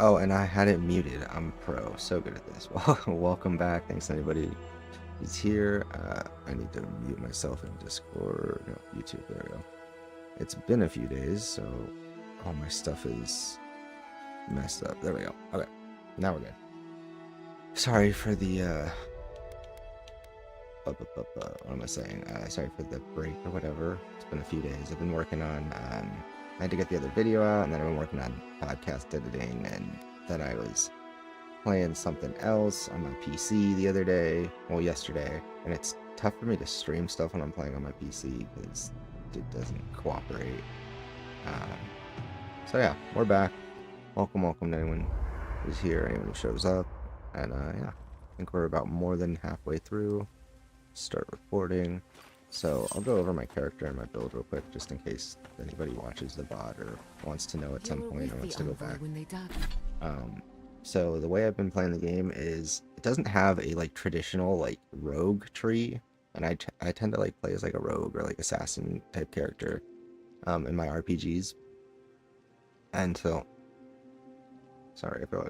Oh, and I had it muted. I'm pro. So good at this. Well, welcome back. Thanks to anybody who's here. I need to mute myself in Discord. No, YouTube. There we go. It's been a few days, so all my stuff is messed up. There we go. Okay. Now we're good. Sorry for the, what am I saying? Sorry for the break or whatever. It's been a few days. I've been working on, I had to get the other video out, and then I've been working on podcast editing, and then I was playing something else on my PC the other day, well, yesterday, and it's tough for me to stream stuff when I'm playing on my PC because it doesn't cooperate. So yeah, we're back. Welcome to anyone who's here, anyone who shows up, and yeah, I think we're about more than halfway through. Start recording. So I'll go over my character and my build real quick, just in case anybody watches the bot or wants to know at some point or wants to go back. So the way I've been playing the game is it doesn't have a like traditional like rogue tree, and I tend to like play as like a rogue or like assassin type character in my RPGs. And so, sorry, I feel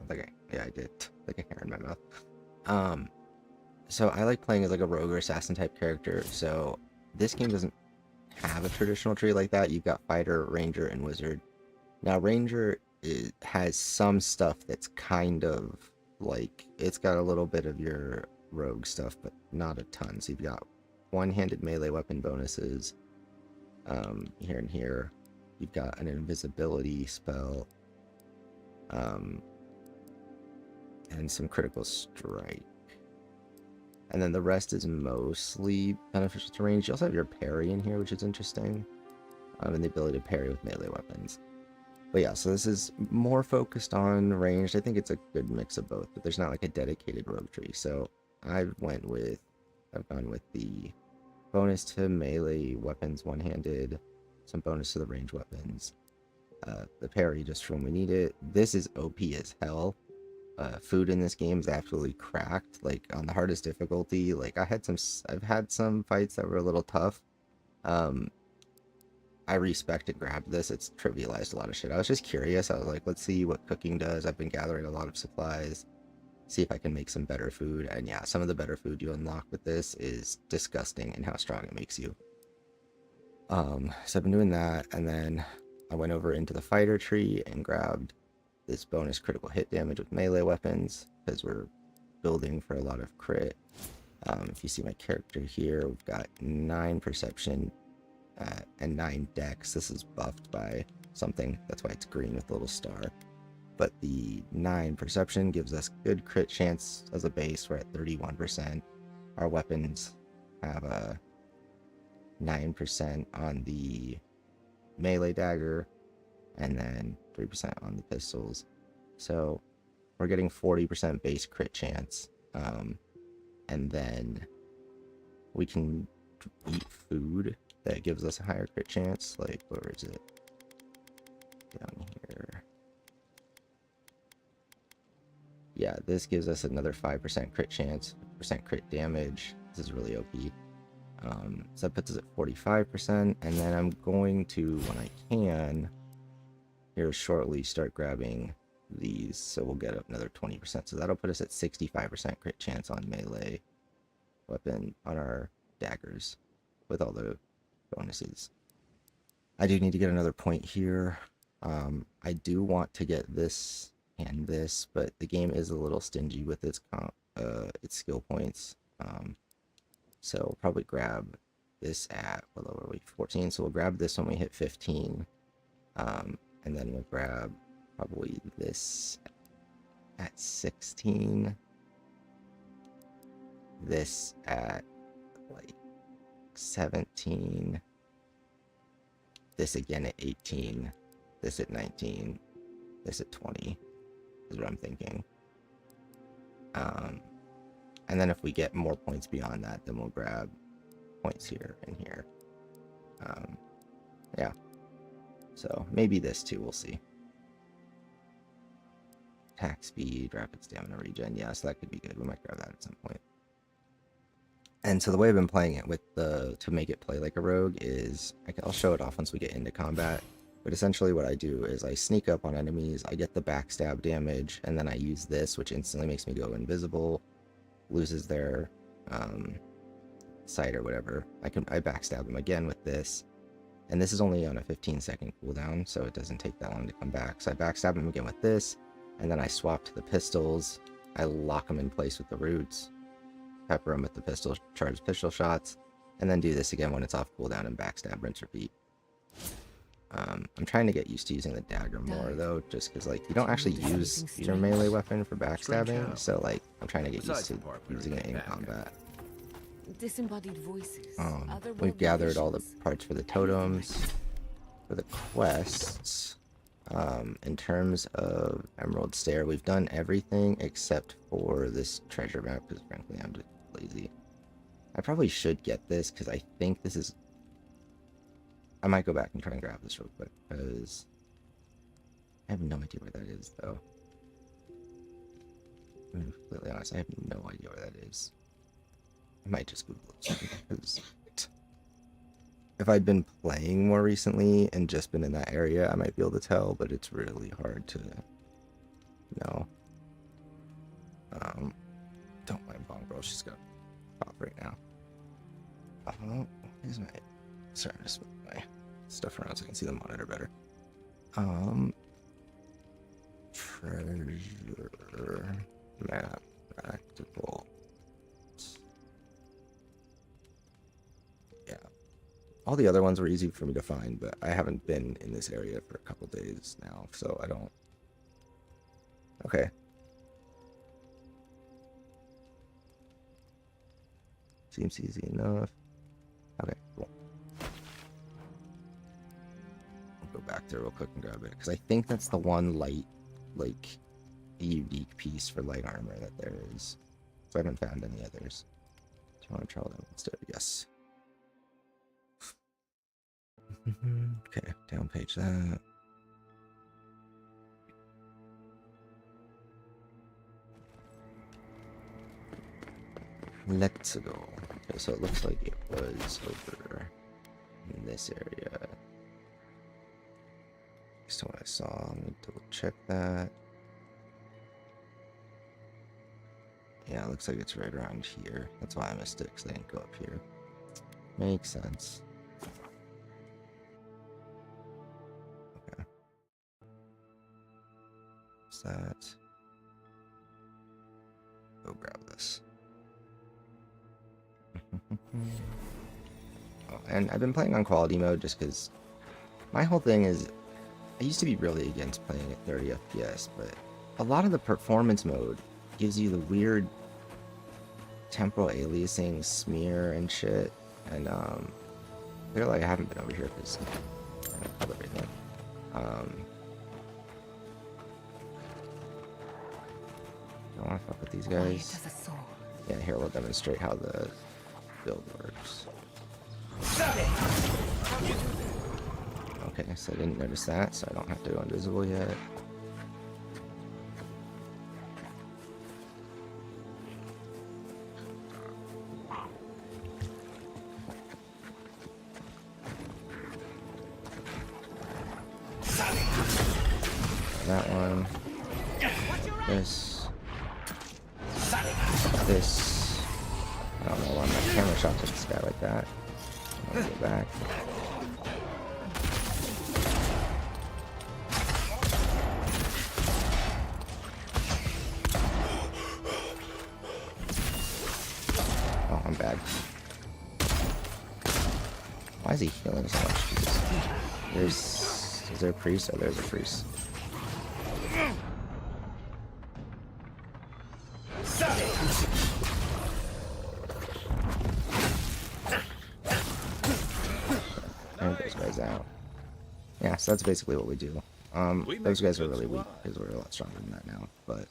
like yeah, I did like a hair in my mouth. So I like playing as like a rogue or assassin type character. So this game doesn't have a traditional tree like that. You've got fighter, ranger, and wizard. Now ranger has some stuff that's kind of like, it's got a little bit of your rogue stuff, but not a ton. So you've got one-handed melee weapon bonuses here and here. You've got an invisibility spell and some critical strike. And then the rest is mostly beneficial to range. You also have your parry in here, which is interesting. And the ability to parry with melee weapons. But yeah, so this is more focused on ranged. I think it's a good mix of both, but there's not like a dedicated rogue tree. So I've gone with the bonus to melee weapons one-handed, some bonus to the range weapons, the parry just from when we need it. This is OP as hell. Food in this game is absolutely cracked. Like on the hardest difficulty, like I've had some fights that were a little tough. I respect and grabbed this. It's trivialized a lot of shit. I was just curious. I was like, let's see what cooking does. I've been gathering a lot of supplies, see if I can make some better food. And yeah, some of the better food you unlock with this is disgusting in how strong it makes you. So I've been doing that, and then I went over into the fighter tree and grabbed this bonus critical hit damage with melee weapons because we're building for a lot of crit. If you see my character here, we've got 9 perception and 9 dex. This is buffed by something, that's why it's green with a little star. But the 9 perception gives us good crit chance as a base. We're at 31%. Our weapons have a 9% on the melee dagger and then 3% on the pistols. So we're getting 40% base crit chance. And then we can eat food that gives us a higher crit chance. Like, where is it? Down here. Yeah, this gives us another 5% crit chance, percent crit damage. This is really OP. So that puts us at 45%, and then I'm going to, when I can, here shortly start grabbing these, so we'll get another 20%. So that'll put us at 65% crit chance on melee weapon on our daggers with all the bonuses. I do need to get another point here. I do want to get this and this, but the game is a little stingy with its skill points. So we'll probably grab this at, what level are we? 14. So we'll grab this when we hit 15. And then we'll grab probably this at 16. This at like 17. This again at 18. This at 19. This at 20 is what I'm thinking. And then if we get more points beyond that, then we'll grab points here and here. Yeah. So maybe this too, we'll see. Attack speed, rapid stamina regen. Yeah, so that could be good. We might grab that at some point. And so the way I've been playing it with to make it play like a rogue is, I'll show it off once we get into combat. But essentially what I do is I sneak up on enemies, I get the backstab damage, and then I use this, which instantly makes me go invisible, loses their sight or whatever. I backstab them again with this, and this is only on a 15-second cooldown, so it doesn't take that long to come back. So I backstab them again with this, and then I swap to the pistols. I lock them in place with the roots, pepper them with the pistol, charge pistol shots, and then do this again when it's off cooldown and backstab, rinse, repeat. I'm trying to get used to using the dagger more though, just because like you don't actually use your melee weapon for backstabbing, so like I'm trying to get used to using it in combat. Disembodied voices. We've gathered all the parts for the totems, for the quests. In terms of Emerald Stair, we've done everything except for this treasure map, because frankly I'm just lazy. I probably should get this because I think this is... I might go back and try and grab this real quick, because I have no idea where that is, though. I'm being completely honest, I have no idea where that is. I might just Google it, because if I'd been playing more recently and just been in that area, I might be able to tell, but it's really hard to know. Don't mind Bong Girl, she's got pop right now. Here's my... Sorry, I'm just moving my stuff around so I can see the monitor better. Treasure map practical. Yeah. All the other ones were easy for me to find, but I haven't been in this area for a couple days now, so I don't... Okay. Seems easy enough. Okay, cool. I'll go back there real quick and grab it, because I think that's the one light, like, unique piece for light armor that there is. So I haven't found any others. Do you want to try that instead? Yes. Okay, down page that. Let's go. Okay, so it looks like it was over in this area. Based on what I saw, let me double check that. Yeah, it looks like it's right around here. That's why I missed it, because I didn't go up here. Makes sense. Okay. What's that? Go grab this. Oh, and I've been playing on quality mode just because my whole thing is I used to be really against playing at 30 FPS, but a lot of the performance mode gives you the weird temporal aliasing smear and shit, and clearly I haven't been over here because I don't have everything. Don't want to fuck with these guys. Yeah, here we'll demonstrate how the build works. Okay, so I didn't notice that, so I don't have to go invisible yet. That one. This. This. I don't know why my camera shot took this guy like that. I'm gonna go back. Oh, I'm bad. is he healing so much? Jesus. Is there a priest? Oh, there's a priest. Those guys out. Yeah, so that's basically what we do. Those guys are really weak because we're a lot stronger than that now, but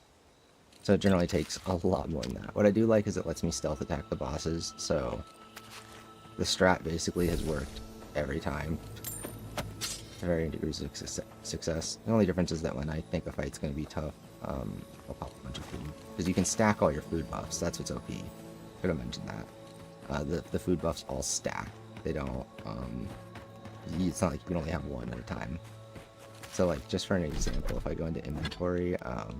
so it generally takes a lot more than that. What I do like is it lets me stealth attack the bosses, so the strat basically has worked every time to varying degrees of success. The only difference is that when I think a fight's going to be tough, I'll pop a bunch of food, because you can stack all your food buffs. That's what's OP. Could have mentioned that. The food buffs all stack. They don't. It's not like you can only have one at a time. So like, just for an example, if I go into inventory, go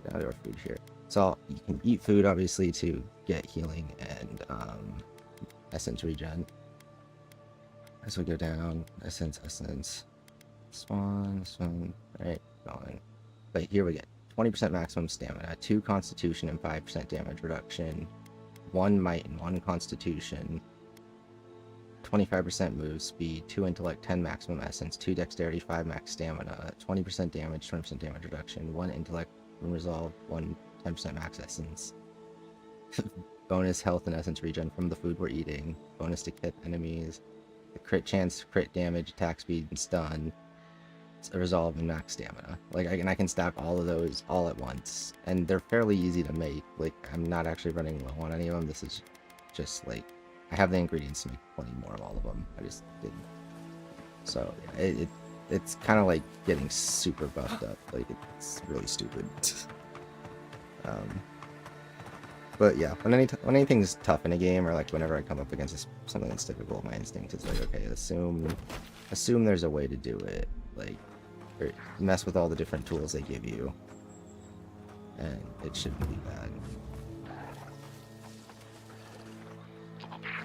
down to our food here. So you can eat food obviously to get healing and essence regen. As we go down, essence, spawn, right, going. But here we get 20% maximum stamina, 2 constitution and 5% damage reduction, 1 might and 1 constitution, 25% move speed, 2 intellect, 10 maximum essence, 2 dexterity, 5 max stamina, 20% damage, 20% damage reduction, 1 intellect, 1 resolve, 1 10% max essence. Bonus health and essence regen from the food we're eating, bonus to hit enemies, the crit chance, crit damage, attack speed, and stun, resolve, and max stamina. Like, I can stack all of those all at once, and they're fairly easy to make. Like, I'm not actually running low on any of them. This is just like, I have the ingredients to make plenty more of all of them. I just didn't. So yeah, it's kind of like getting super buffed up. Like, it's really stupid. But yeah, when anything's tough in a game, or like whenever I come up against something that's difficult, my instinct is like, okay, assume there's a way to do it. Like, or mess with all the different tools they give you, and it shouldn't be bad.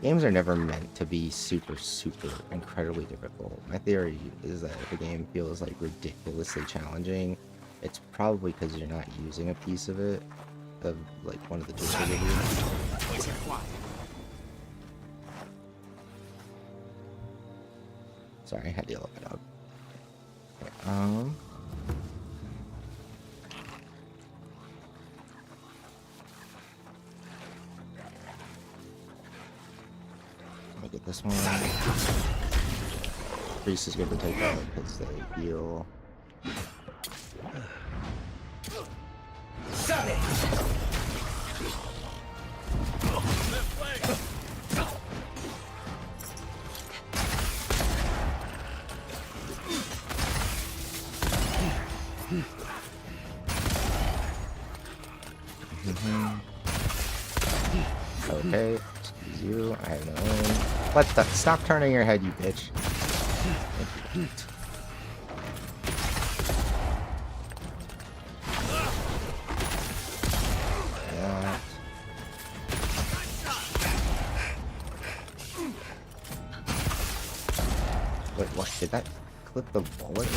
Games are never meant to be super incredibly difficult. My theory is that if a game feels like ridiculously challenging, it's probably because you're not using a piece of it, of like one of the tools they give you. Sorry, I had to yell at my dog. Okay, let me get this one. Priest is good to take out because they heal. Okay, excuse you. I have no aim. What the? Stop turning your head, you bitch. Yeah. Wait, what? Did that clip the bullet?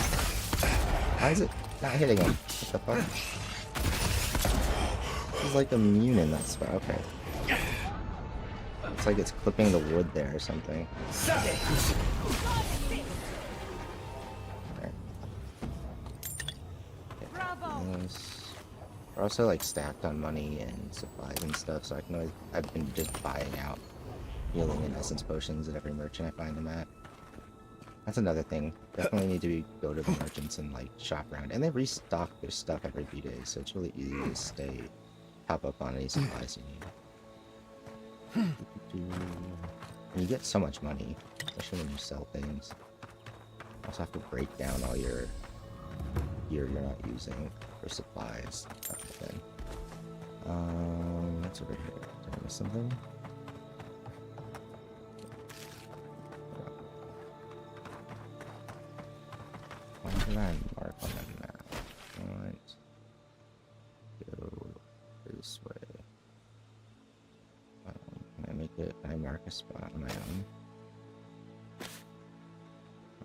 Why is it not hitting him? What the fuck? He's like immune in that spot. Okay. It's like it's clipping the wood there or something. We're also like stacked on money and supplies and stuff, so I can always, I've been just buying out healing and essence potions at every merchant I find them at. That's another thing. Definitely need to go to the merchants and like shop around, and they restock their stuff every few days, so it's really easy to top up on any supplies you need. And you get so much money, especially when you sell things. You also have to break down all your gear you're not using for supplies, that kind of thing. What's over here? Did I miss something? Why did I mark on the map? Alright. Go this way. Can I make it? Can I mark a spot on my own?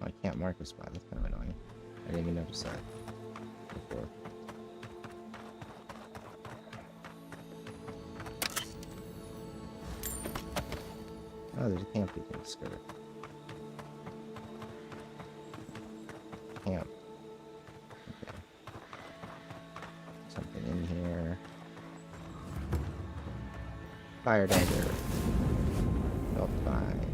Oh, I can't mark a spot. That's kind of annoying. I didn't even notice that before. Oh, there's a camp we can skirt. camp. Okay. Something in here. Fire dagger. Well, fine.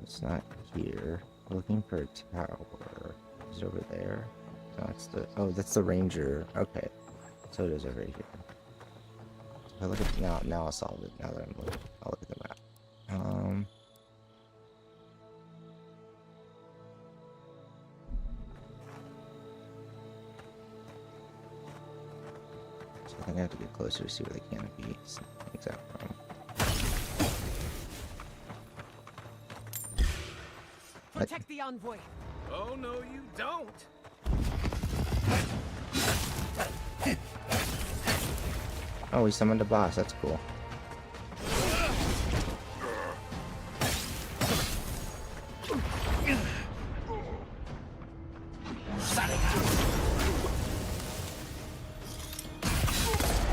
It's not here. We're looking for a tower. Is it over there? No, it's the... Oh, that's the ranger. Okay. So it is over here. If I look at... Now I'll solve it. Now that I'm looking. I'll look at the map. So I think I have to get closer to see where the canopy things out from. Protect the envoy. Oh, no, you don't. Oh, we summoned a boss. That's cool.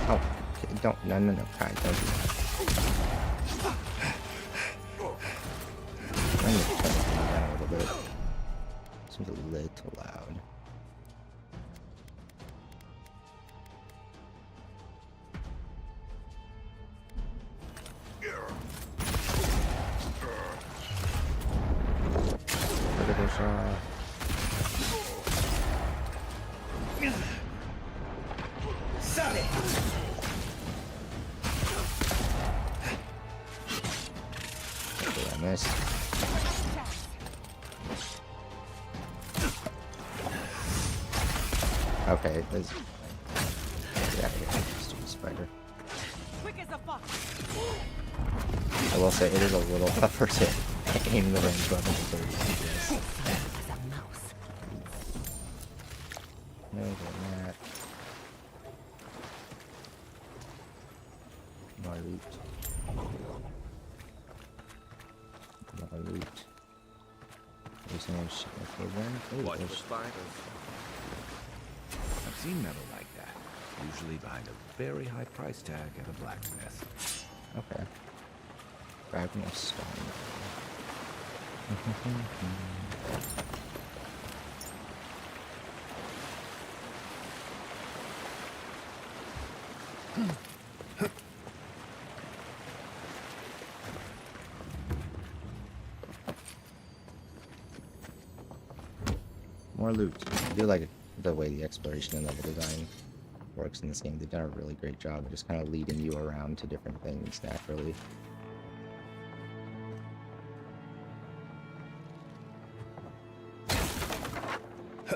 Oh, okay, don't. No, Kai, don't do that. I'm gonna turn it down a little bit. Seems a little loud. Critical shot. Okay, I missed. Okay, there's... Get out of here, stupid spider. Quick as a fox. I will say it is a little tougher to aim the range weapon to 30 FPS. As a mouse. No, getting that. More loot. More loot. There's so much for one. Watch for spiders. I've seen metal like that, usually behind a very high price tag at a blacksmith. Okay. Grabbing a stone. More loot. I do like the way the exploration and level design works in this game. They've done a really great job of just kind of leading you around to different things naturally.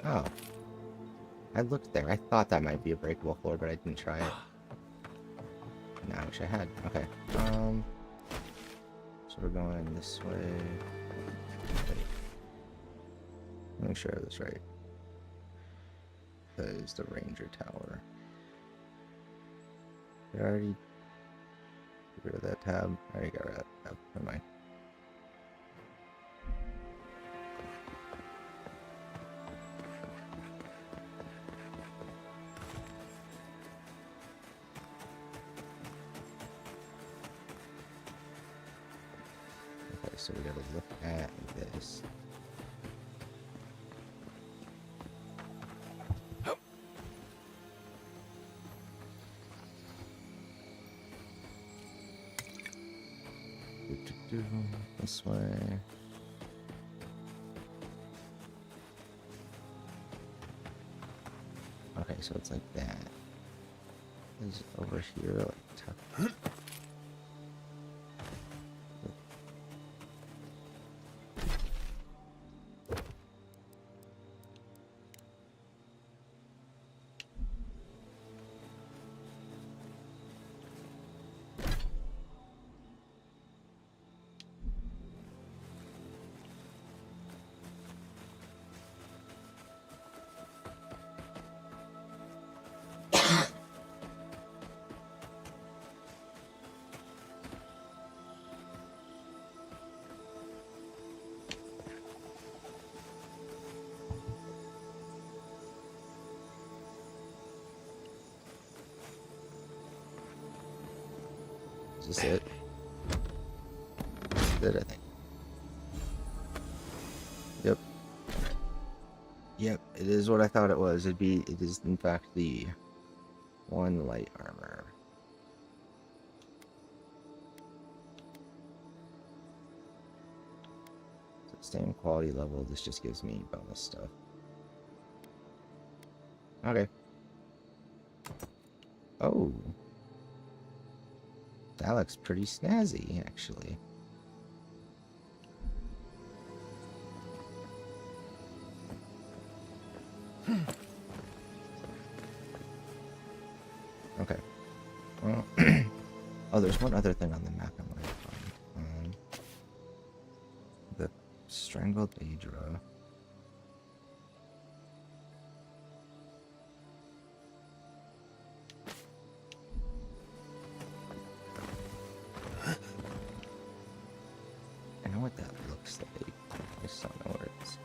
Oh. I looked there. I thought that might be a breakable floor, but I didn't try it. No, I wish I had. Okay. So we're going this way. Wait. Make sure I was right. That is the ranger tower. Did I already get rid of that tab? I already got rid of that tab. Never mind. Okay, so we gotta look at this. This way. Okay, so it's like that. Is over here like top. Is this it? This is it, I think. Yep. Yep, it is what I thought it was. It is in fact the one light armor. So same quality level, this just gives me bonus stuff. Okay. Oh. That looks pretty snazzy, actually. Okay. Well, oh, there's one other thing on the map I want to find. The Strangled Daedra. I know what that looks like. I just don't know where it is.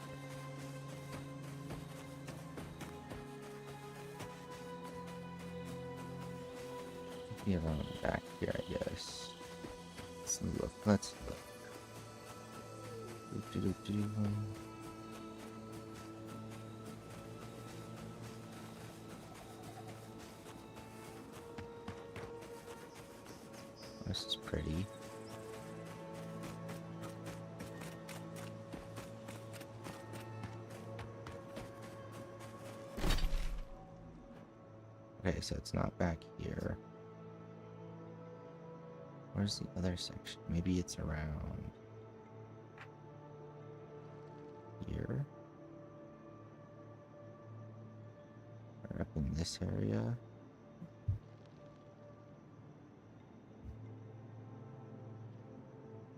Be around back here, I guess. Let's look. Let's look. This is pretty. Okay, so it's not back here. Where's the other section? Maybe it's around here? Or up in this area?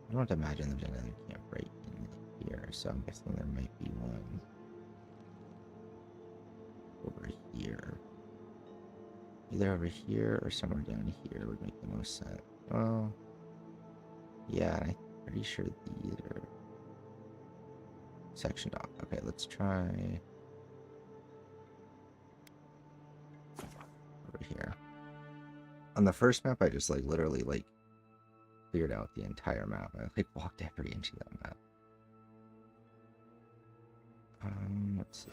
I don't imagine there's another camp right in here, so I'm guessing there might be one over here. Either over here or somewhere down here would make the most sense. Well, yeah, I'm pretty sure these are section dock. Okay, let's try over here. On the first map, I just literally cleared out the entire map. I walked every inch of that map. Let's see.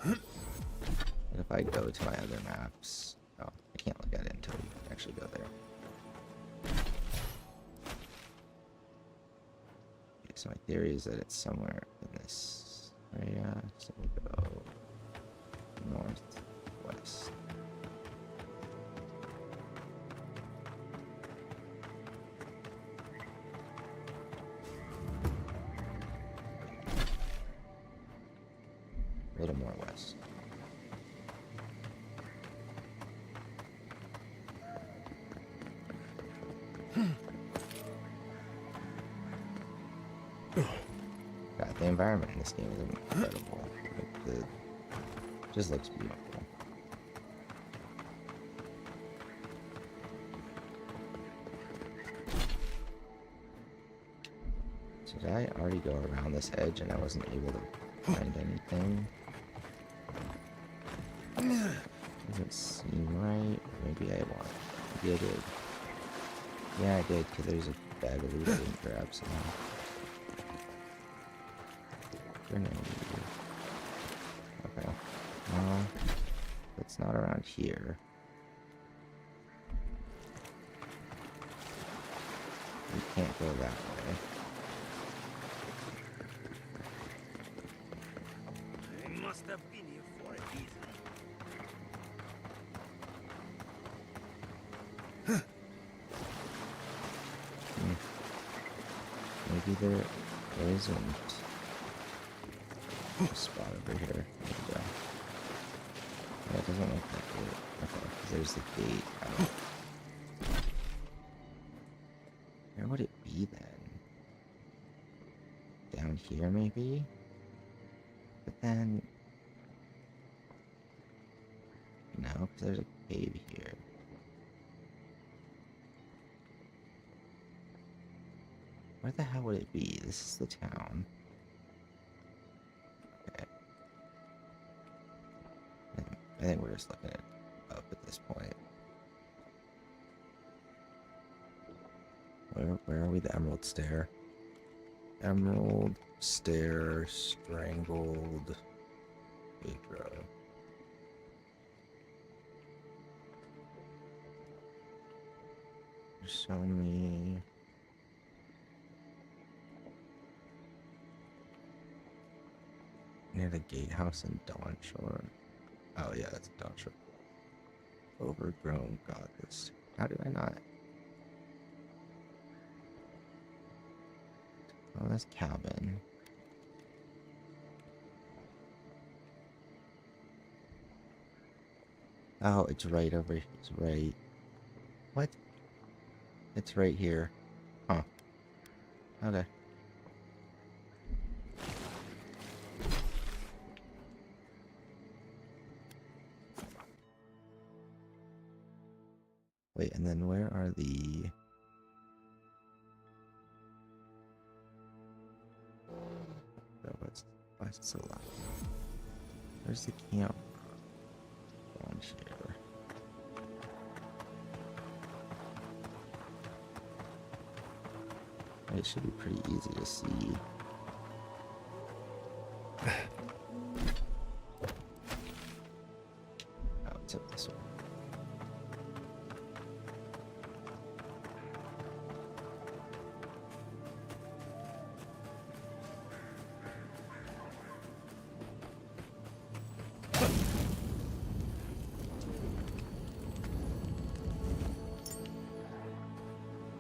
And if I go to my other maps, oh, I can't look at it until we actually go there. Okay, so my theory is that it's somewhere in this area. So we'll go northwest. A little more west. God, the environment in this game is incredible. It just looks beautiful. So did I already go around this edge and I wasn't able to find anything? Doesn't seem right. Maybe I want. Maybe I did. Yeah, I did, because there's a bag of loot I didn't grab somehow. Grenade. Okay. No. It's not around here. We can't go that way. I must have been here for a reason. Maybe there isn't a spot over here. There we go. Yeah, it doesn't look like it. Okay, 'cause there's the gate. Where would it be then? Down here, maybe? But then... No, because there's a cave here. Where the hell would it be? This is the town. Okay. I think we're just looking it up at this point. Where are we? The Emerald Stair. Emerald Stair, Strangled Pedro. Show me. Near the gatehouse in Dawnshore. Oh yeah, that's Dawnshore. Overgrown godless. How did I not? Oh, that's cabin. Oh, it's right over here. It's right. What? It's right here. Huh. Okay. Wait, and then where are the... Oh, why is it so loud? Where's the camp? Down here. It should be pretty easy to see. Oh, it's up this way.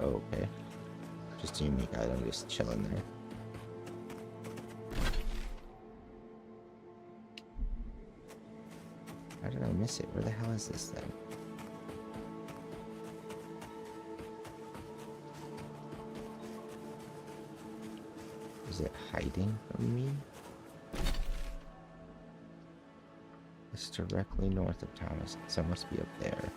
Okay. Just a unique item, just chilling there. How did I miss it? Where the hell is this thing? Is it hiding from me? It's directly north of Thomas, so it must be up there.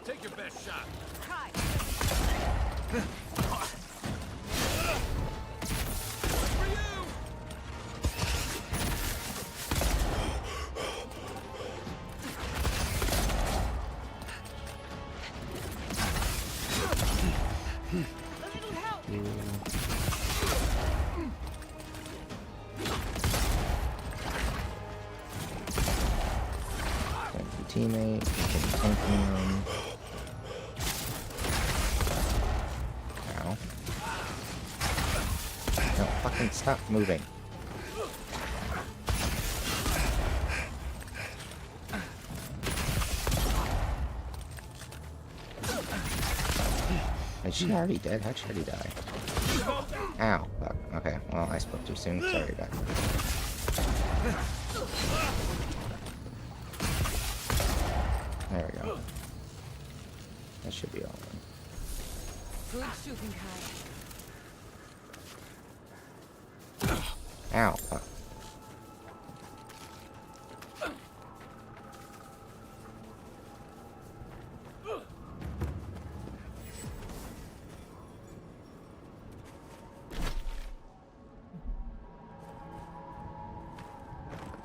Take your best shot. Kai! For you! A little help! Thank you, teammate. Thank you. Ow. No, fucking stop moving. Is she already dead? How'd she already die? Ow. Fuck. Okay, well, I spoke too soon. Sorry, guy. There we go. That should be all done. Good shooting, Kai. Ow. Fuck.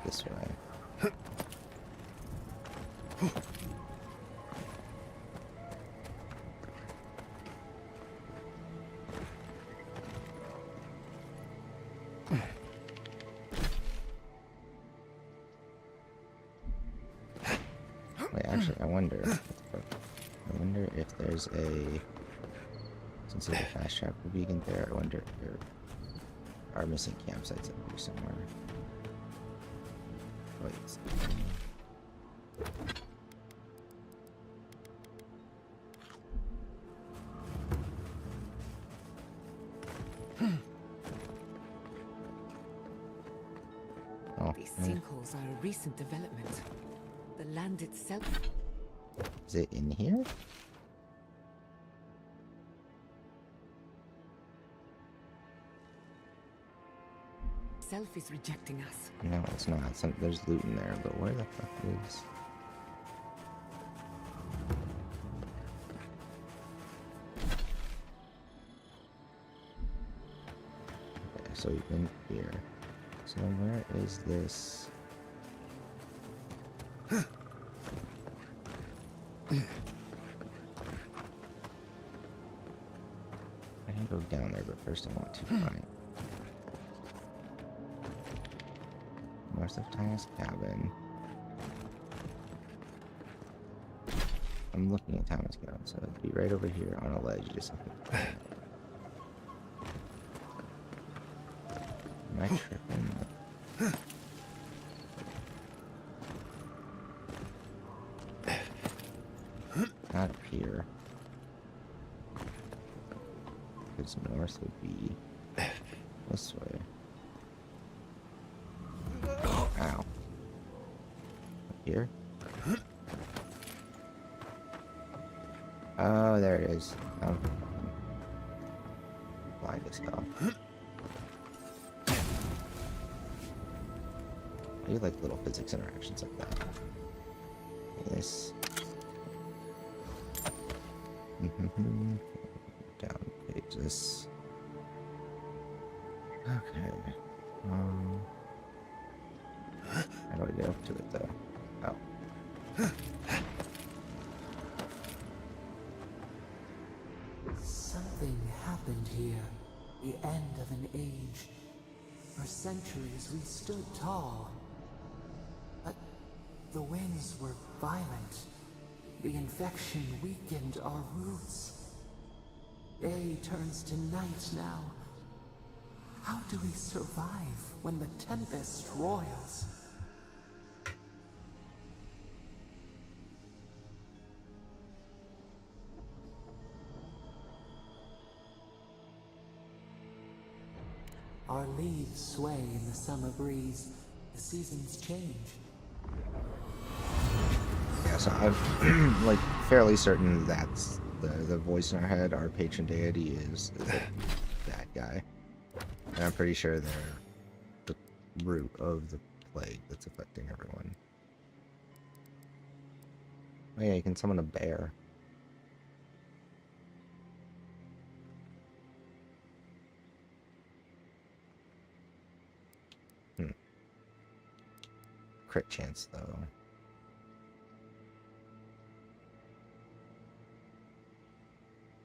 This way. Wait, actually, I wonder if there's a... Since there's a fast travel vegan there, I wonder if there are missing campsites up here somewhere. Wait. Oh, These sinkholes are a recent development. The land itself is it in here? is rejecting us. No, it's not. There's loot in there, but where the fuck is... Okay, so we've been here. So where is this? I can go down there, but first I want to find north of Thomas' cabin. I'm looking at Thomas' cabin, so it'd be right over here on a ledge. Just am I tripping? Not up here. Because north would be this way. Ow. Up here? Oh, there it is. Oh. Blind as hell. I do like little physics interactions like that. This. Down pages. Okay. How do I get up to it though? Oh. Something happened here. The end of an age. For centuries we stood tall. But the winds were violent. The infection weakened our roots. Day turns to night now. How do we survive when the tempest roils? Our leaves sway in the summer breeze. The seasons change. Yeah, so I'm like fairly certain that's the voice in our head. Our patron deity is that guy, and I'm pretty sure they're the root of the plague that's affecting everyone. Oh yeah, you can summon a bear. Crit chance though.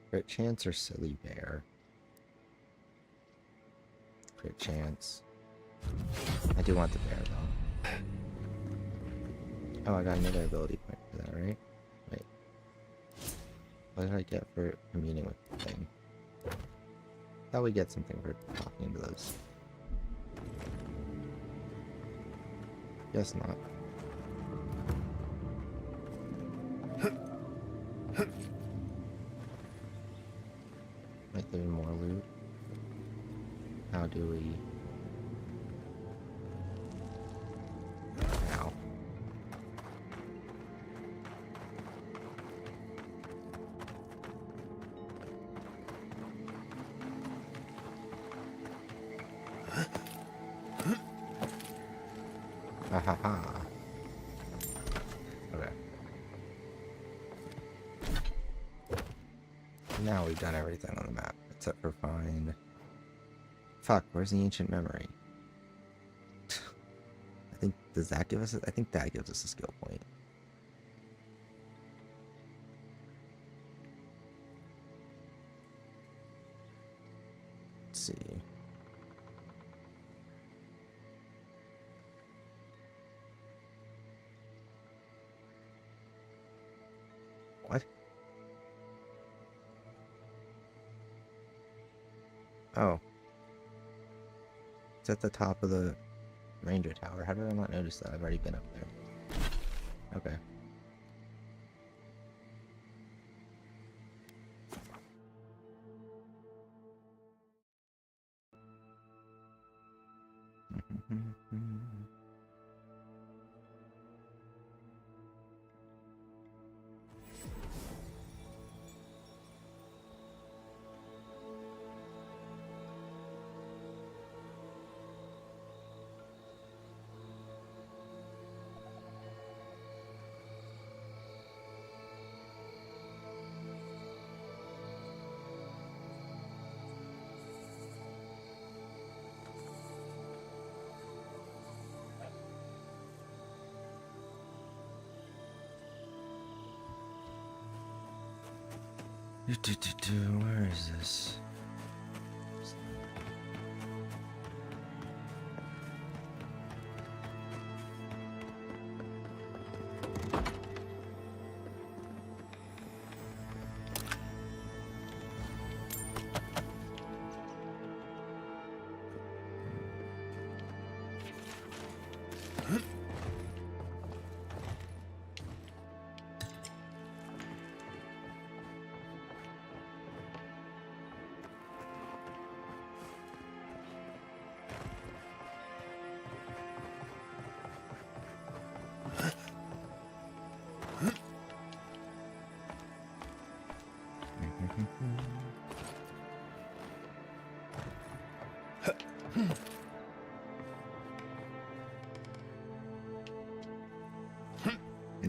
Crit chance or silly bear? Crit chance. I do want the bear though. Oh, I got another ability point for that, right? Wait. What did I get for communing with the thing? Thought we get something for talking to those. Guess not. Might there be more loot? How do we... Ow. Ha ha ha. Okay. Now we've done everything on the map, except for find... Fuck, where's the ancient memory? I think, does that give us I think that gives us a skill point. Let's see. What? Oh. It's at the top of the ranger tower. How did I not notice that? I've already been up there. Okay. Where is this?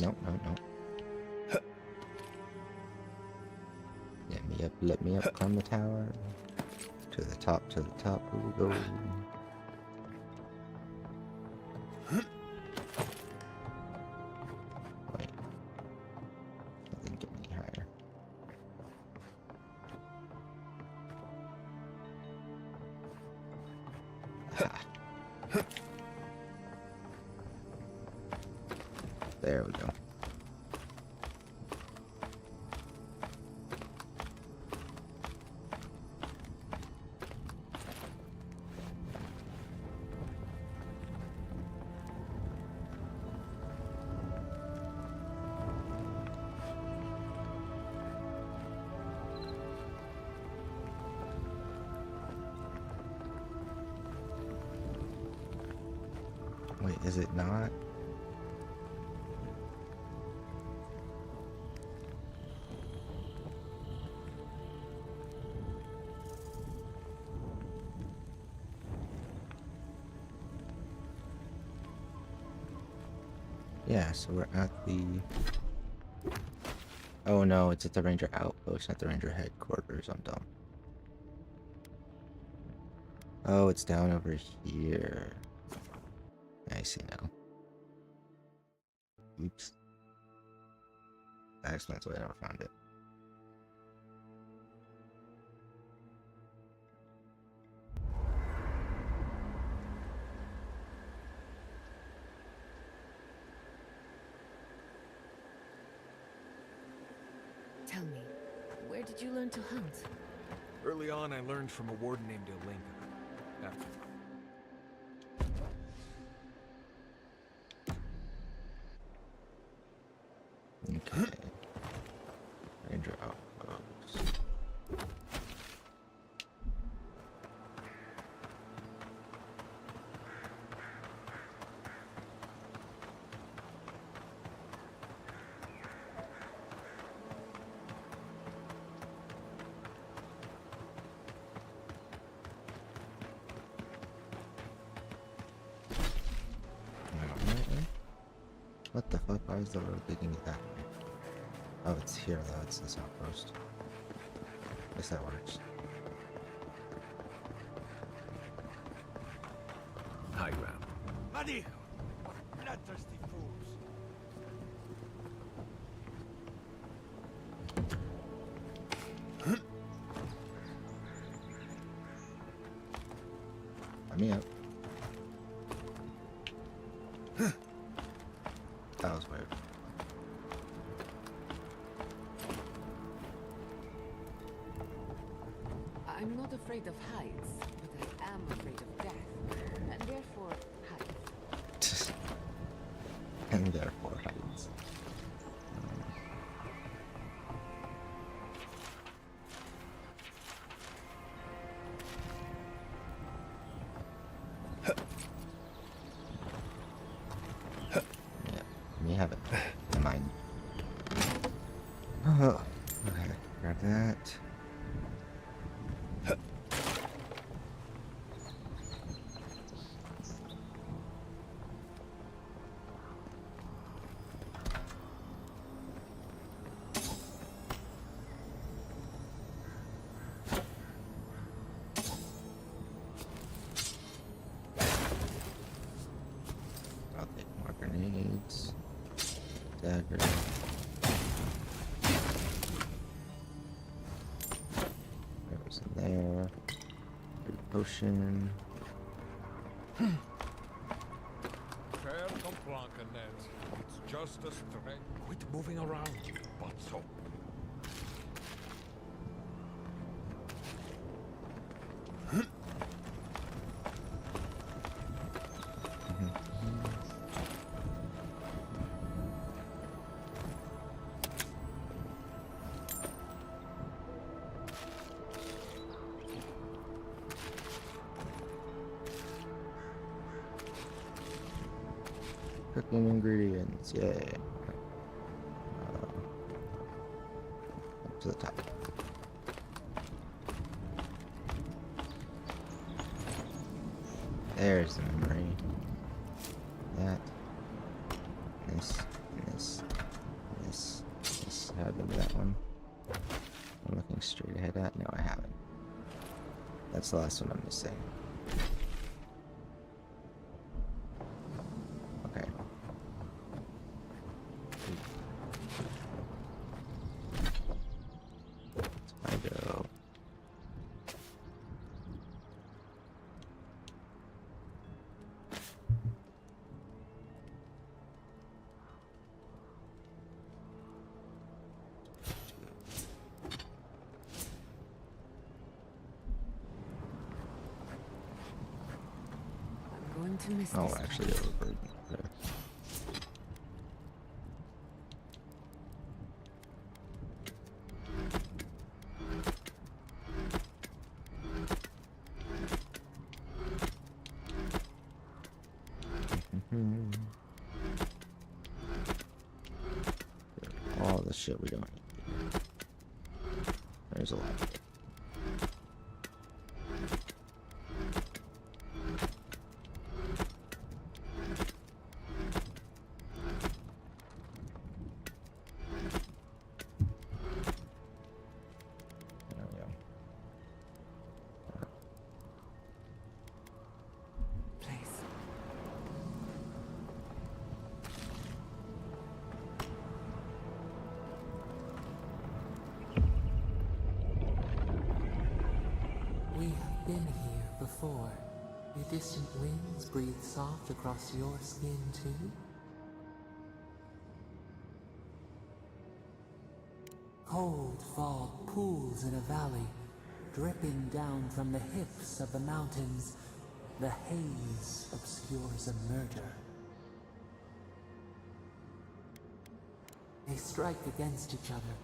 No, no, no. Let me up, climb the tower. To the top, we go. Wait. That didn't get any higher. Ah. There we go. Wait, is it not? Yeah, so we're at the... Oh no, it's at the ranger outpost, not the ranger headquarters. I'm dumb. Oh, it's down over here. I see now. Oops. That explains why I never found it. Tell me, where did you learn to hunt? Early on, I learned from a warden named Olenka. After Okay. Ranger outpost. What the fuck? Why is the road leading me that way? Oh, it's here though. It's this outpost. I guess that works. high ground. Madijo! Bloodthirsty fools! Let me up. That was weird. I'm not afraid of heights, but I am afraid of death, and therefore heights. And therefore heights. Yeah, let me have it. Mine. Oh, okay, grab that. I'll take more grenades. Dagger. potion. Fair Blancanet. It's just a string. Quit moving around, you butso. Cooking ingredients, yay. Up to the top. There's the memory. That. This. Have I been to that one? I'm looking straight ahead at. No, I haven't. That's the last one I'm missing. Okay. I go. I'm going to miss Oh, this actually, place. overburdened there. All the shit we don't need. There's a lot of it. There we go. Place. We have been here before. Do distant winds breathe soft across your skin too? Cold fog pools in a valley, dripping down from the hips of the mountains. The haze obscures a murder. They strike against each other.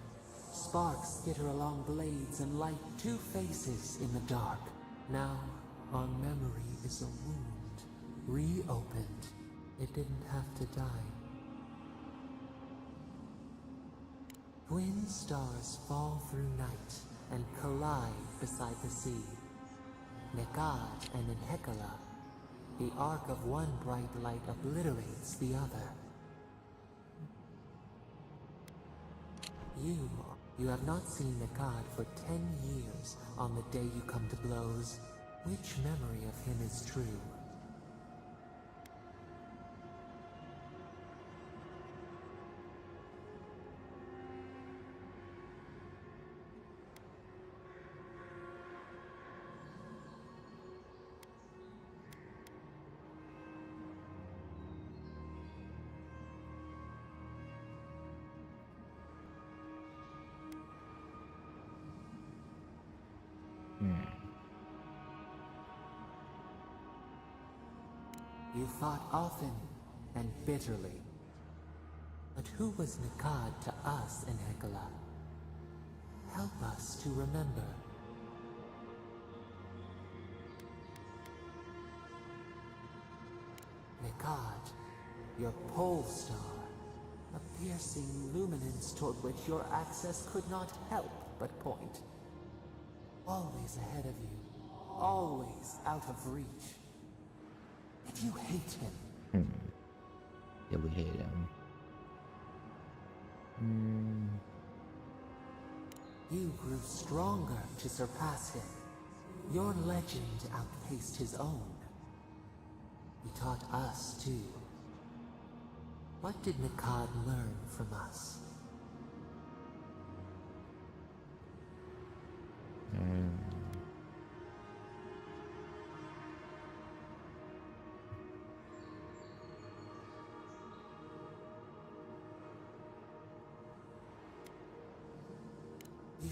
Sparks skitter along blades and light two faces in the dark. Now, our memory is a wound, reopened. It didn't have to die. Twin stars fall through night and collide beside the sea. Nekad and Enhekala. The arc of one bright light obliterates the other. You have not seen Nekad for 10 years on the day you come to blows. Which memory of him is true? You fought often and bitterly. But who was Nekad to us in Hekala? Help us to remember. Nekad, your pole star, a piercing luminance toward which your access could not help but point. Always ahead of you, always out of reach. Did you hate him? Yeah, we hate him. You grew stronger to surpass him. Your legend outpaced his own. He taught us too. What did Nekad learn from us?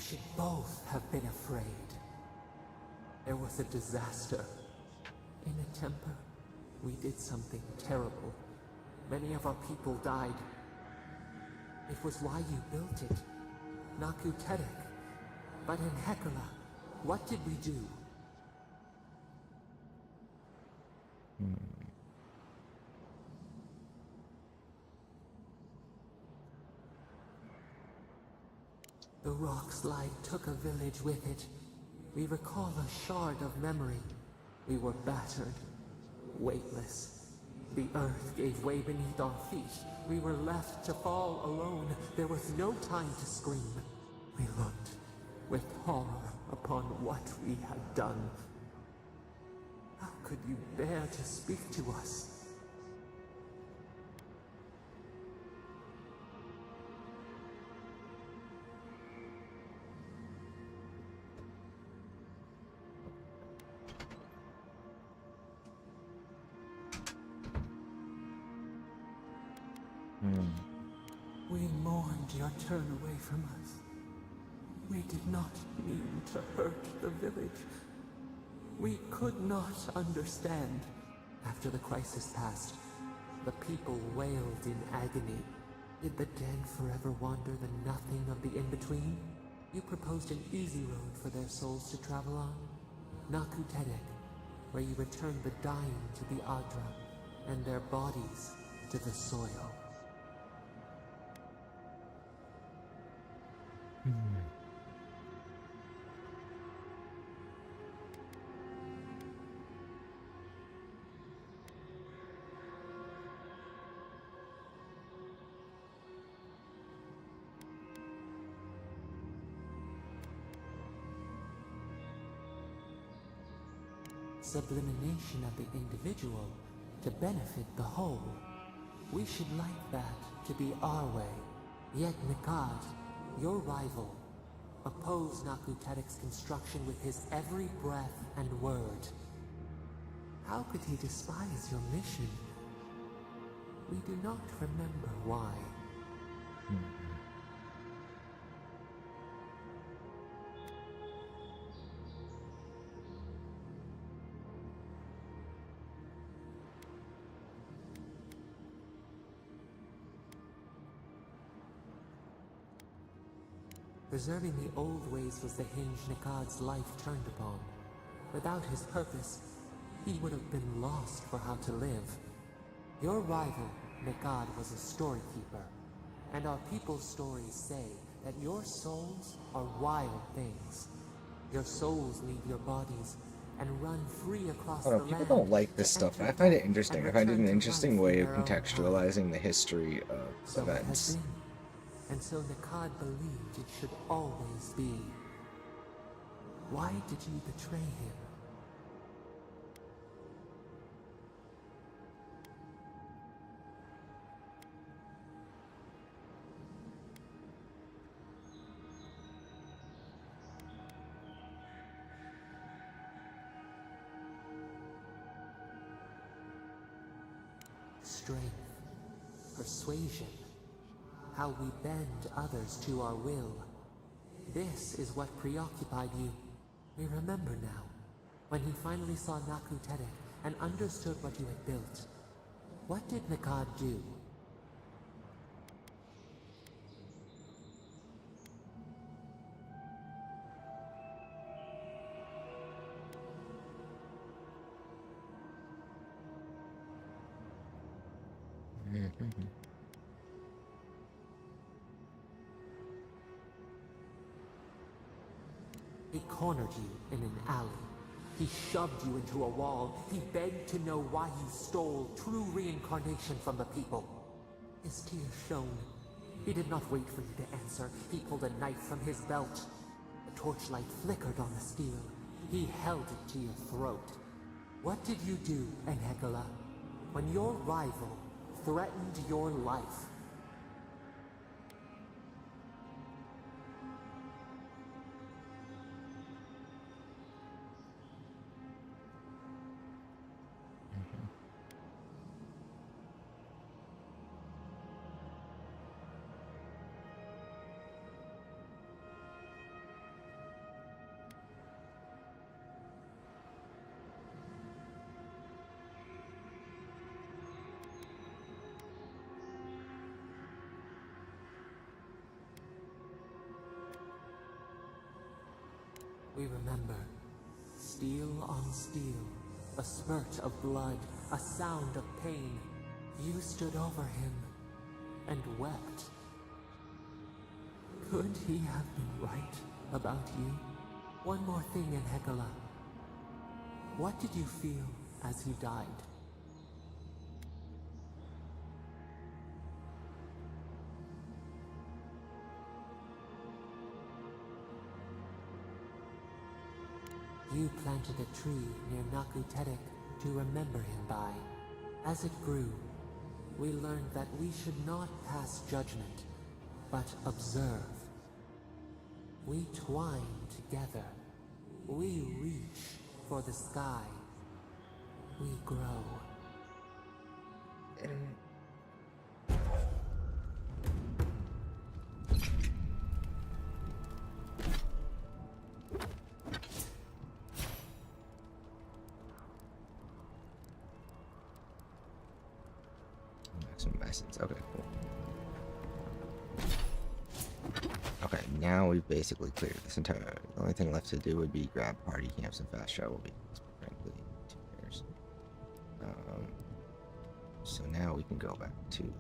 should both have been afraid. There was a disaster. In a temper, we did something terrible. Many of our people died. It was why you built it, Naku Tedek. But in Hekala, what did we do? The rock slide took a village with it. We recall a shard of memory. We were battered, weightless. The earth gave way beneath our feet. We were left to fall alone. There was no time to scream. We looked with horror upon what we had done. How could you bear to speak to us? We mourned your turn away from us. We did not mean to hurt the village. We could not understand. After the crisis passed, the people wailed in agony. Did the dead forever wander the nothing of the in-between? You proposed an easy road for their souls to travel on. Naku Tedek, where you returned the dying to the Adra, and their bodies to the soil. Sublimination of the individual to benefit the whole. We should like that to be our way. Yet Nikad, your rival, opposed Naku Tedek's construction with his every breath and word. How could he despise your mission? We do not remember why. Preserving the old ways was the hinge Nikad's life turned upon. Without his purpose, he would have been lost for how to live. Your rival, Nikad, was a storykeeper, and our people's stories say that your souls are wild things. Your souls leave your bodies and run free across I the don't know, land. people don't like this to stuff. enter I find it death interesting. and I find it return an to interesting life in way of their own time. contextualizing the history of So it has events. been, and so Nikad believed it should always be. Why did you betray him? Strength, persuasion, how we bend others to our will. This is what preoccupied you. We remember now, when he finally saw Naku Tedek and understood what you had built. What did Nikad do? He cornered you in an alley. He shoved you into a wall. He begged to know why you stole true reincarnation from the people. His tears shone. He did not wait for you to answer. He pulled a knife from his belt. The torchlight flickered on the steel. He held it to your throat. What did you do, Enhekala, when your rival threatened your life? We remember. Steel on steel, a spurt of blood, a sound of pain. You stood over him and wept. Could he have been right about you? One more thing, Enhekala. What did you feel as he died? You planted a tree near Naku Tedek to remember him by. As it grew, we learned that we should not pass judgment, but observe. We twine together. We reach for the sky. We grow. Some essence. Okay, cool. Okay, now we've basically cleared this entire. The only thing left to do would be grab party camps and fast travel. Because frankly, 2 years. So now we can go back to the.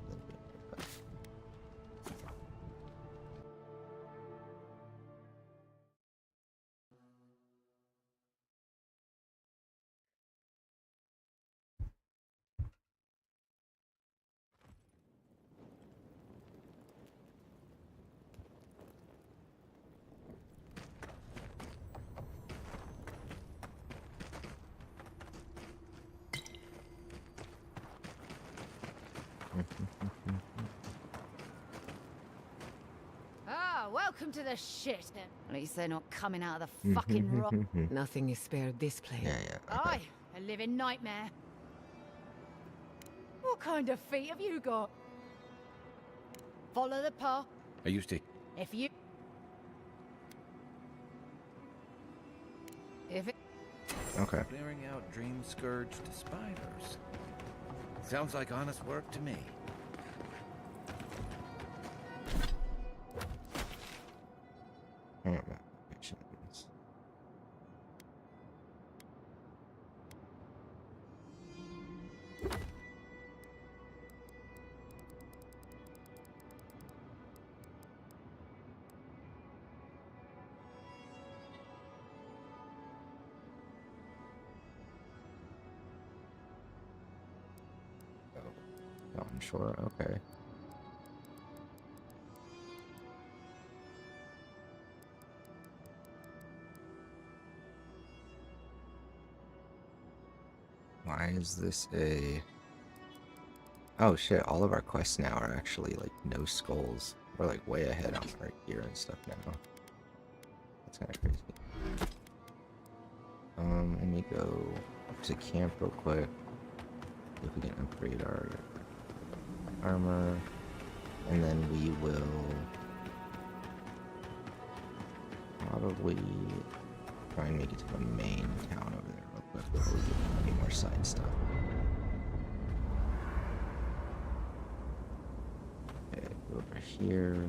Ah, welcome to the shit. At least they're not coming out of the fucking rock. Nothing is spared this place. Yeah. Okay. Aye, a living nightmare. What kind of feet have you got? Follow the path. I used to. If you... If it... Okay. Clearing out dream-scourged spiders. Sounds like honest work to me. Applications. Oh, onshore. Okay. Why is this a... Oh shit, all of our quests now are actually like no skulls. We're like way ahead on our gear and stuff now. That's kind of crazy. Let me go to camp real quick. If we can upgrade our armor. And then we will probably try and make it to the main town over there real quick before we do any more side stuff. Okay, go over here.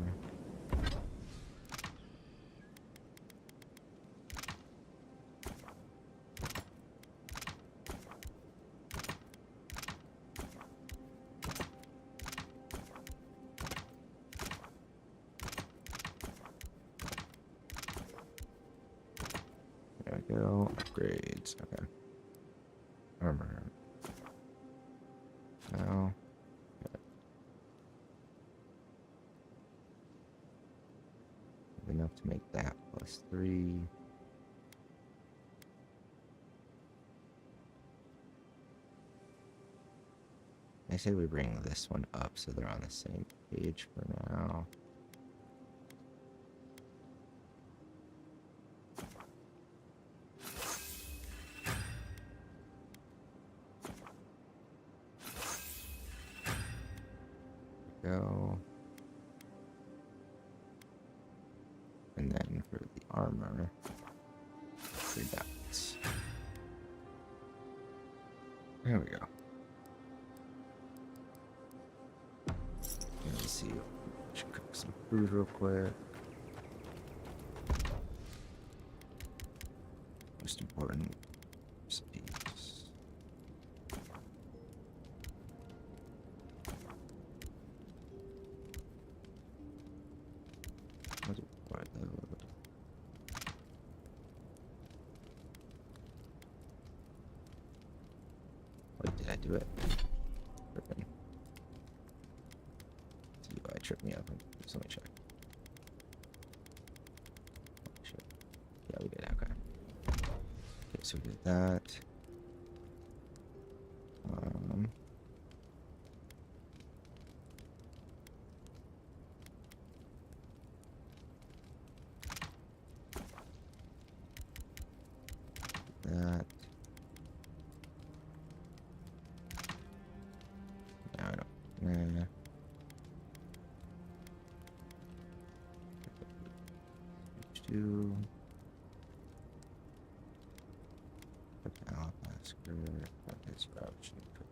There we go. Upgrades. Okay. Armor. Now. Okay. Enough to make that +3. I say we bring this one up so they're on the same page for now. Go. And then for the armor, three dots. There we go. Let's see. Should cook some food real quick. important recipes. What are those? Wait, did I do it? Tripping. UI tripped me up. So let me check. Shit. Yeah, we did. Okay. Okay, so we did that. That. No, I don't. Nah. Do. Alabaster. This route should put.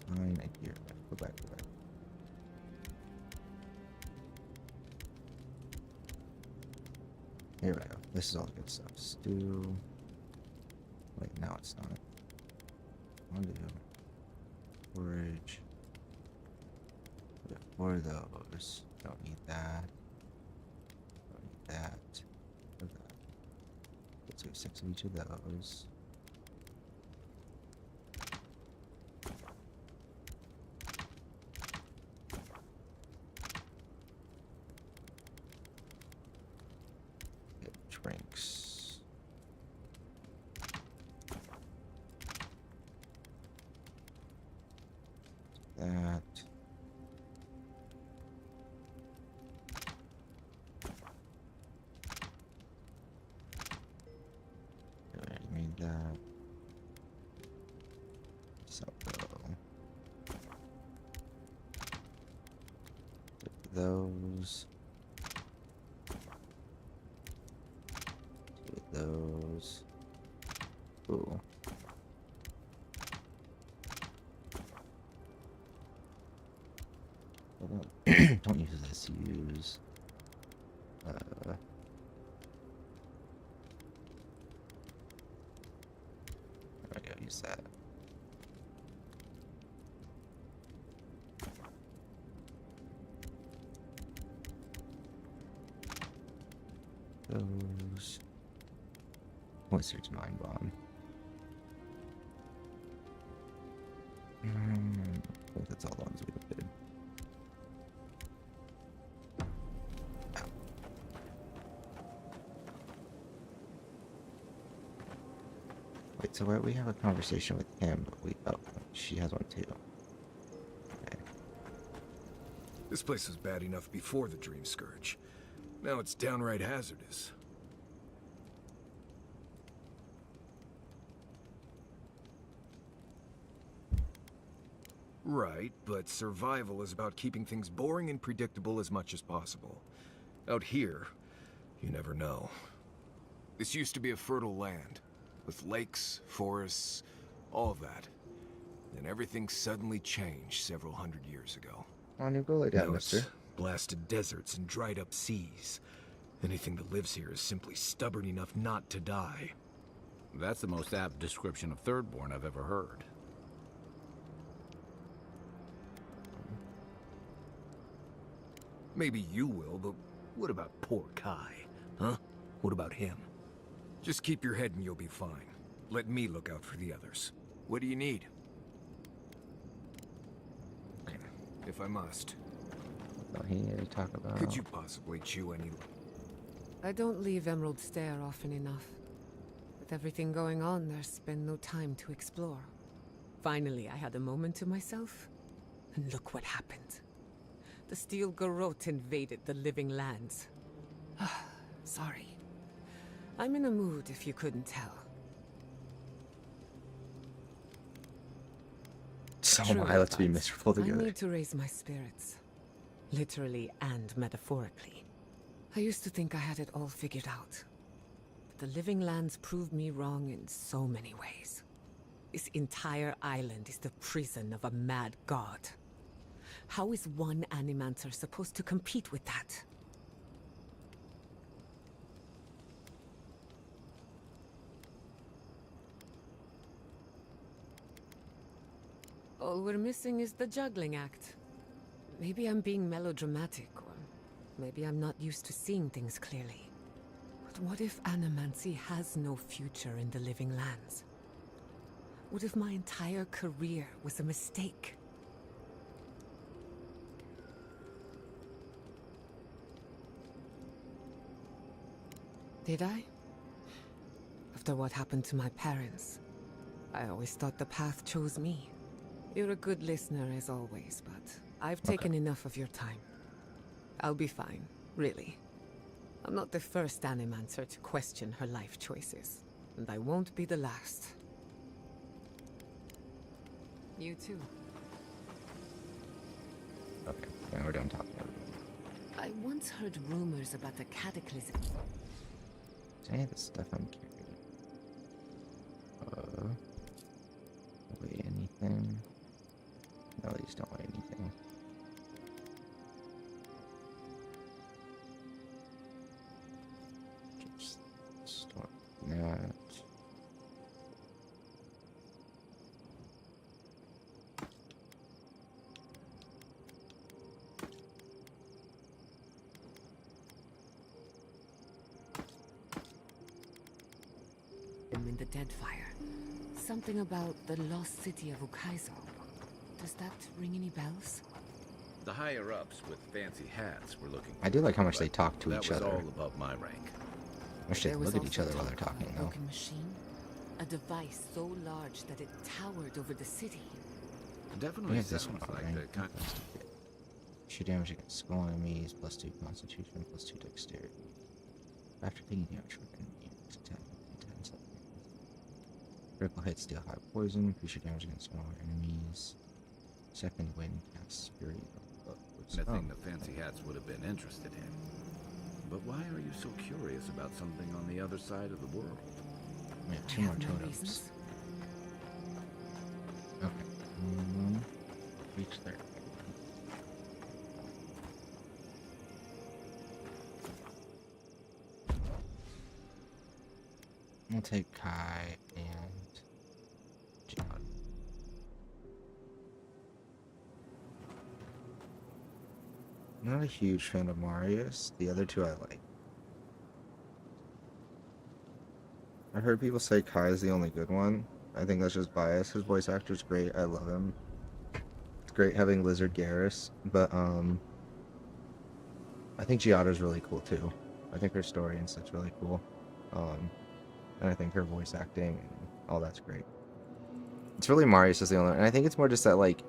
Fine, here. Go back. Here we go. This is all the good stuff. Stew. Wait, now it's not. I'll do forage. We have 4 of those. Don't need that. Don't need that. Or that. Let's do 6 of each of those. Drinks. That. Already made that. So those. Those. Ooh. Don't use this. Use. I gotta use that. Those. Wizard's Mind Bomb. I think that's all the ones we did. Ow. Wait, so we have a conversation with him, but she has one too. Okay. This place was bad enough before the Dream Scourge. Now it's downright hazardous. Right, but survival is about keeping things boring and predictable as much as possible. Out here, you never know. This used to be a fertile land, with lakes, forests, all of that. Then everything suddenly changed several hundred years ago. On you go lay down, Now mister. it's blasted deserts and dried up seas. Anything that lives here is simply stubborn enough not to die. That's the most apt description of Thirdborn I've ever heard. Maybe you will, but what about poor Kai? Huh? What about him? Just keep your head and you'll be fine. Let me look out for the others. What do you need? If I must. Oh, he needed to talk about. Could you possibly chew any... I don't leave Emerald Stair often enough. With everything going on, there's been no time to explore. Finally, I had a moment to myself. And look what happened. The Steel Garrote invaded the living lands. Sorry. I'm in a mood, if you couldn't tell. So True am I. Let's be advice. miserable I together. need to raise my spirits. Literally and metaphorically. I used to think I had it all figured out. But the living lands proved me wrong in so many ways. This entire island is the prison of a mad god. How is one Animancer supposed to compete with that? All we're missing is the juggling act. Maybe I'm being melodramatic, or maybe I'm not used to seeing things clearly. But what if Animancy has no future in the living lands? What if my entire career was a mistake? Did I? After what happened to my parents, I always thought the path chose me. You're a good listener as always, but I've taken enough of your time. I'll be fine, really. I'm not the first Animancer to question her life choices, and I won't be the last. You too. Okay, now we're done talking. I once heard rumors about the cataclysm. Say the stuff I'm carrying. Weigh anything? No, these don't weigh anything. Just store that. In the Deadfire. Something about the lost city of Ukaizo. Does that ring any bells? The higher-ups with fancy hats were looking. I do like how much they talk to that each was other. all above my rank. I wish they'd look at each other while they're talking, A though. broken machine? A device so large that it towered over the city. We Definitely have this sounds one, like right? the kind. Shoot damage against skull enemies, +2 constitution, +2 dexterity. After taking damage from enemies, attack within 10 seconds. Critical hits deal high poison, creature damage against smaller enemies. Second wind casts Fury. Anything the fancy hats would have been interested in. But why are you so curious about something on the other side of the world? We have I 2 more have no totems. reasons. Okay. Reach there. We'll take Kai and John. Not a huge fan of Marius. The other two I like. I heard people say Kai is the only good one. I think that's just bias. His voice actor's great. I love him. It's great having Lizard Garrus, but I think Giada's really cool too. I think her story and stuff's really cool. And I think her voice acting and all that's great. It's really Marius is the only one. And I think it's more just that, like,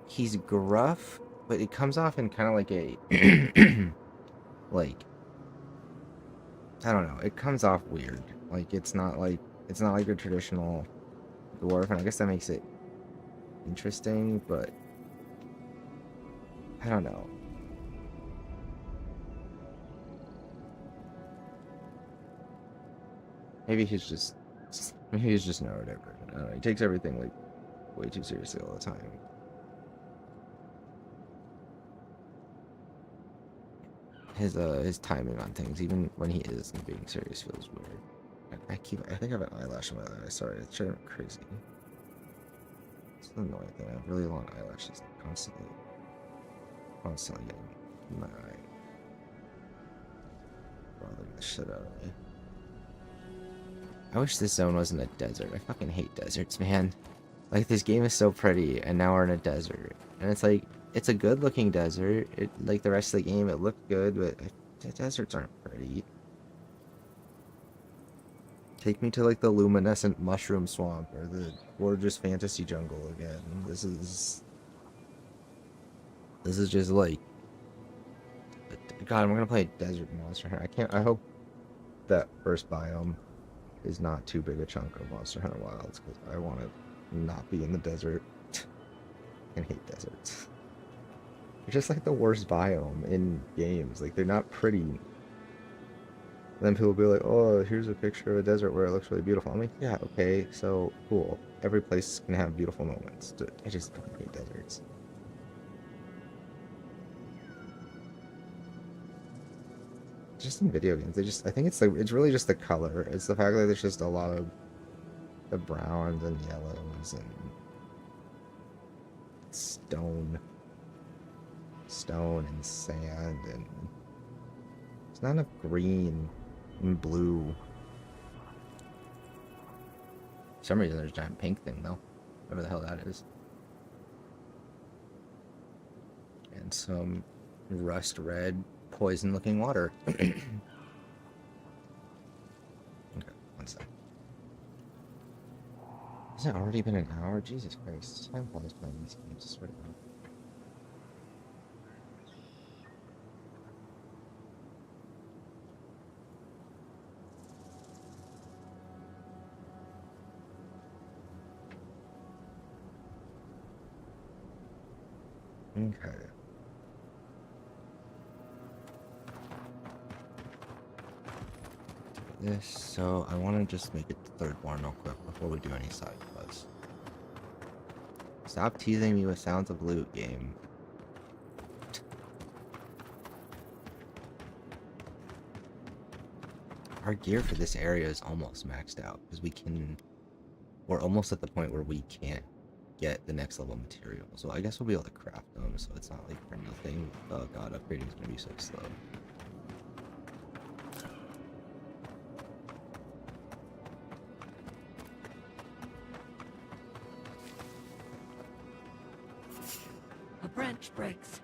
he's gruff, but it comes off in kind of like a, like, I don't know. It comes off weird. Like, it's not like a traditional dwarf, and I guess that makes it interesting, but I don't know. Maybe he's just neurodivergent. I don't know. He takes everything like way too seriously all the time. His timing on things, even when he isn't being serious, feels weird. I think I have an eyelash on my eye. Sorry, it's driving me crazy. It's the annoying thing. I have really long eyelashes, constantly getting in my eye, bothering the shit out of me. I wish this zone wasn't a desert. I fucking hate deserts, man. Like, this game is so pretty, and now we're in a desert. And it's like, it's a good-looking desert. It, like the rest of the game, it looked good, but the deserts aren't pretty. Take me to, like, the luminescent mushroom swamp, or the gorgeous fantasy jungle again. This is just, like... God, I'm gonna play Desert Monster Hunter. I hope that first biome is not too big a chunk of Monster Hunter Wilds, because I want to not be in the desert. I hate deserts. They're just like the worst biome in games. Like they're not pretty. Then people will be like, "Oh, here's a picture of a desert where it looks really beautiful." I'm like, "Yeah, okay, so cool. Every place can have beautiful moments. I just don't hate deserts." Just in video games, I think it's really just the color. It's the fact that there's just a lot of the browns and yellows and stone and sand, and it's not enough green and blue. For some reason there's a giant pink thing though, whatever the hell that is, and some rust red poison looking water. Okay, one sec. Has it already been an hour? Jesus Christ, time flies playing these games, I swear to God. Okay. This, so I want to just make it the third one real quick before we do any side quests. Stop teasing me with sounds of loot, game. Our gear for this area is almost maxed out because we're almost at the point where we can't get the next level material. So I guess we'll be able to craft them, so it's not like for nothing. Oh god, upgrading is gonna be so slow. A branch breaks.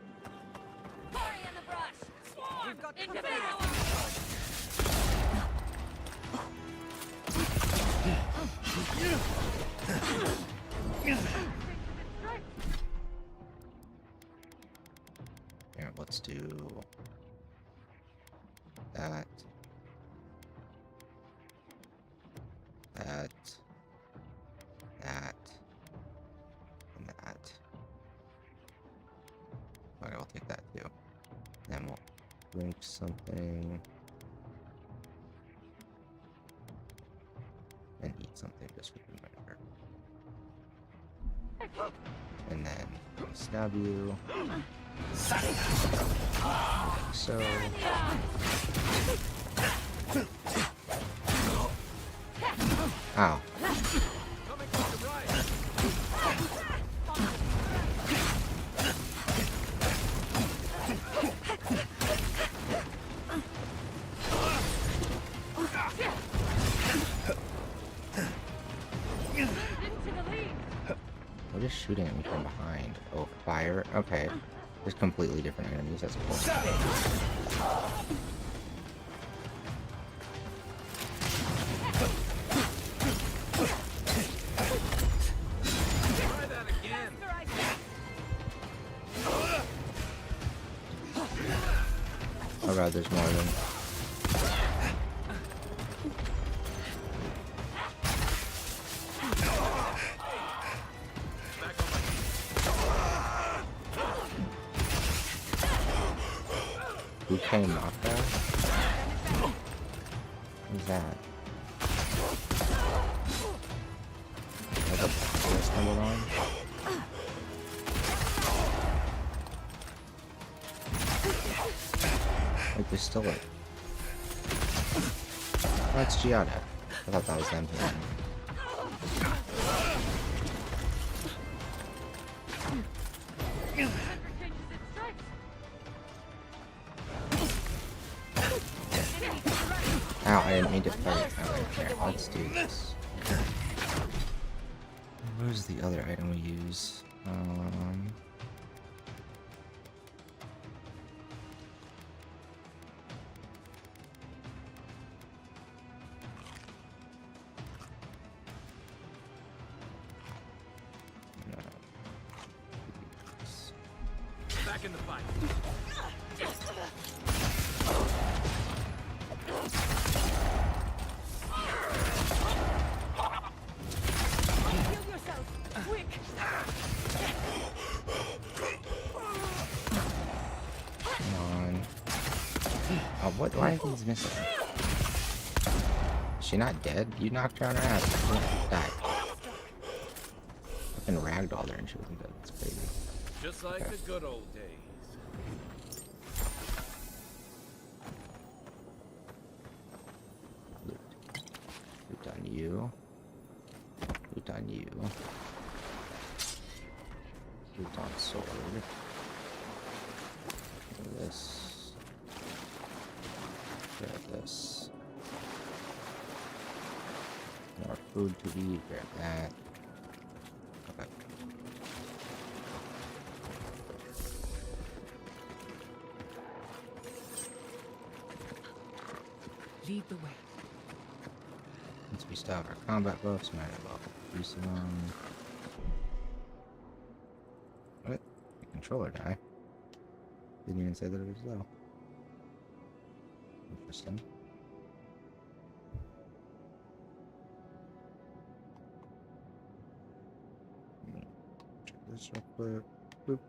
Hurry in the brush! Swarm! We've got Here, let's do that. That. And that. Okay, we'll take that too. Then we'll drink something. And eat something just for the reminder. And then I'll stab you. So ow. We're just shooting at me from behind. Oh, fire. Okay. There's completely different enemies. That's cool. Try that again. Oh god, there's more of them. Who came knock that? Who's that? Like a box I stumbled on? Like there's still a... Oh, it's Giada. I thought that was them here. Ow, I didn't mean to fight. Okay, here, let's do this. Where's the other item we use? Back in the fight. What? Why are things missing? Is she not dead? You knocked her on her ass. She won't die. Fucking ragdolled her and she wasn't dead. It's crazy. Just like the good old days. Loot. Loot on you. Loot on you. Loot on sword. This. Grab this. More food to eat. Grab that. Okay. Lead the way. Once we stop our combat buffs, might as well do some. What? The controller die? Didn't even say that it was low. Interesting. Check this real quick. Boop.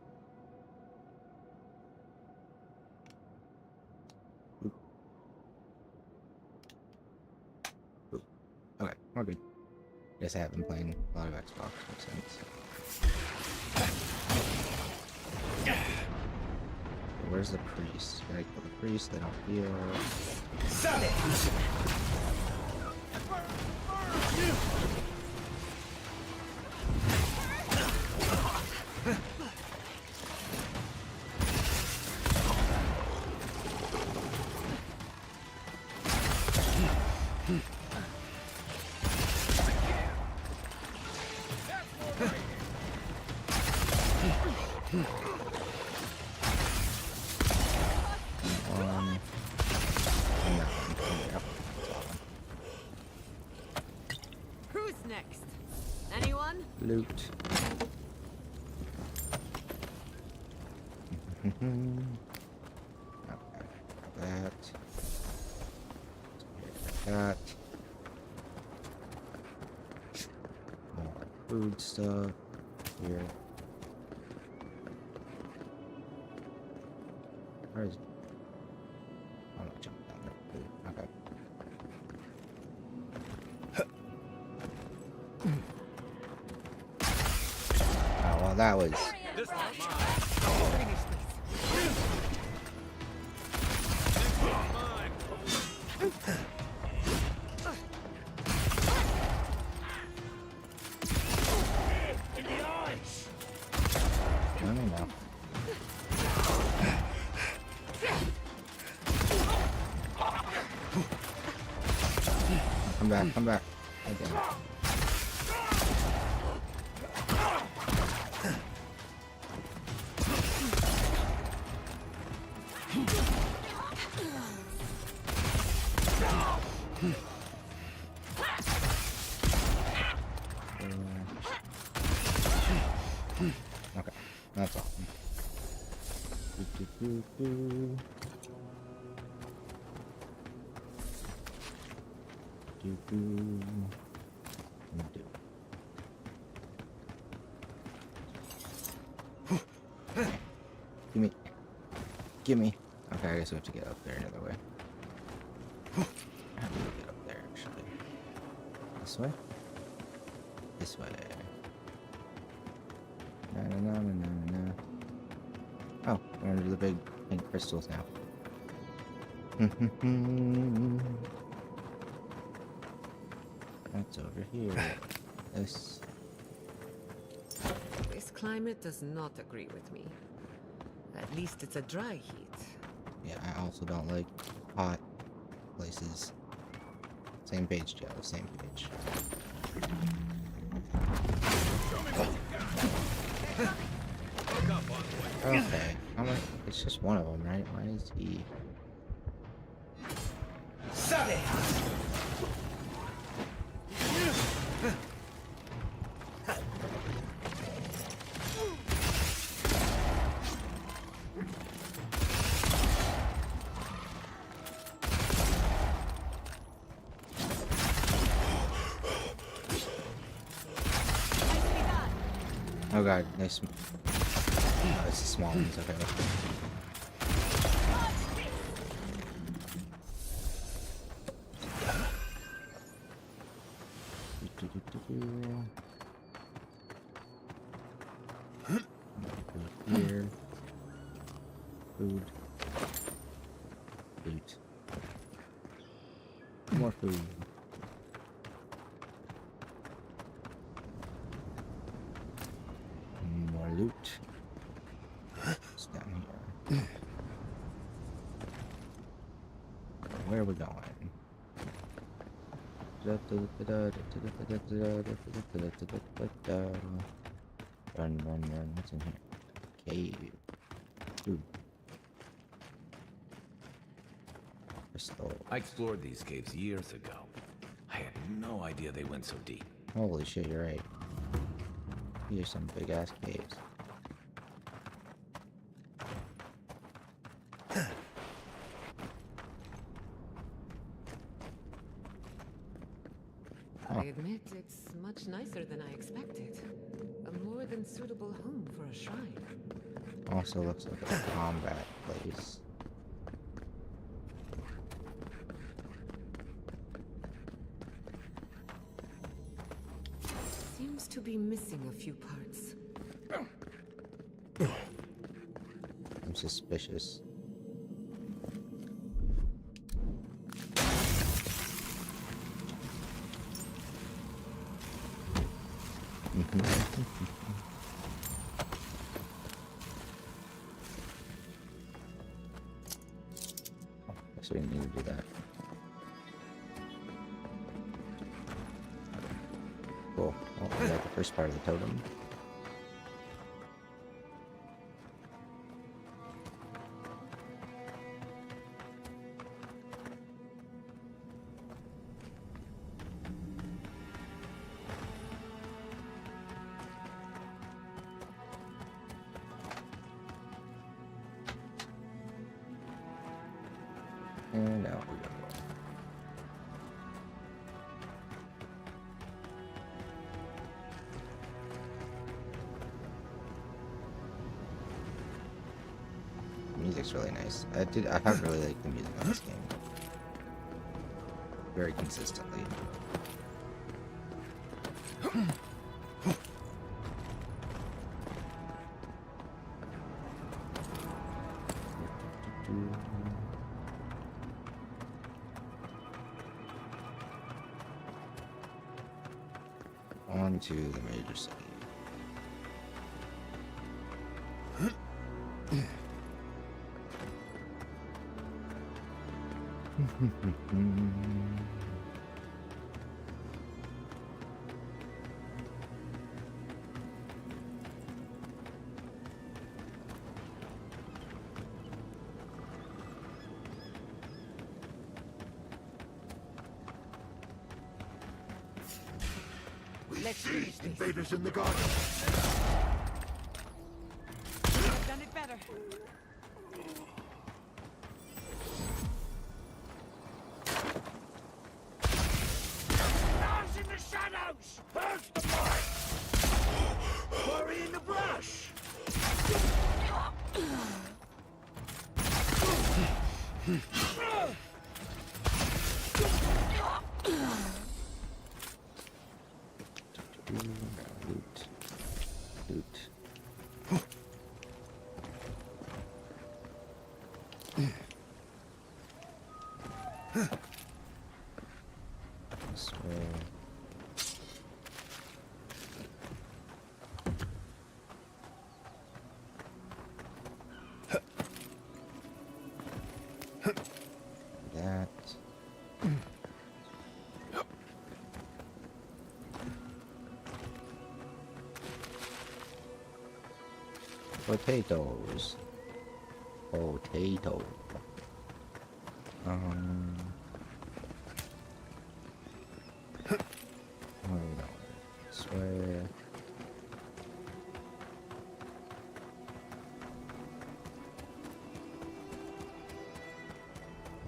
Boop. Boop. Okay, we're good. Guess I have been playing a lot of Xbox. Makes sense. Where's the priest? Can I kill the priest? They don't heal. Who's next? Anyone? Loot. Okay, that. That. More food stuff here. Where is it? I'm gonna jump down there. Okay. Oh, well, that was. This is mine. I don't know. Come back, come back. Okay. Okay, that's all. Gimme. Gimme. Okay, I guess we have to get up there another way. How do we get up there, actually? This way? This way. No, no, no, no, no, no. Oh, we're under the big pink crystals now. That's over here. This. This climate does not agree with me. At least it's a dry heat. Yeah, I also don't like hot places. Same page, Joe. Same page. Okay. How many? It's just one of them, right? Why is he? Oh god, nice. Oh, it's the small ones, okay. Food here. Food. Loot. More food. More loot. It's down here. Where are we going? Run. What's in here? Cave. Ooh. Crystal. I explored these caves years ago. I had no idea they went so deep. Holy shit, you're right. These are some big ass caves. I admit it's much nicer than I expected. A more than suitable home for a shrine. Also looks like a combat place. Seems to be missing a few parts. I'm suspicious. Guess we didn't need to do that. Cool. Well, we got the first part of the totem. And out we go. Music's really nice. I have really liked the music on this game. Very consistently. On to the major city. Let's finish this. Invaders in the garden. I've done it better. Stars in the shadows! Where's the fight? Worry in the brush! Loot. Loot. This way. That. Potatoes. Potato. Where are we going? This way.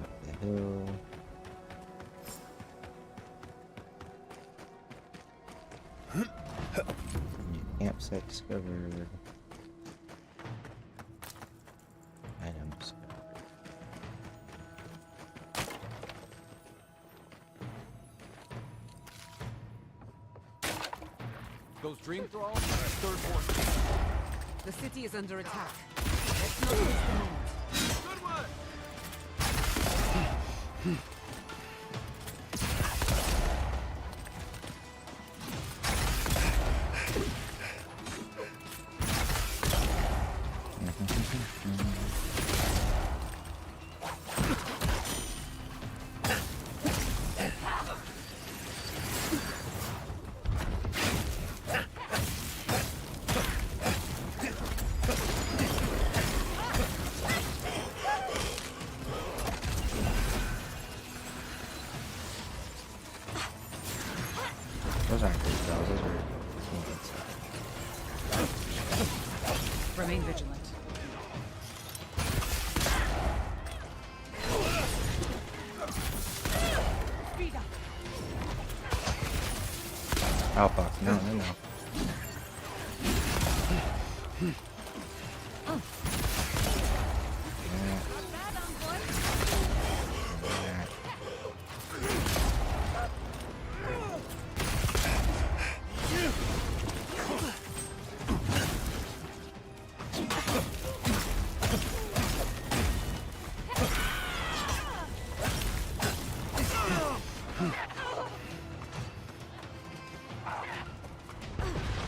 Up the hill. New campsite discovered. Items. Those dream thralls are at third portion. The city is under attack. Let's not waste a moment. Good one! Those aren't good spells, those are teammates. Remain vigilant. Oh fuck, no.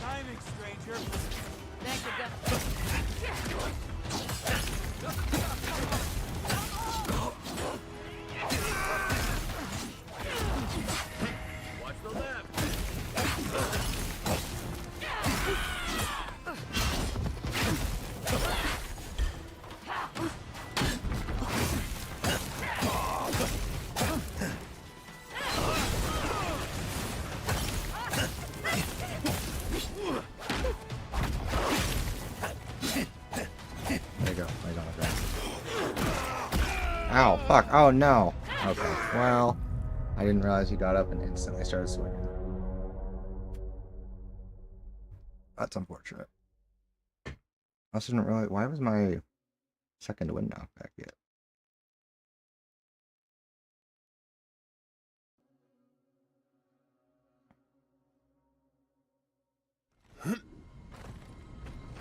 Timing, stranger. Thank you, Watch the left. There you go. I got it right. Ow, fuck. Oh no. Okay, well, I didn't realize he got up and instantly started swinging. That's unfortunate. I also didn't realize, why was my second wind knocked back yet?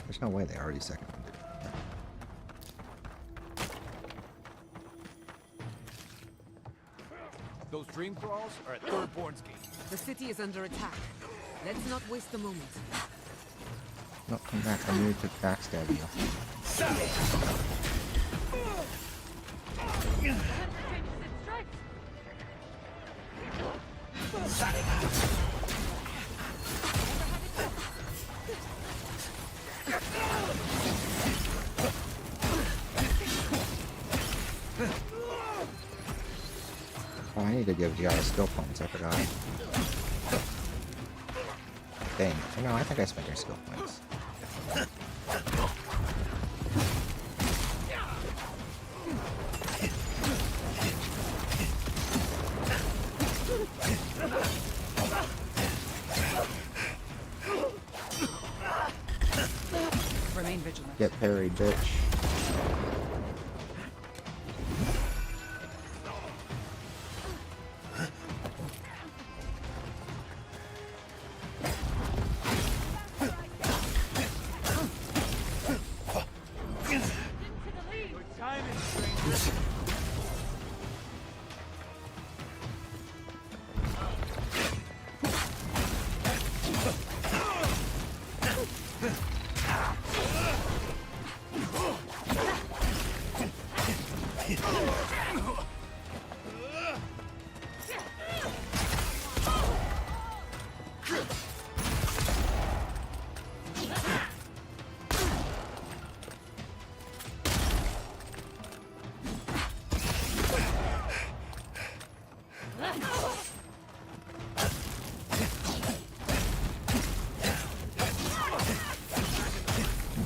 There's no way they already second winded. Those dream crawls are at Third Born's gate. The city is under attack. Let's not waste a moment. No, come back. I need to backstab you. Oh, I need to give Giada skill points. I forgot. Dang. No, I think I spent your skill points. Remain vigilant. Get parried, bitch. Good timing, stranger.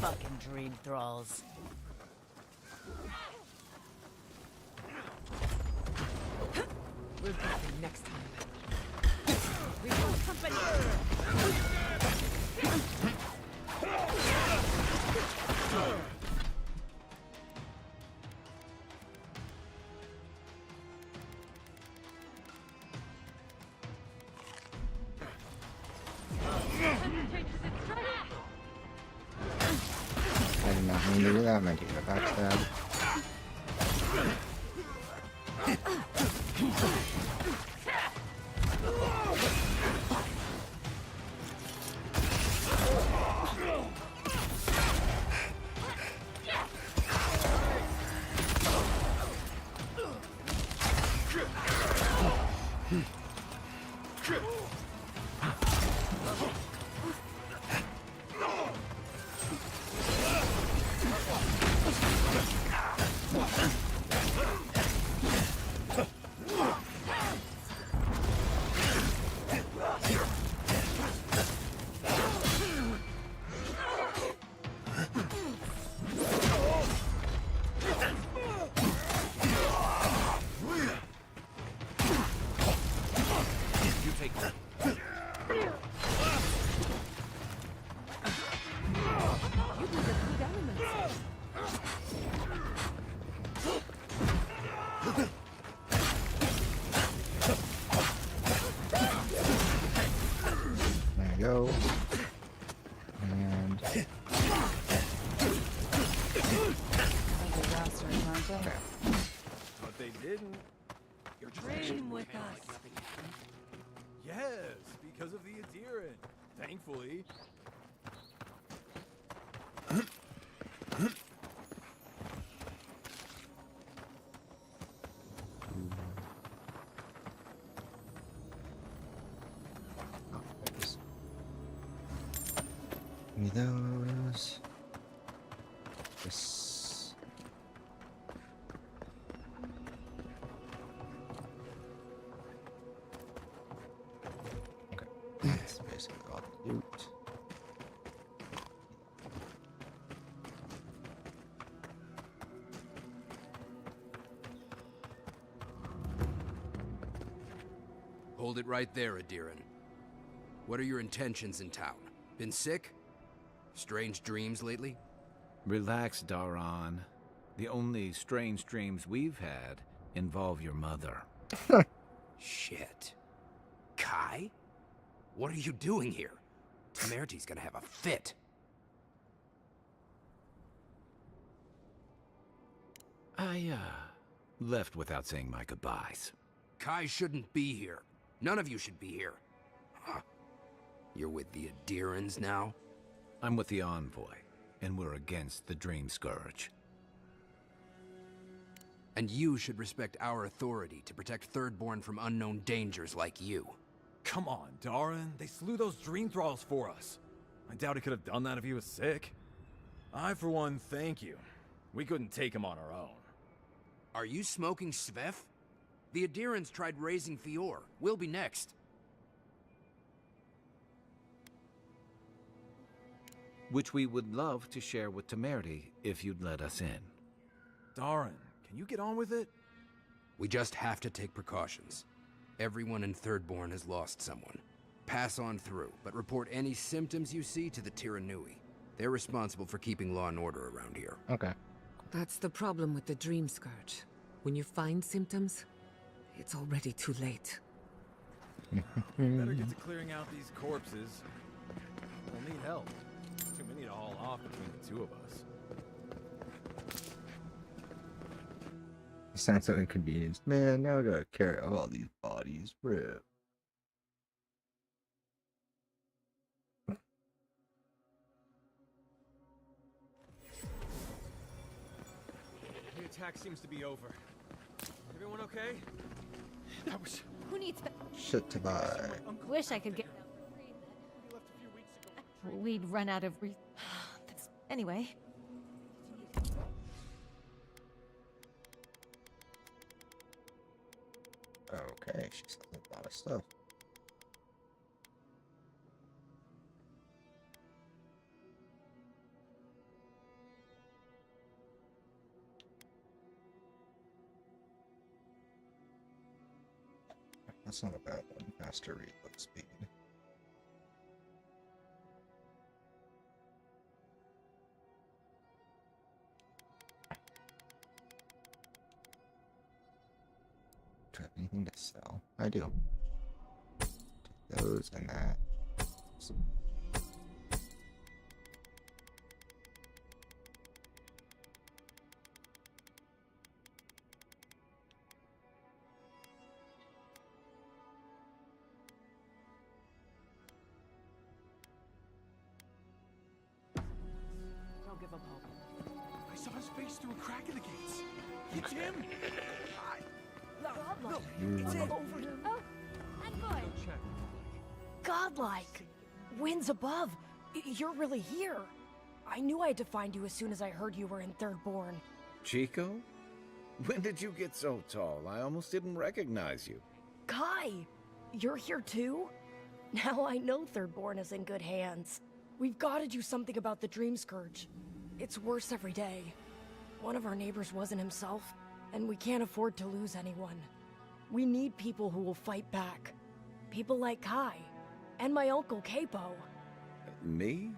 Fucking dream thralls. We'll get them next time. We want company. I mean to do that. I meant to get a backstab. There you go. And okay. But they didn't. You're just Dream with us. Yes, because of the Adiran. Thankfully. Give me those. This. Okay, that's basically all the loot. Hold it right there, Adiran. What are your intentions in town? Been sick? Strange dreams lately? Relax, Daran. The only strange dreams we've had involve your mother. Shit. Kai? What are you doing here? Temerty's gonna have a fit. I, left without saying my goodbyes. Kai shouldn't be here. None of you should be here. Huh. You're with the Adirans now? I'm with the Envoy, and we're against the Dream Scourge. And you should respect our authority to protect Thirdborn from unknown dangers like you. Come on, Darren. They slew those dream thralls for us. I doubt he could have done that if he was sick. I, for one, thank you. We couldn't take him on our own. Are you smoking Svef? The Adirans tried raising Fior. We'll be next. Which we would love to share with Temerity if you'd let us in. Darren, can you get on with it? We just have to take precautions. Everyone in Thirdborn has lost someone. Pass on through, but report any symptoms you see to the Tiranui. They're responsible for keeping law and order around here. Okay. That's the problem with the Dream Scourge. When you find symptoms, it's already too late. Better get to clearing out these corpses. We'll need help. Too many to haul off between the two of us. Sounds so inconvenienced. Man, now I gotta carry all these bodies. Rip. The attack seems to be over. Everyone okay? That was... Who needs that? Shit to buy. Wish I could get. We'd run out of. Anyway. Okay, she sells a lot of stuff. That's not a bad one. Faster reload speed. Do I have anything to sell? I do. Take those and that. face through a crack in the gates. It's him. Godlike. It's it. Oh, envoy. Godlike. Winds above. You're really here. I knew I had to find you as soon as I heard you were in Thirdborn. Chico? When did you get so tall? I almost didn't recognize you. Kai, you're here too? Now I know Thirdborn is in good hands. We've got to do something about the Dream Scourge. It's worse every day. One of our neighbors wasn't himself, and we can't afford to lose anyone. We need people who will fight back. People like Kai, and my uncle Capo. Me?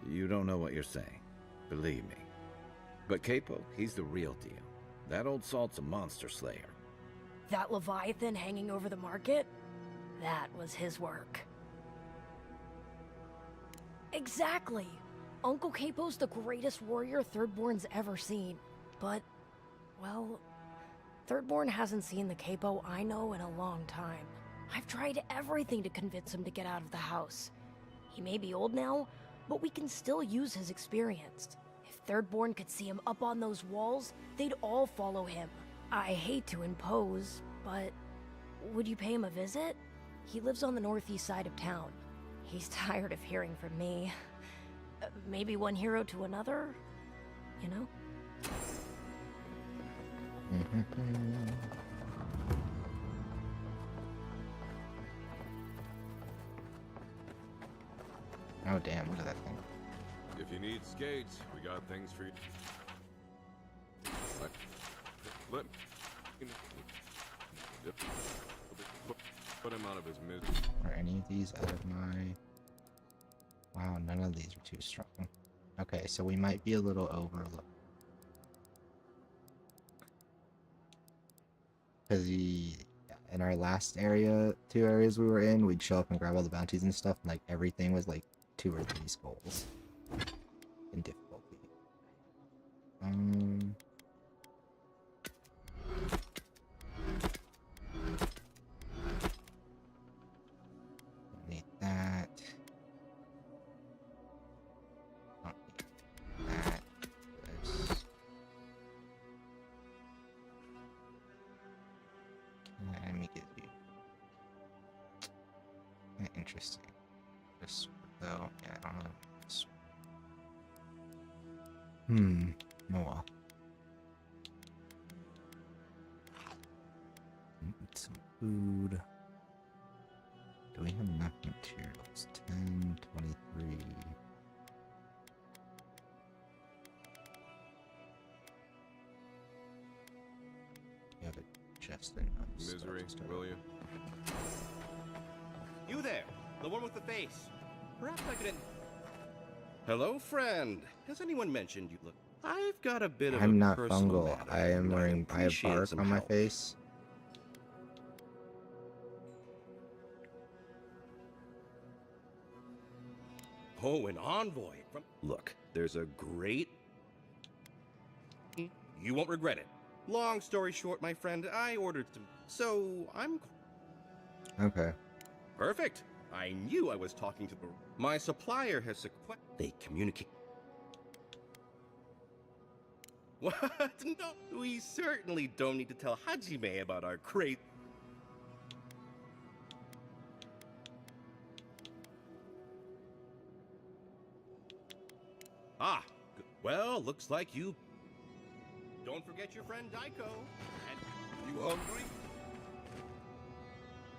You don't know what you're saying. Believe me. But Capo, he's the real deal. That old salt's a monster slayer. That Leviathan hanging over the market? That was his work. Exactly! Uncle Capo's the greatest warrior Thirdborn's ever seen. But, well, Thirdborn hasn't seen the Capo I know in a long time. I've tried everything to convince him to get out of the house. He may be old now, but we can still use his experience. If Thirdborn could see him up on those walls, they'd all follow him. I hate to impose, but would you pay him a visit? He lives on the northeast side of town. He's tired of hearing from me. Maybe one hero to another, you know? Oh damn, look at that thing. If you need skates, we got things for you. Let put him out of his misery. Are any of these out of my... Wow, none of these are too strong. Okay, so we might be a little overlooked. Because in our last area, 2 areas we were in, we'd show up and grab all the bounties and stuff, and like everything was like 2 or 3 skulls in difficulty. Don't need that. Don't need that. This. Let me give you. Interesting. This though, yeah, I don't know. Oh well. Need some food. Do we have enough materials? 10, 23. You have it just enough. Misery, will you? You there, the one with the face. Perhaps I could. Hello, friend. Has anyone mentioned you look? I've got a bit of I'm a not personal fungal. matter, I am and wearing I have appreciate bark some on my help. face. Oh, an envoy from. Look, there's a great. You won't regret it. Long story short, my friend, I ordered some. So I'm. Okay. Perfect. I knew I was talking to the. My supplier has They communicate. What? No, we certainly don't need to tell Hajime about our crate. Ah, well, looks like you. Don't forget your friend Daiko. And You hungry?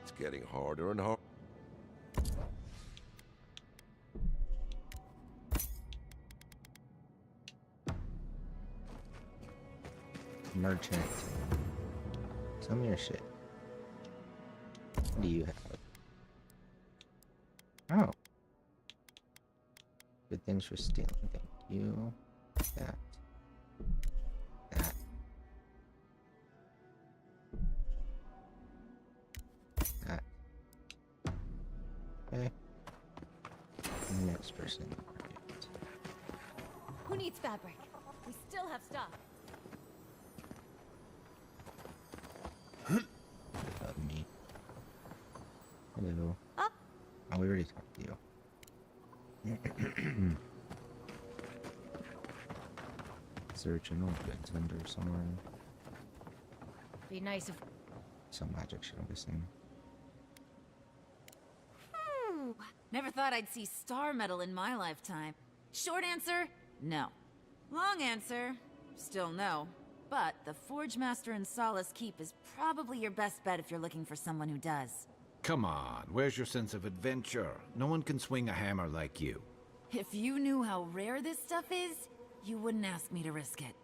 It's getting harder and harder. Merchant. Tell me your shit. What do you have? Oh. Good things for stealing. Thank you. That. That. That. Okay. Next person. Who needs fabric? We still have stuff. Of me. Hello. Up. Oh, we already talked to you. Is there a general goods vendor somewhere? Be nice if. Some magic shit, I'm guessing. Never thought I'd see star metal in my lifetime. Short answer, no. Long answer, still no. But the Forge Master in Solace Keep is probably your best bet if you're looking for someone who does. Come on, where's your sense of adventure? No one can swing a hammer like you. If you knew how rare this stuff is, you wouldn't ask me to risk it.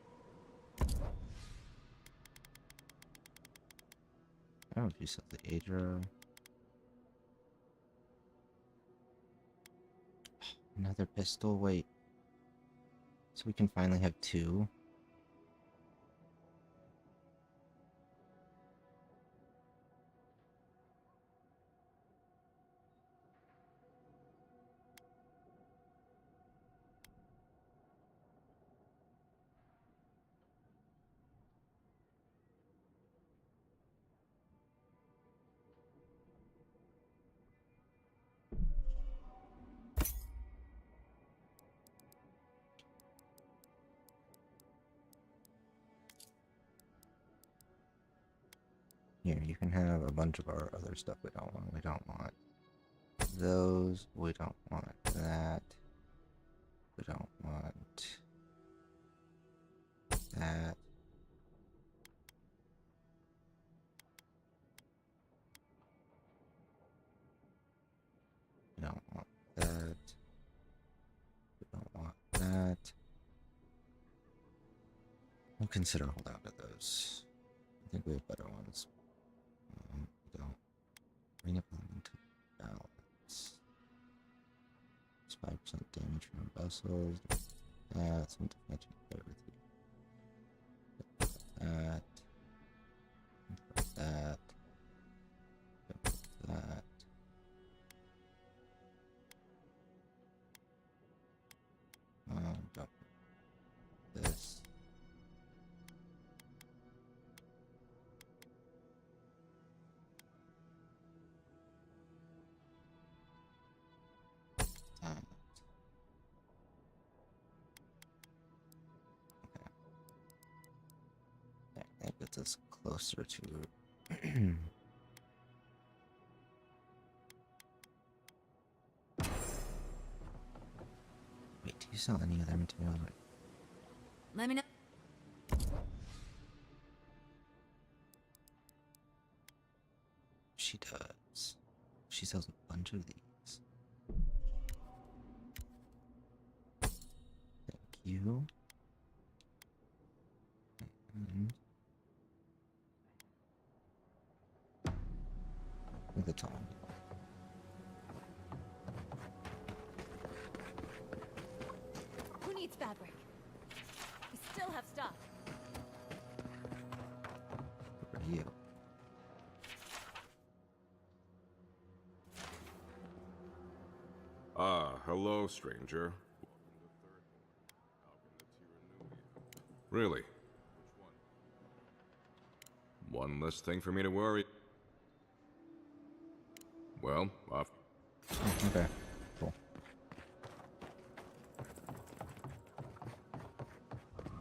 Oh, you said the Adra. Another pistol, wait. So we can finally have two? Here, you can have a bunch of our other stuff we don't want. We don't want those. We don't want that. We don't want that. We don't want that. We don't want that. We'll consider hold out of those. I think we have better ones. We don't bring up into balance. It's 5% damage from vessels. That's some defense play with you. That. That. That. Don't. This. That gets us closer to wait, do you sell any other material? Let me know. She does. She sells a bunch of these. Thank you. And with the tongue. Who needs fabric? We still have stuff. For you. Hello, stranger. Really? One less thing for me to worry. Well, off. Okay, cool.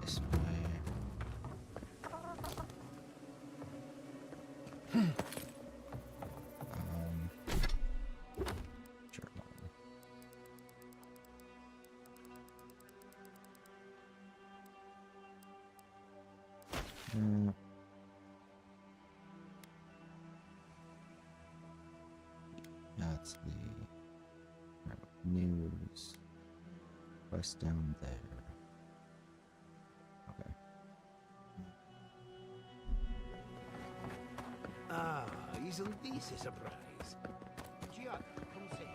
This way. Sure. That's the news quest down there. Okay. Ah, isn't this a surprise? Giada, come see.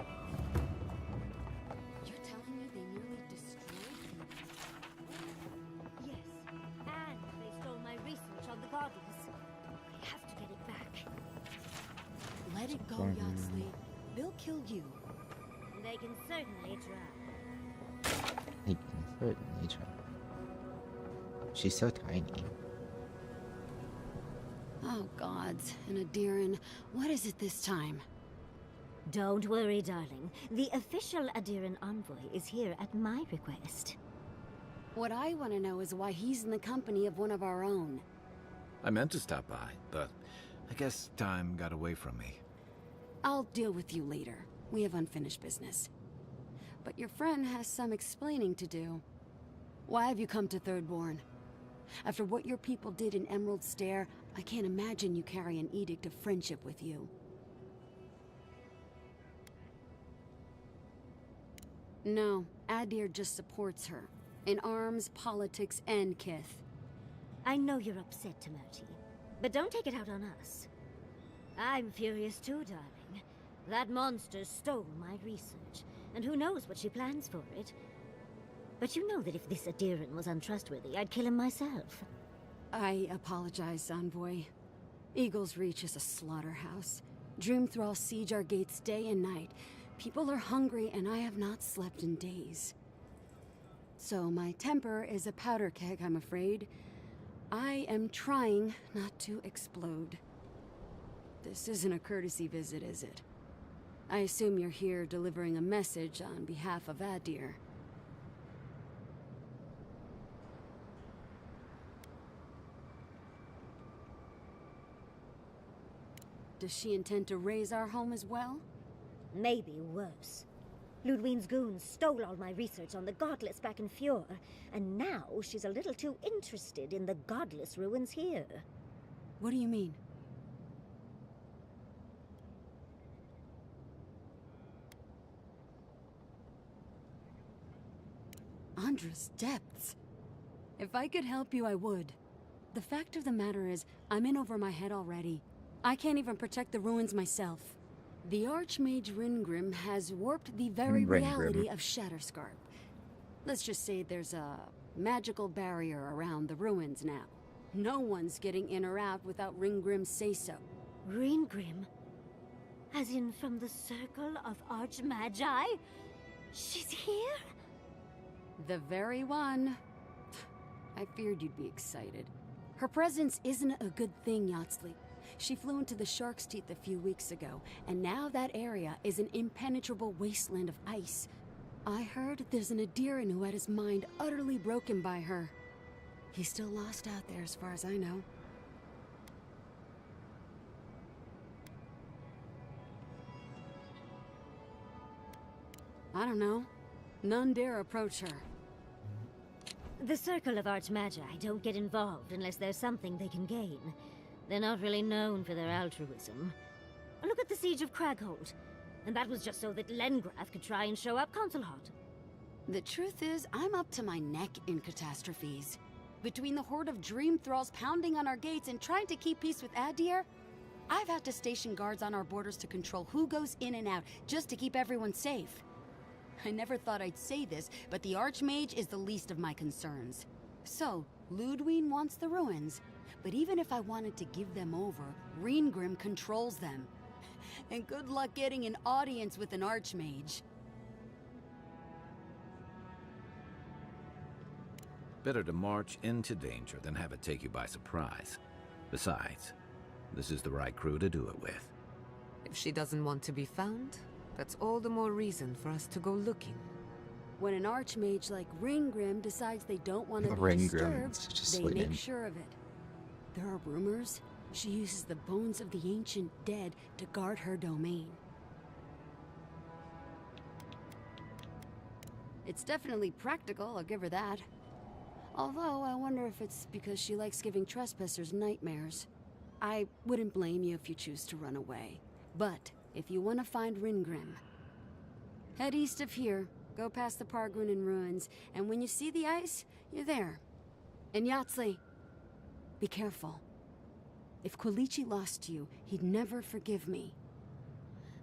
You're telling me they nearly destroyed me? Yes, and they stole my research on the goddess. I have to get it back. Let it go, Yogsley. They'll kill you. They can certainly try. He can certainly try. She's so tiny. Oh, gods. And Adiran, what is it this time? Don't worry, darling. The official Adiran envoy is here at my request. What I want to know is why he's in the company of one of our own. I meant to stop by, but I guess time got away from me. I'll deal with you later. We have unfinished business. But your friend has some explaining to do. Why have you come to Thirdborn? After what your people did in Emerald Stair, I can't imagine you carry an edict of friendship with you. No, Adir just supports her. In arms, politics, and kith. I know you're upset, Timothy, but don't take it out on us. I'm furious too, darling. That monster stole my research, and who knows what she plans for it. But you know that if this Adiran was untrustworthy, I'd kill him myself. I apologize, Envoy. Eagle's Reach is a slaughterhouse. Dreamthrall siege our gates day and night. People are hungry, and I have not slept in days. So my temper is a powder keg, I'm afraid. I am trying not to explode. This isn't a courtesy visit, is it? I assume you're here delivering a message on behalf of Adir. Does she intend to raise our home as well? Maybe worse. Ludwine's goons stole all my research on the Godless back in Fjord, and now she's a little too interested in the Godless ruins here. What do you mean? Andra's depths. If I could help you, I would. The fact of the matter is, I'm in over my head already. I can't even protect the ruins myself. The Archmage Ringrim has warped the very reality of Shatterscarp. Let's just say there's a magical barrier around the ruins now. No one's getting in or out without Ringgrim's say-so. Ringrim? As in from the Circle of Archmagi? She's here? The very one. I feared you'd be excited. Her presence isn't a good thing, Yatsley. She flew into the Shark's Teeth a few weeks ago, and now that area is an impenetrable wasteland of ice. I heard there's an Adiran who had his mind utterly broken by her. He's still lost out there as far as I know. I don't know. None dare approach her. The Circle of Archmagi don't get involved unless there's something they can gain. They're not really known for their altruism. Look at the Siege of Craghold. And that was just so that Lengrath could try and show up Consulhot. The truth is, I'm up to my neck in catastrophes. Between the horde of dream thralls pounding on our gates and trying to keep peace with Adir, I've had to station guards on our borders to control who goes in and out, just to keep everyone safe. I never thought I'd say this, but the Archmage is the least of my concerns. So, Ludwine wants the ruins, but even if I wanted to give them over, Ringrim controls them. And good luck getting an audience with an Archmage. Better to march into danger than have it take you by surprise. Besides, this is the right crew to do it with. If she doesn't want to be found, that's all the more reason for us to go looking. When an Archmage like Ringgrim decides they don't want to be disturbed, they make sure of it. There are rumors she uses the bones of the ancient dead to guard her domain. It's definitely practical, I'll give her that. Although, I wonder if it's because she likes giving trespassers nightmares. I wouldn't blame you if you choose to run away. But, if you want to find Ringrim, head east of here, go past the Pargrunin ruins, and when you see the ice, you're there. And Yatsley, be careful. If Quilichi lost you, he'd never forgive me.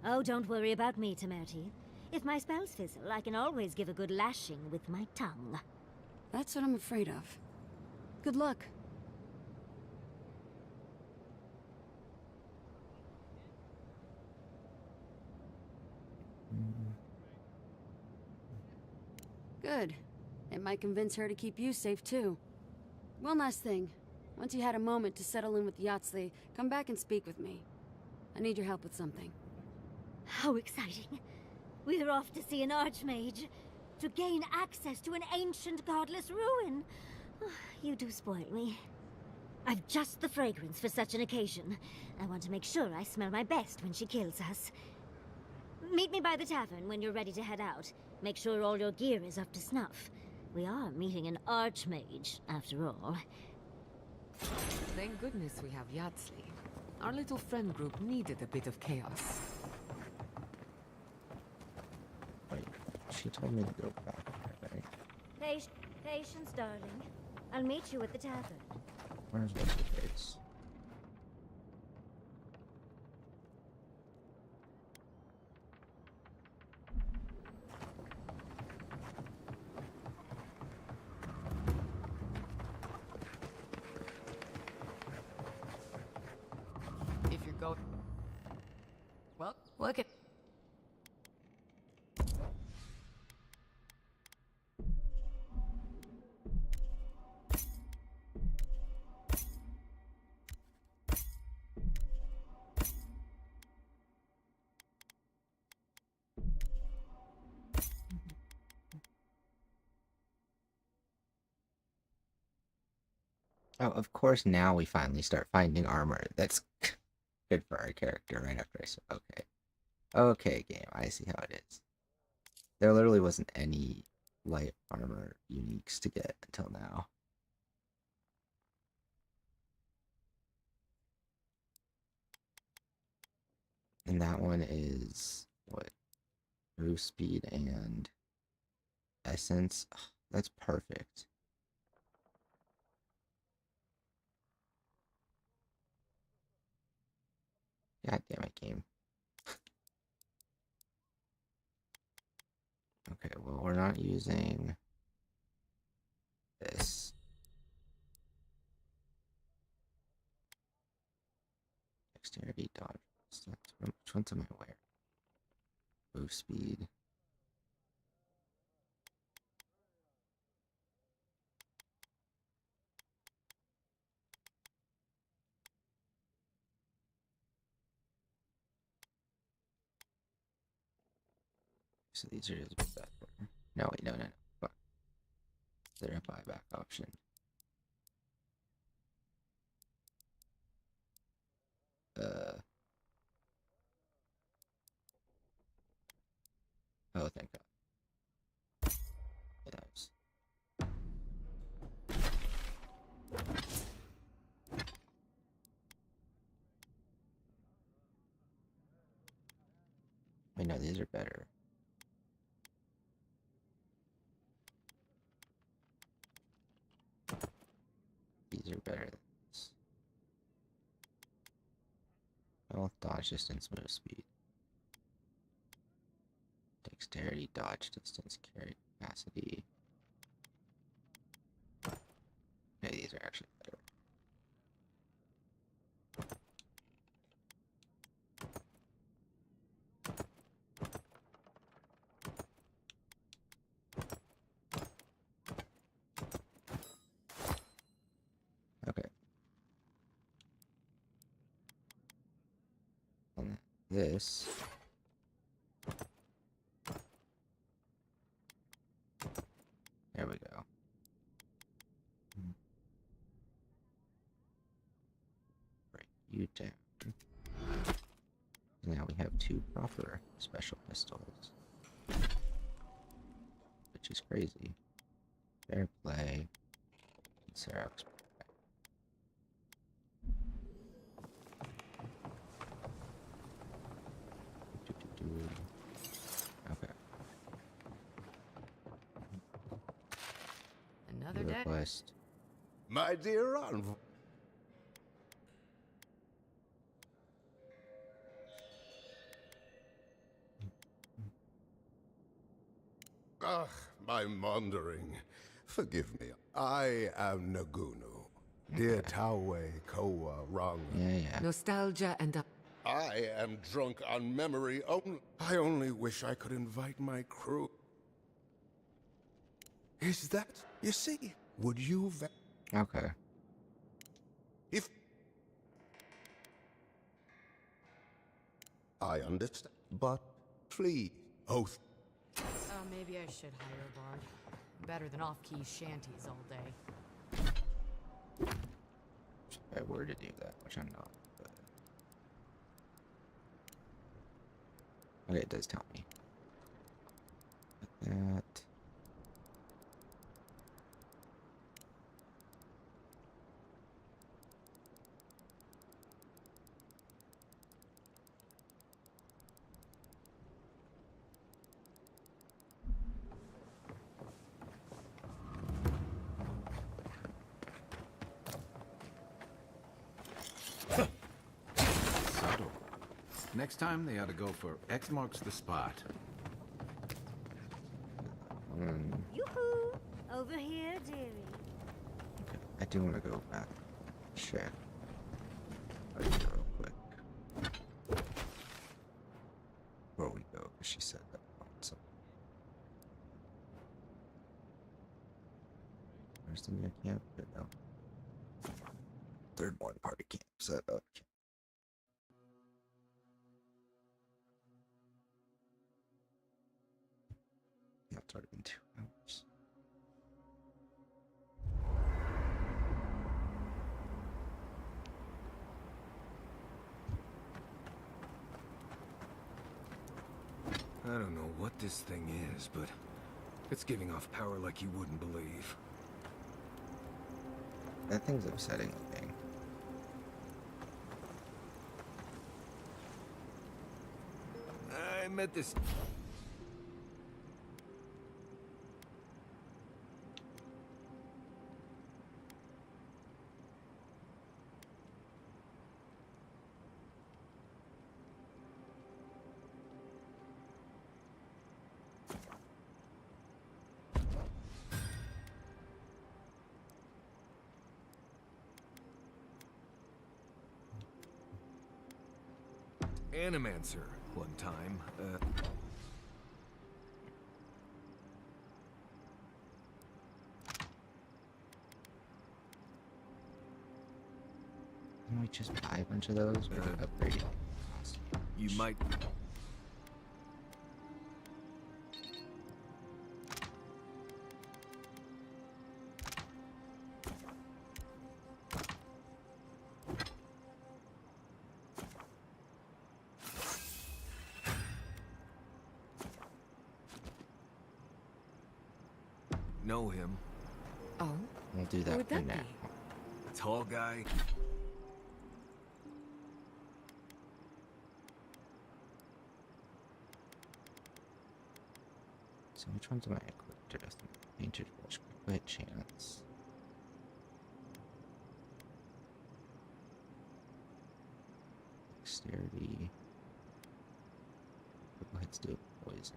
Oh, don't worry about me, Temerti. If my spells fizzle, I can always give a good lashing with my tongue. That's what I'm afraid of. Good luck. Good. It might convince her to keep you safe, too. One last thing. Once you had a moment to settle in with Yatsley, come back and speak with me. I need your help with something. How exciting. We're off to see an Archmage. to gain access to an ancient godless ruin. You do spoil me. I've just the fragrance for such an occasion. I want to make sure I smell my best when she kills us. Meet me by the tavern when you're ready to head out. Make sure all your gear is up to snuff. We are meeting an archmage, after all. Thank goodness we have Yardsley. Our little friend group needed a bit of chaos. Wait, she told me to go back there, right? Patience, darling. I'll meet you at the tavern. Where's what's her face? If you're going... Well, look at... Oh, of course, now we finally start finding armor. That's good for our character right after I said, okay. Okay, game, I see how it is. There literally wasn't any light armor uniques to get until now. And that one is, what? Move speed and essence. Ugh, that's perfect. God damn it, game. Okay, well, we're not using this. Dexterity, dodge. Which ones am I wearing? Move speed. So these are just better. No, wait, no. Fuck. Is there a buyback option? Oh, thank God. Yes. Wait, no, these are better. These are better than this. Health, dodge distance, move speed. Dexterity, dodge distance, carry capacity. Okay, these are actually better. Okay. And this. There we go. Break you down. Now we have two proper special pistols. Which is crazy. Fair play. Xerox. Okay. Another day. Request. My dear envoy. Ah, I'm wandering. Forgive me. I am Nagunu. Dear Tawe Koa Rang. Yeah. Nostalgia and I am drunk on memory only. I only wish I could invite my crew. Is that, you see, would you Okay. If I understand, but please, oath. Maybe I should hire a bard. Better than off-key shanties all day. If I were to do that, which I'm not, but... Okay, it does tell me. Like that. Subtle. Next time they ought to go for X marks the spot. Yoo-hoo! Over here, dearie. Okay, I do want to go back. Check. Real quick. Before we go, because she said that. So. Where's the near camp? No. Third one party camp set up. Yeah, it's already been 2 hours. I don't know what this thing is, but it's giving off power like you wouldn't believe. That thing's upsetting looking. I met this... Animancer one time. Can we just buy a bunch of those? Or upgrade? You might... know him. Oh? We'll do that Who would for that now. be? Tall guy. So which ones am I equipped to? Painted brush, quit chance. Dexterity. Critical hits do poison.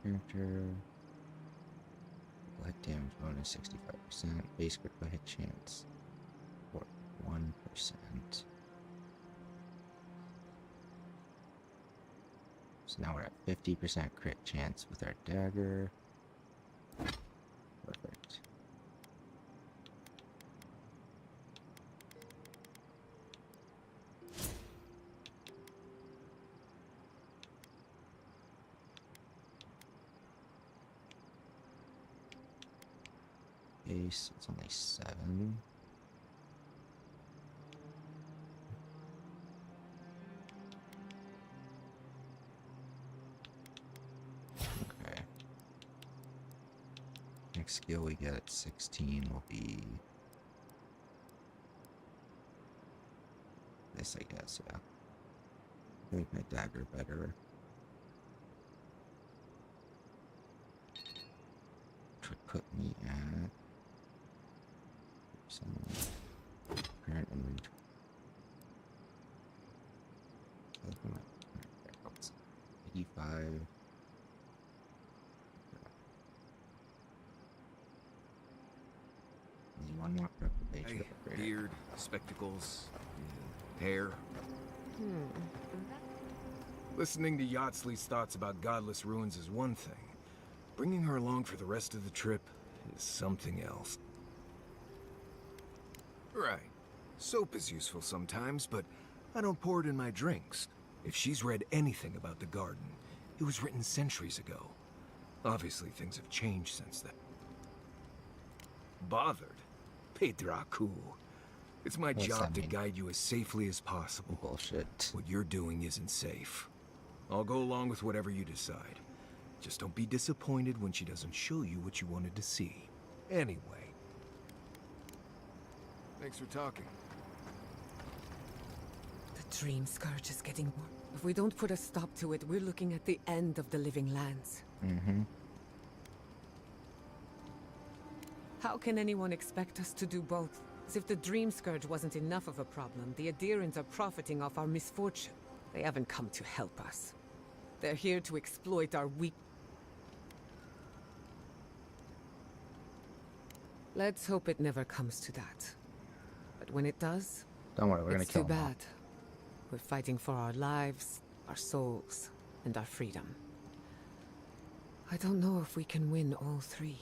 Character. Light damage bonus 65%. Base critical hit chance 1%. So now we're at 50% crit chance with our dagger. Perfect. Base, it's only 7. Okay. Next skill we get at 16 will be this, I guess, yeah. Make my dagger better. Which would put me at some current inventory. Look at my barrels. 85. Only one more page to upgrade it. Beard, spectacles, hair. Listening to Yatsley's thoughts about godless ruins is one thing. Bringing her along for the rest of the trip is something else. Right. Soap is useful sometimes, but I don't pour it in my drinks. If she's read anything about the garden, it was written centuries ago. Obviously, things have changed since then. Bothered? Pedraku. It's my What's job that to mean? guide you as safely as possible. Bullshit. What you're doing isn't safe. I'll go along with whatever you decide. Just don't be disappointed when she doesn't show you what you wanted to see. Anyway. Thanks for talking. The dream scourge is getting more. If we don't put a stop to it, we're looking at the end of the living lands. Mm-hmm. How can anyone expect us to do both? As if the dream scourge wasn't enough of a problem, the Adherents are profiting off our misfortune. They haven't come to help us. They're here to exploit our weak... Let's hope it never comes to that. But when it does, Don't worry, we're gonna it's kill too them all. bad. We're fighting for our lives, our souls, and our freedom. I don't know if we can win all three.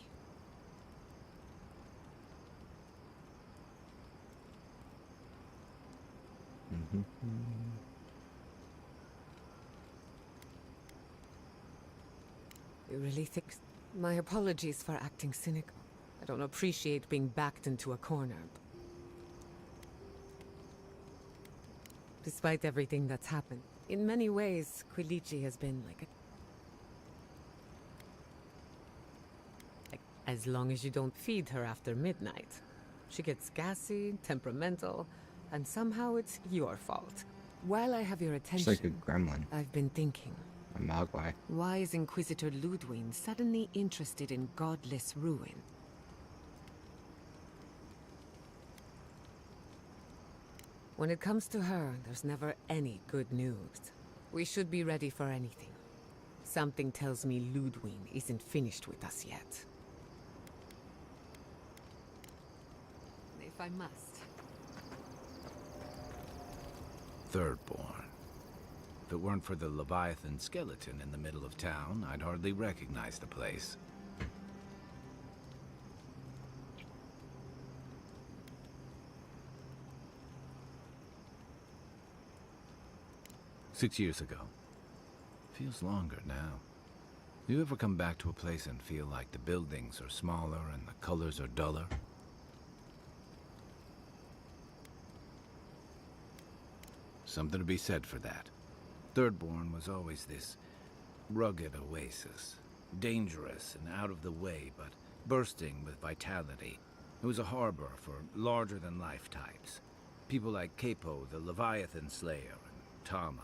You really think... My apologies for acting cynical. I don't appreciate being backed into a corner. Despite everything that's happened, in many ways, Quilichi has been like as long as you don't feed her after midnight. She gets gassy, temperamental, and somehow it's your fault. While I have your She's attention, like a gremlin. I've been thinking. A mogwai. Why is Inquisitor Ludwig suddenly interested in godless ruin? When it comes to her, there's never any good news. We should be ready for anything. Something tells me Ludwig isn't finished with us yet. If I must. Thirdborn. If it weren't for the Leviathan skeleton in the middle of town, I'd hardly recognize the place. "6 years ago. Feels longer now. You ever come back to a place and feel like the buildings are smaller and the colors are duller? Something to be said for that. Thirdborn was always this rugged oasis. Dangerous and out of the way, but bursting with vitality. It was a harbor for larger-than-life types. People like Capo, the Leviathan Slayer, and Tama.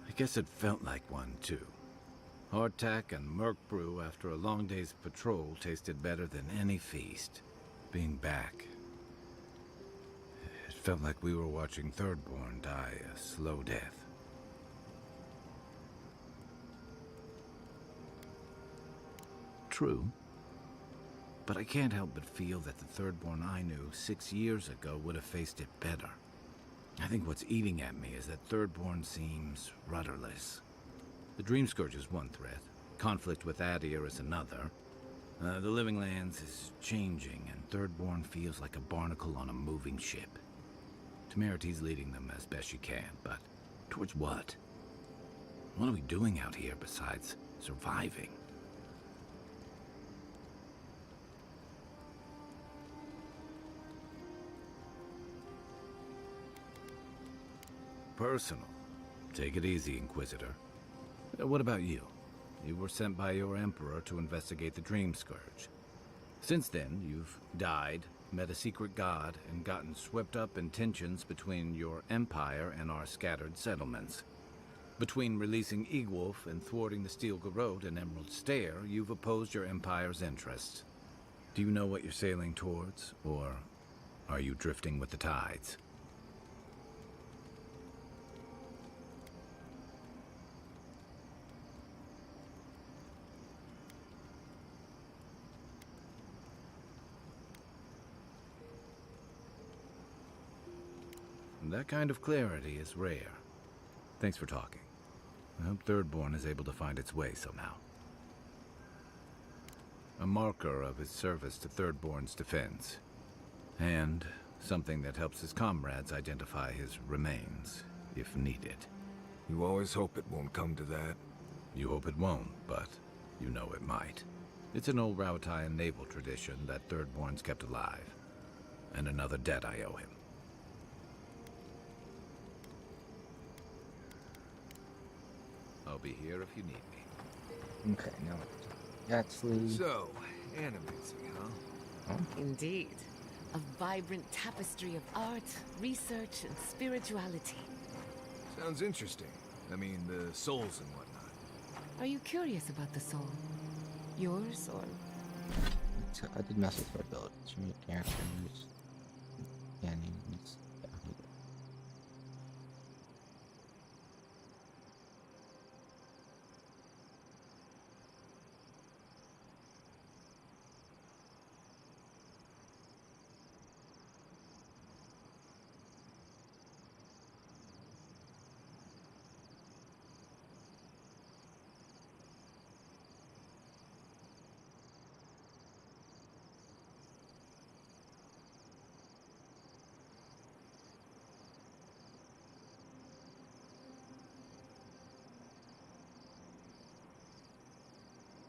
I guess it felt like one, too. Hardtack and Merc brew after a long day's patrol tasted better than any feast. Being back, it felt like we were watching Thirdborn die a slow death. True. But I can't help but feel that the Thirdborn I knew 6 years ago would have faced it better. I think what's eating at me is that Thirdborn seems rudderless. The Dream Scourge is one threat. Conflict with Adir is another. The Living Lands is changing, and Thirdborn feels like a barnacle on a moving ship. Temeriti's leading them as best she can, but towards what? What are we doing out here besides surviving? Personal. Take it easy, Inquisitor. What about you? You were sent by your Emperor to investigate the Dream Scourge. Since then, you've died, met a secret god, and gotten swept up in tensions between your Empire and our scattered settlements. Between releasing Egwolf and thwarting the Steel Garrote and Emerald Stair, you've opposed your Empire's interests. Do you know what you're sailing towards, or are you drifting with the tides? That kind of clarity is rare. Thanks for talking. I hope Thirdborn is able to find its way somehow. A marker of his service to Thirdborn's defense. And something that helps his comrades identify his remains, if needed. You always hope it won't come to that. You hope it won't, but you know it might. It's an old Rautian naval tradition that Thirdborn's kept alive. And another debt I owe him. I'll be here if you need me. Okay, now Yaxley. So, animating, huh? Oh. Indeed. A vibrant tapestry of art, research, and spirituality. Sounds interesting. I mean, the souls and whatnot. Are you curious about the soul? Yours, or... I did mess with her build. She made characters. Cannons.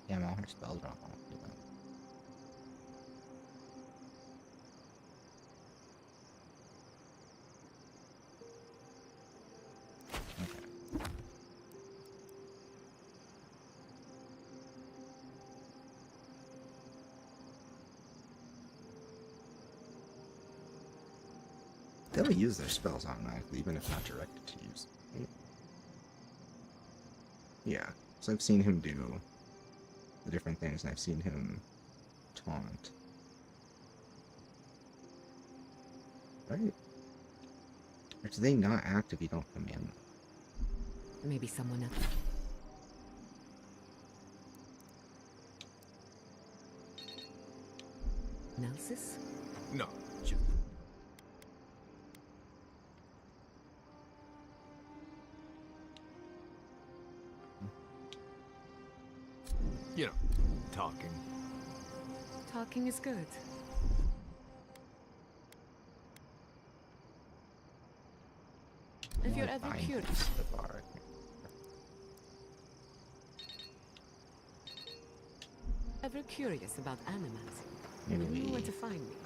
Damn, all her spells are off. They'll use their spells automatically, even if not directed to use. Yeah, so I've seen him do the different things, and I've seen him taunt. Right? Or do they not act if you don't command them? Maybe someone else. Nelsis? No. You know, talking. Talking is good. If you're ever curious. Ever curious about animals? You know where to find me.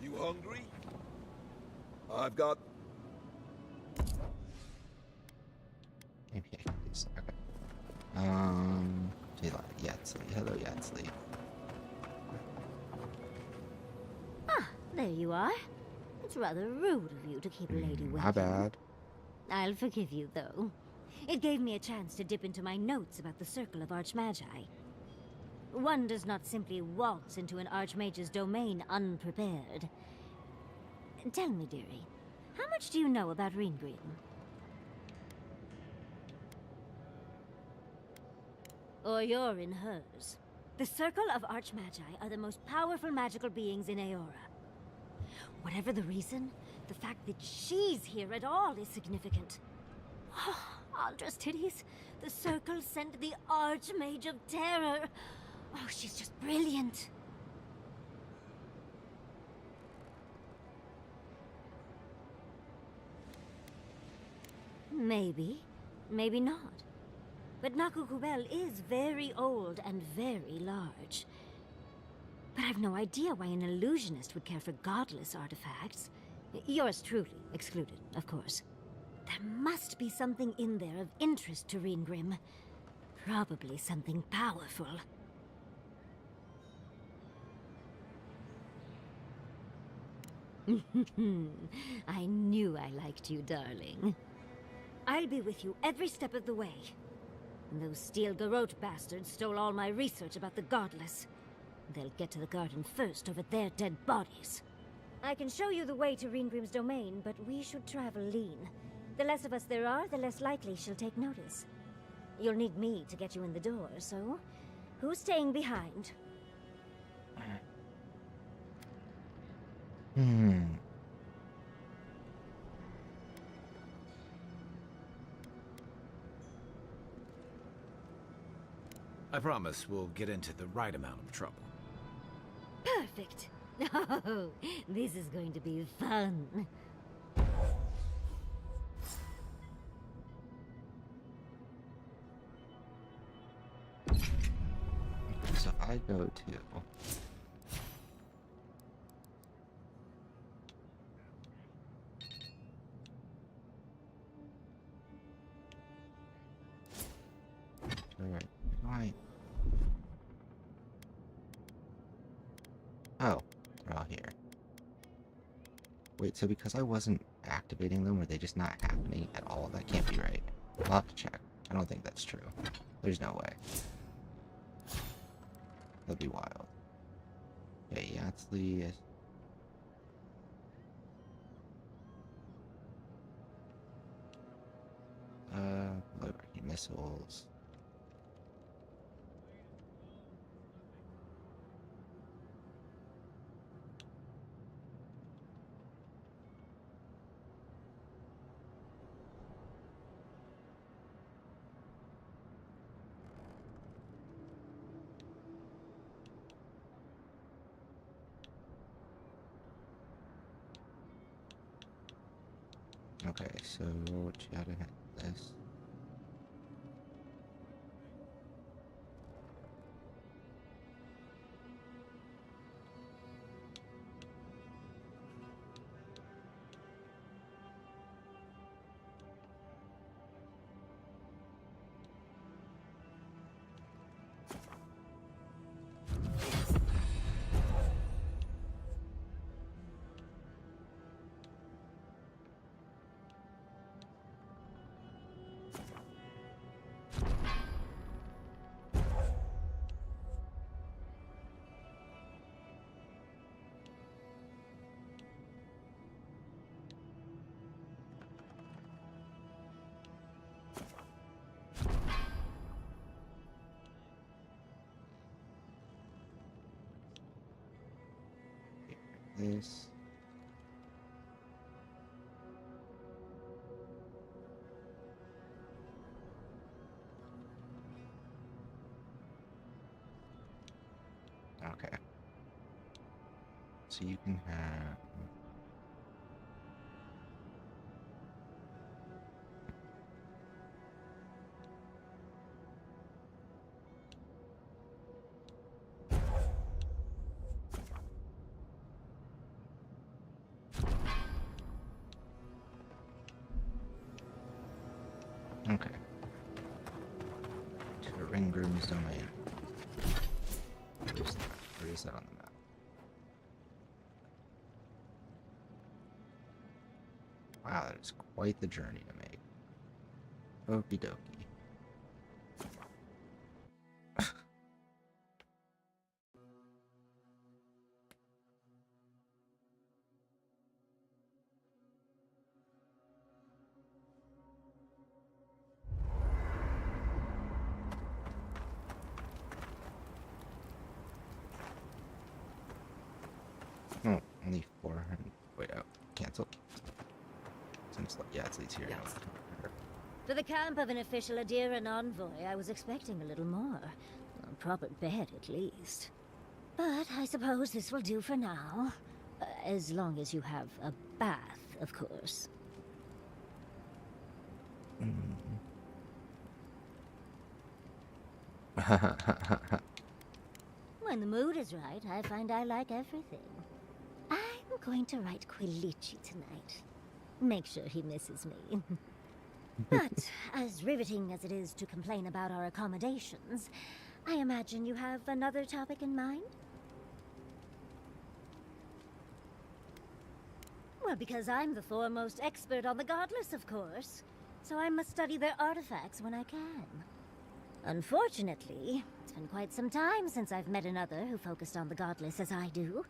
You hungry? I've got... Maybe I can do so. Okay. Yaxley. Hello, Yaxley. Ah, there you are. It's rather rude of you to keep a lady waiting. My bad. I'll forgive you, though. It gave me a chance to dip into my notes about the Circle of Archmagi. One does not simply waltz into an Archmage's domain unprepared. Tell me, dearie, how much do you know about Reengrim? Or you're in hers. The Circle of Archmagi are the most powerful magical beings in Aora. Whatever the reason, the fact that she's here at all is significant. Andra's titties, the Circle sent the Archmage of Terror. Oh, she's just brilliant. Maybe, maybe not. But Nakukubel is very old and very large. But I've no idea why an illusionist would care for godless artifacts. Yours truly excluded, of course. There must be something in there of interest to Reengrim. Probably something powerful. I knew I liked you, darling. I'll be with you every step of the way. Those steel garrote bastards stole all my research about the Godless. They'll get to the garden first over their dead bodies. I can show you the way to Reengrim's domain, but we should travel lean. The less of us there are, the less likely she'll take notice. You'll need me to get you in the door, so who's staying behind? I promise we'll get into the right amount of trouble. Perfect. Oh, this is going to be fun. So I go to... Alright, right. Oh, they're all here. Wait, so because I wasn't activating them, were they just not happening at all? That can't be right. I'll have to check. I don't think that's true. There's no way. That'd be wild. Okay, Yatsley is... Low-range missiles. Okay, so gotta hit this. This. Okay. So you can have... Okay. To the Reengrim's domain. Where is that on the map? Wow, that is quite the journey to make. Okie dokie. Oh, only 400. Wait, oh, cancel. Seems like, yeah, it's here. Yes. For the camp of an official Adiran envoy, I was expecting a little more. A proper bed, at least. But I suppose this will do for now. As long as you have a bath, of course. When the mood is right, I find I like everything. I'm going to write Quilici tonight. Make sure he misses me. But, as riveting as it is to complain about our accommodations, I imagine you have another topic in mind? Well, because I'm the foremost expert on the Godless, of course. So I must study their artifacts when I can. Unfortunately, it's been quite some time since I've met another who focused on the godless as I do.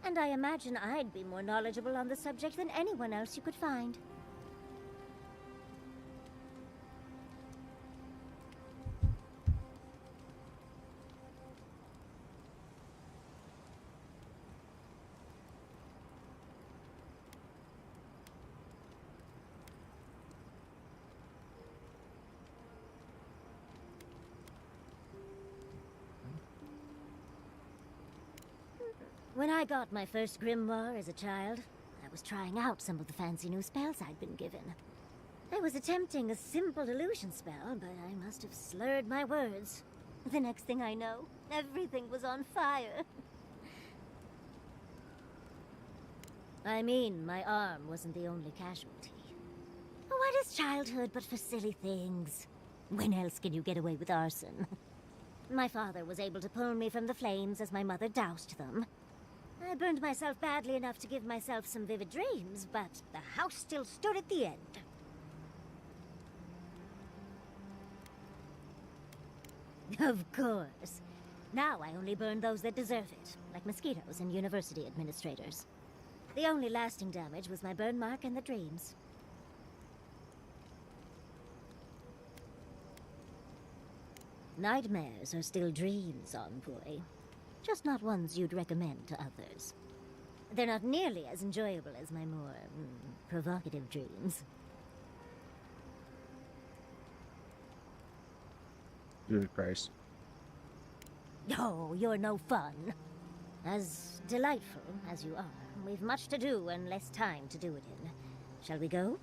And I imagine I'd be more knowledgeable on the subject than anyone else you could find. When I got my first grimoire as a child, I was trying out some of the fancy new spells I'd been given. I was attempting a simple illusion spell, but I must have slurred my words. The next thing I know, everything was on fire. I mean, my arm wasn't the only casualty. What is childhood but for silly things? When else can you get away with arson? My father was able to pull me from the flames as my mother doused them. I burned myself badly enough to give myself some vivid dreams, but the house still stood at the end. Of course. Now I only burn those that deserve it, like mosquitoes and university administrators. The only lasting damage was my burn mark and the dreams. Nightmares are still dreams, Envoy. Just not ones you'd recommend to others. They're not nearly as enjoyable as my more, provocative dreams. Jesus Christ. Oh, you're no fun. As delightful as you are, we've much to do and less time to do it in. Shall we go?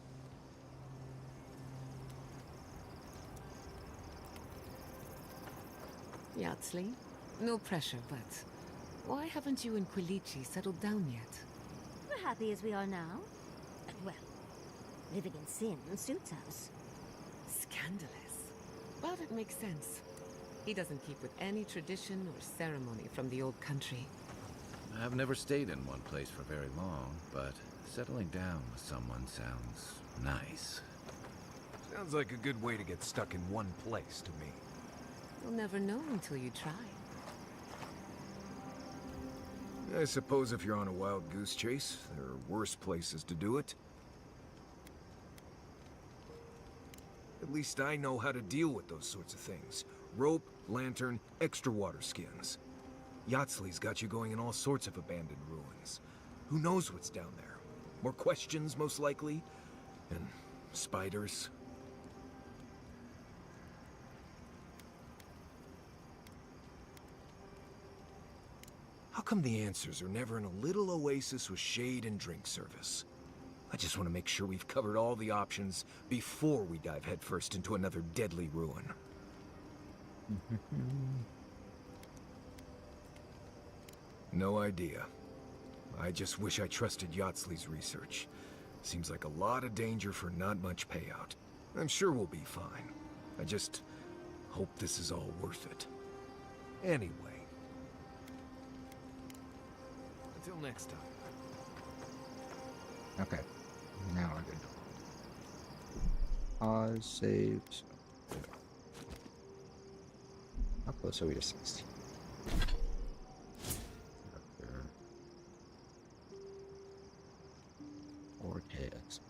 Yatsley? No pressure, but why haven't you and Quilici settled down yet? We're happy as we are now. Well, living in sin suits us. Scandalous. But it makes sense. He doesn't keep with any tradition or ceremony from the old country. I've never stayed in one place for very long, but settling down with someone sounds nice. Sounds like a good way to get stuck in one place to me. You'll never know until you try. I suppose if you're on a wild goose chase, there are worse places to do it. At least I know how to deal with those sorts of things. Rope, lantern, extra water skins. Yatsley's got you going in all sorts of abandoned ruins. Who knows what's down there? More questions, most likely. And spiders. How come the answers are never in a little oasis with shade and drink service? I just want to make sure we've covered all the options before we dive headfirst into another deadly ruin. No idea. I just wish I trusted Yatsley's research. Seems like a lot of danger for not much payout. I'm sure we'll be fine. I just hope this is all worth it. Anyway. Until next time. Okay. Now we're good. Pause, saved. How close are we to 16? There. 4K XP.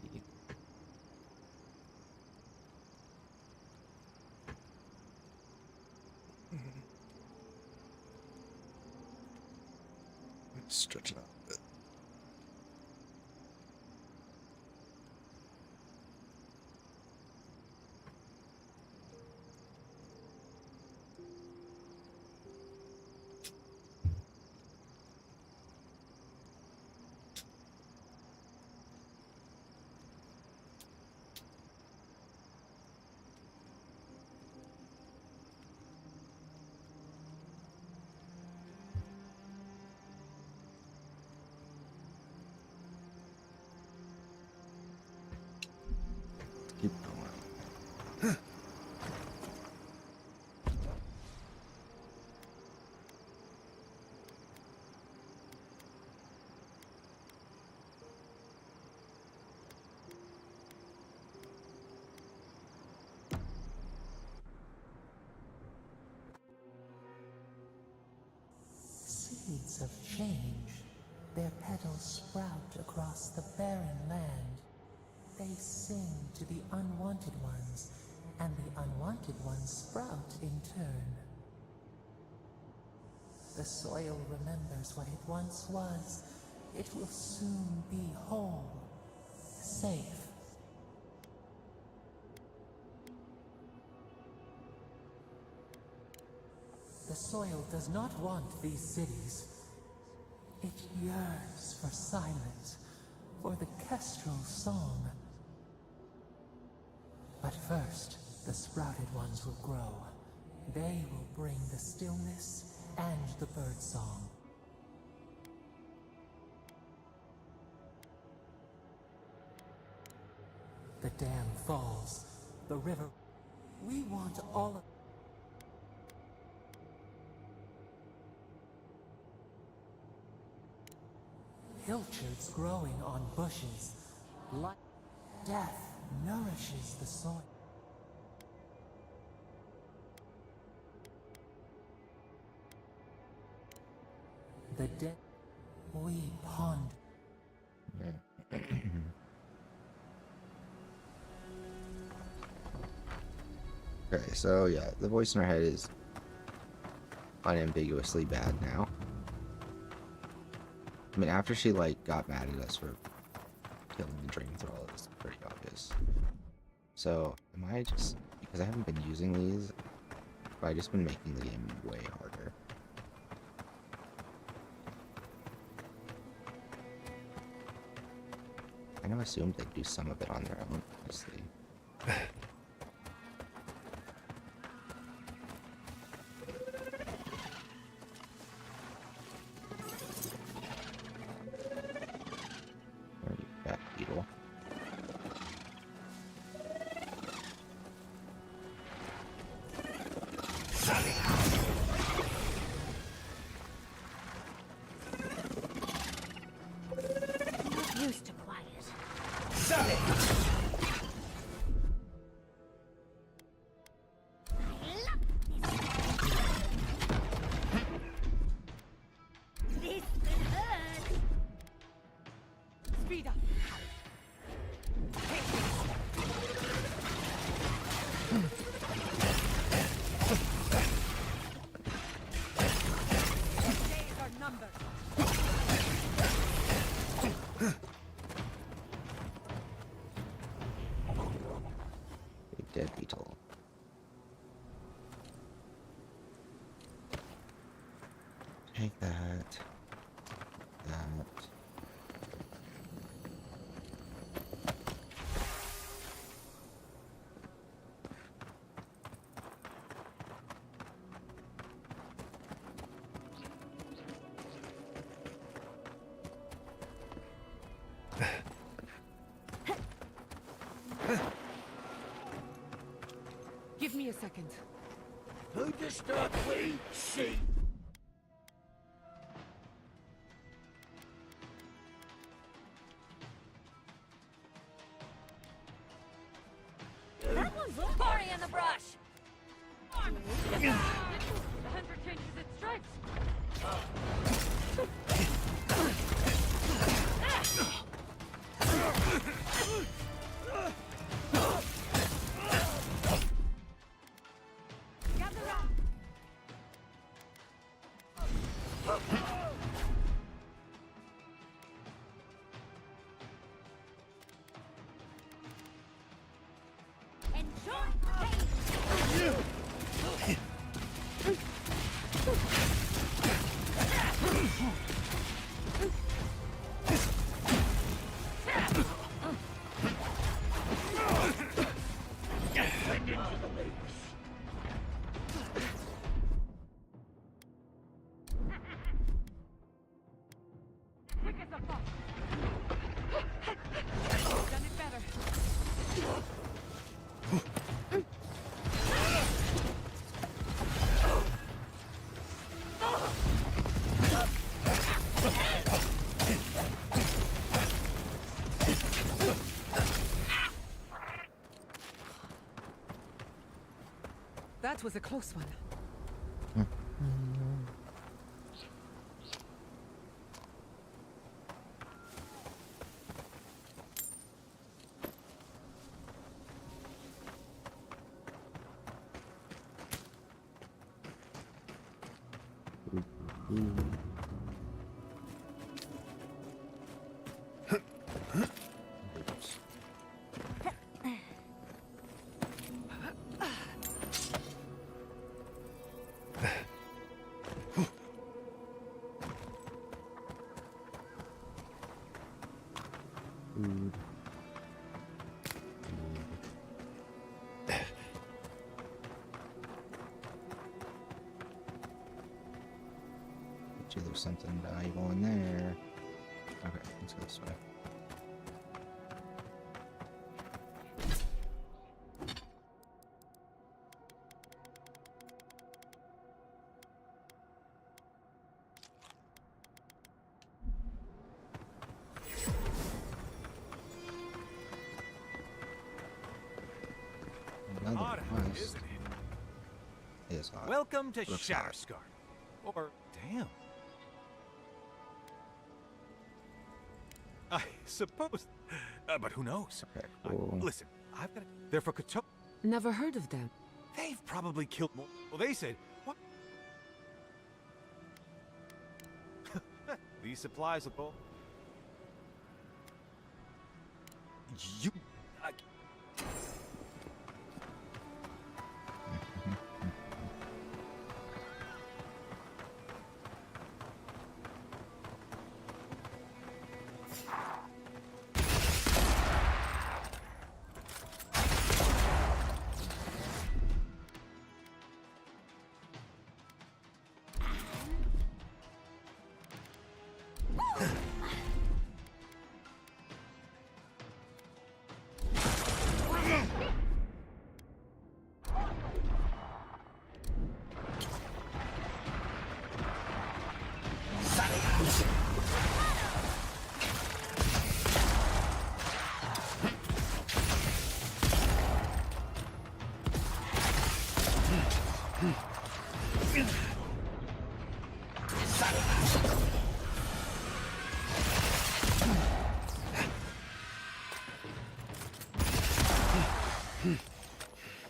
Stretch it out a bit. winds of change. Their petals sprout across the barren land. They sing to the unwanted ones, and the unwanted ones sprout in turn. The soil remembers what it once was. It will soon be whole, safe. The soil does not want these cities. It yearns for silence, for the kestrel song. But first, the sprouted ones will grow. They will bring the stillness and the bird song. The dam falls. The river. We want all of... Pilchards growing on bushes. Like death nourishes the soil. The dead we ponder. Okay, so yeah, the voice in her head is unambiguously bad now. I mean, after she like got mad at us for killing the dream thrall, it's pretty obvious. So am I just, because I haven't been using these, have I just been making the game way harder? I kind of assumed they'd do some of it on their own, honestly. Used to quiet. This will hurt. Speed up. Days are numbered. Big dead beetle. Take that. That. Give me a second. Who disturbed we? She. That one's a party in the brush! The hunter changes its stripes. Gather up! Enjoy the pain! Send into the lakes. Quick as a fox. Done it better. That was a close one. Ooh. Oops. Food. Bet you there's something valuable in there. Okay, let's go this way. Another Hot out, quest. isn't it? It is hot. Welcome to Looks hot. Shatterscard. Or, damn. I suppose. But who knows? Okay, cool. Listen, I've got. They're for Kato. Never heard of them. They've probably killed more. Well, they said, what? These supplies will go. You.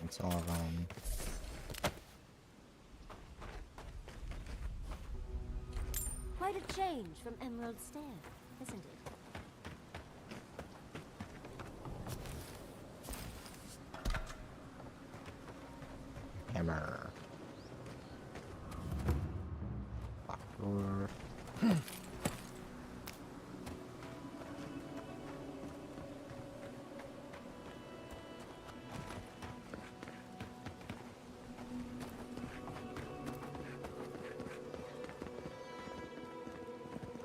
It's all of them. Quite a change from Emerald Stair, isn't it? Hammer. Lock door.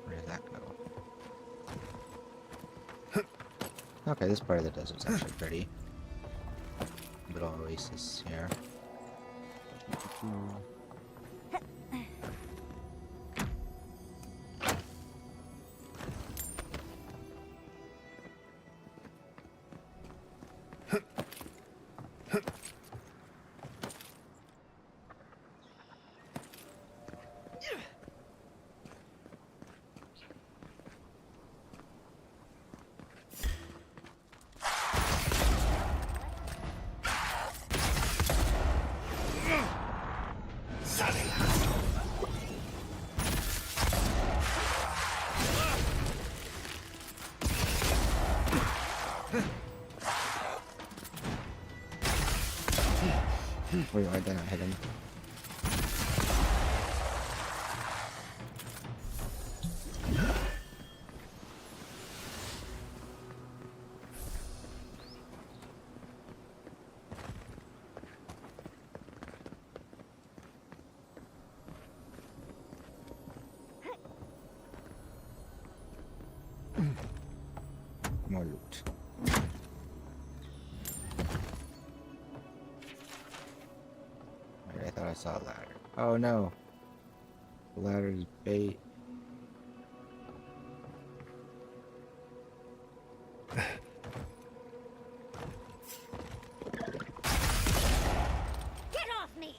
Where did that go? Okay, this part of the desert's actually pretty. Little oasis here. Wait, why didn't I hit him? More loot. I thought I saw a ladder. Oh no. The ladder's bait. Get off me!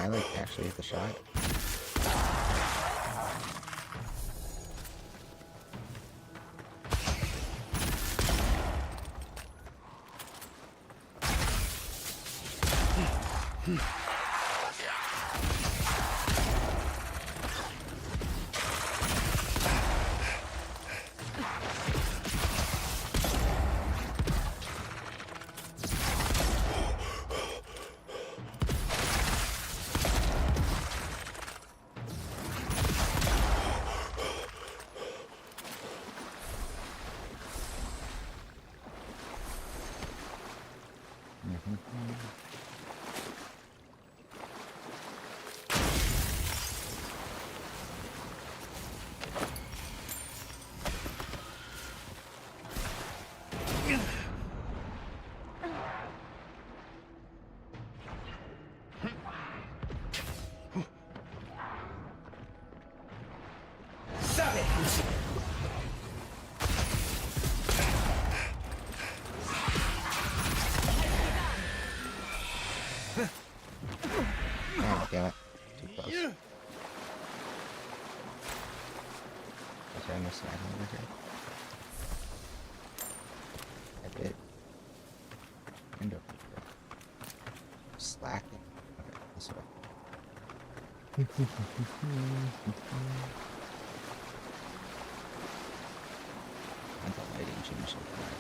I like actually hit the shot? Oh, damn it. Too close. Okay, I missed an item over here. I did. And over here. Slacking. Okay, this way. And the lighting changed like that.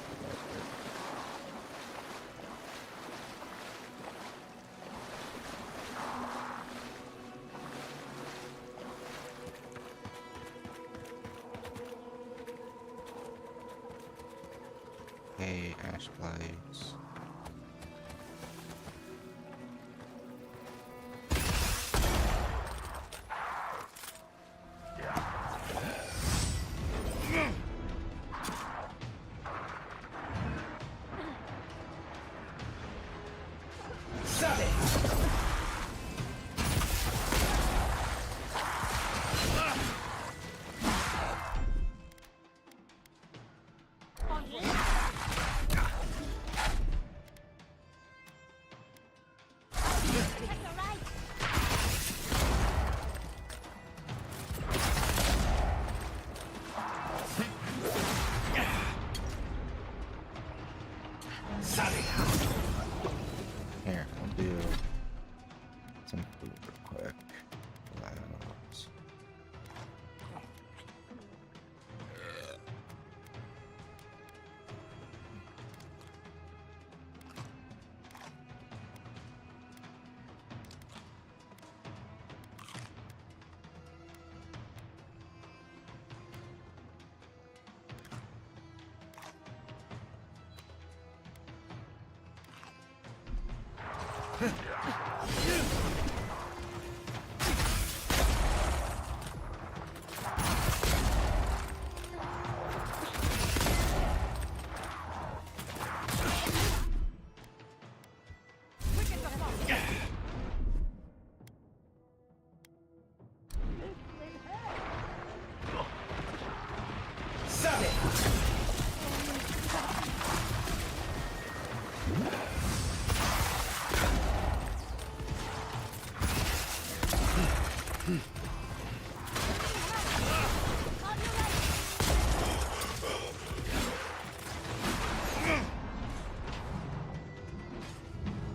Okay, ash blights. Here, I'll do some food real quick. Allows.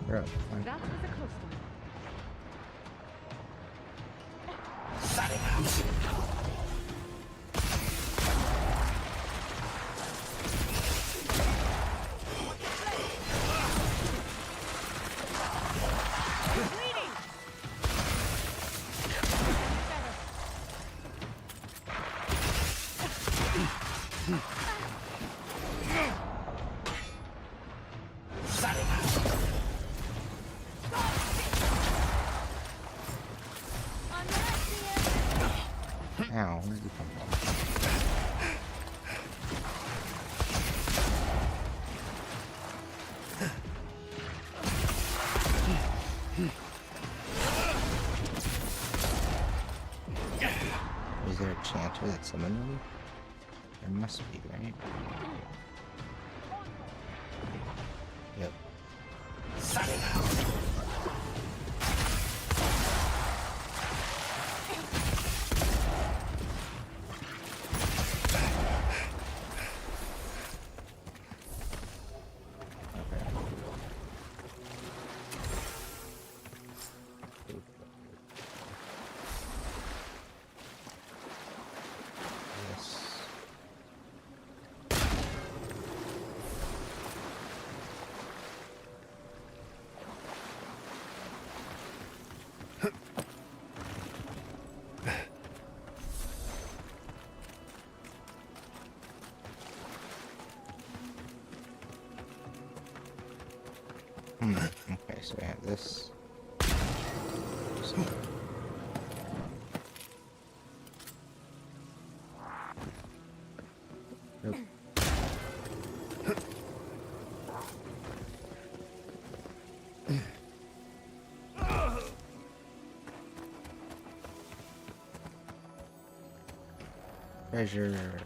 You're up. Fine. That was a close one. Ow, where did you come from? Is there a chanter that summoned me? There must be, right? Yep. Okay, so we have this. Nope. Treasure.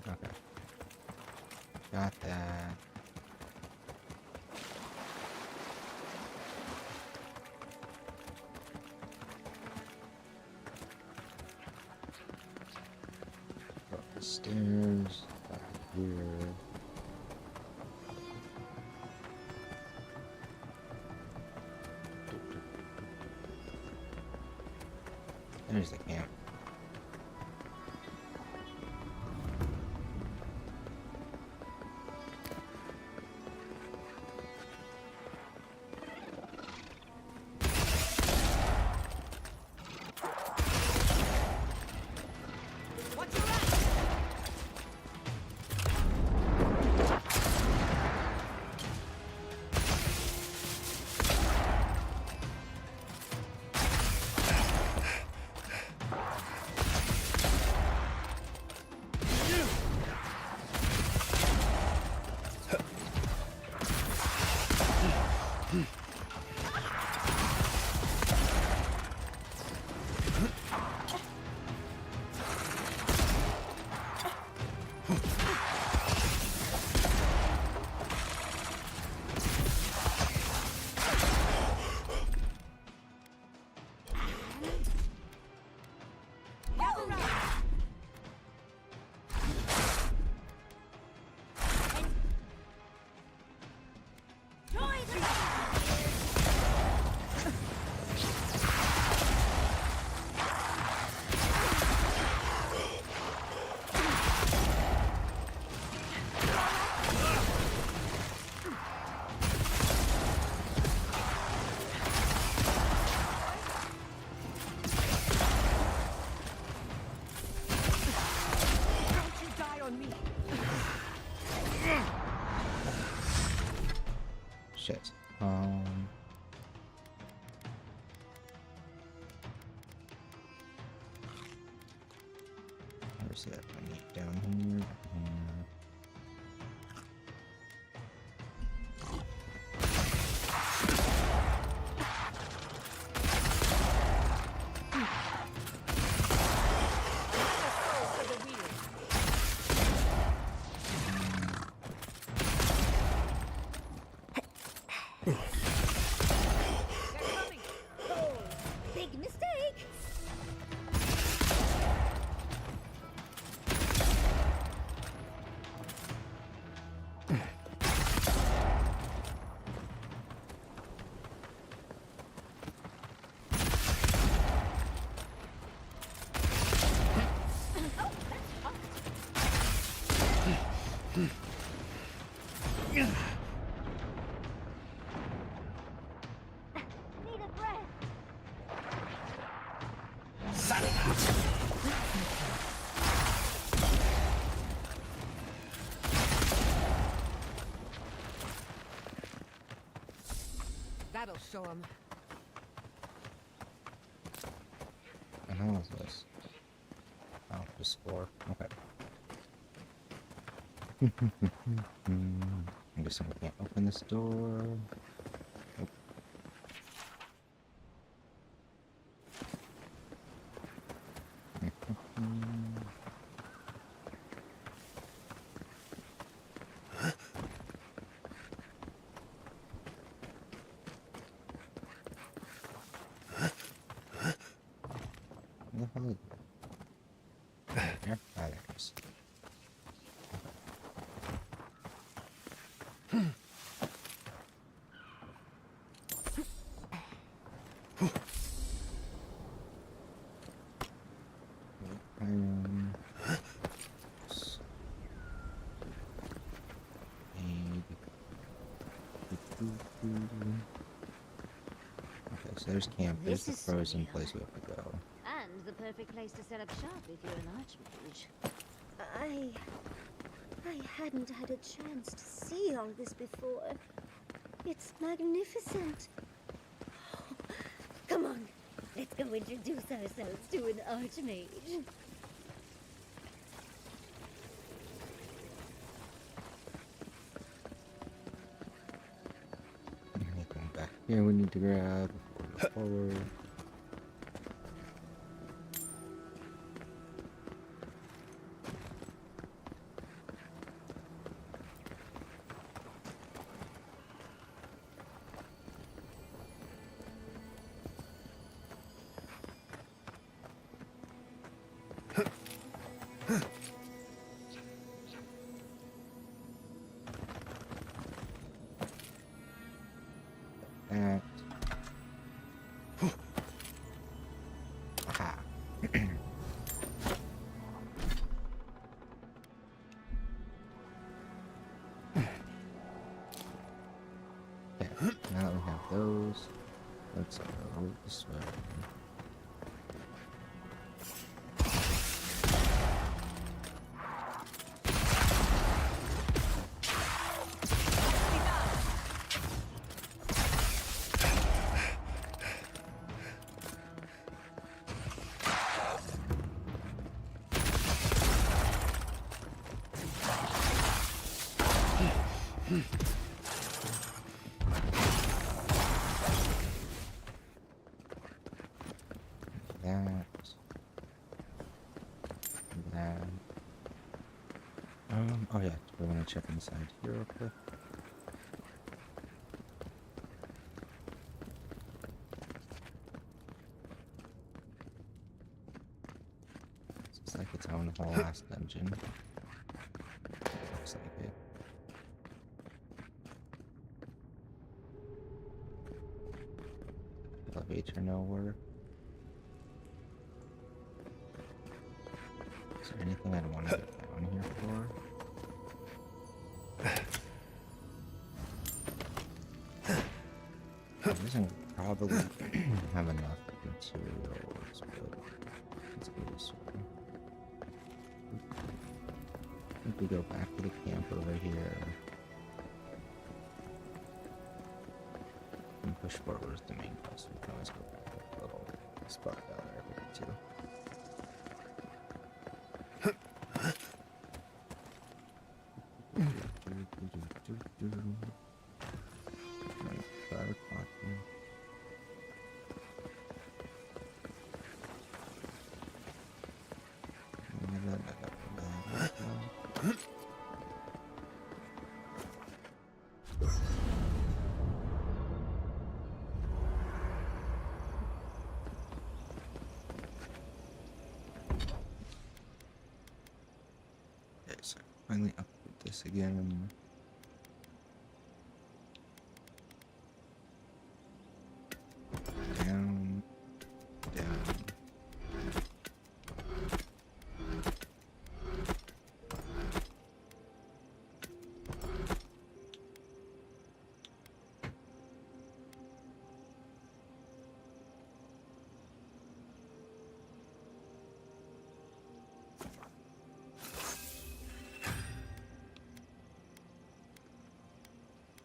Okay. Got that. Up the stairs. Back here. There's the camp. Shit. Where's that? I need down here. Big mistake! Need a breath. That'll show him. And how is this? Oh, just 4. Okay. I'm guessing we can't open this door. Nope. Where the hell is it? There? Ah, there it is. Okay, so there's camp. There's This the is frozen surreal. place we have to go. And the perfect place to set up shop if you're an archmage. I hadn't had a chance to see all this before. It's magnificent. Come on, let's go introduce ourselves to an archmage. Anything back here we need to grab before we go forward. That. Aha. Okay, now that we have those, let's go this way. That. That. Oh yeah, we want to check inside here real quick. Looks like it's on the whole last dungeon. Looks like it. Elevator nowhere. Is there anything I'd want to get down here for? It doesn't probably have enough materials, but let's go this way. I think we go back to the camp over here and push forward with the main quest. We can always go back to the little spot down there if we need to. Okay, so finally update this again. Down, down.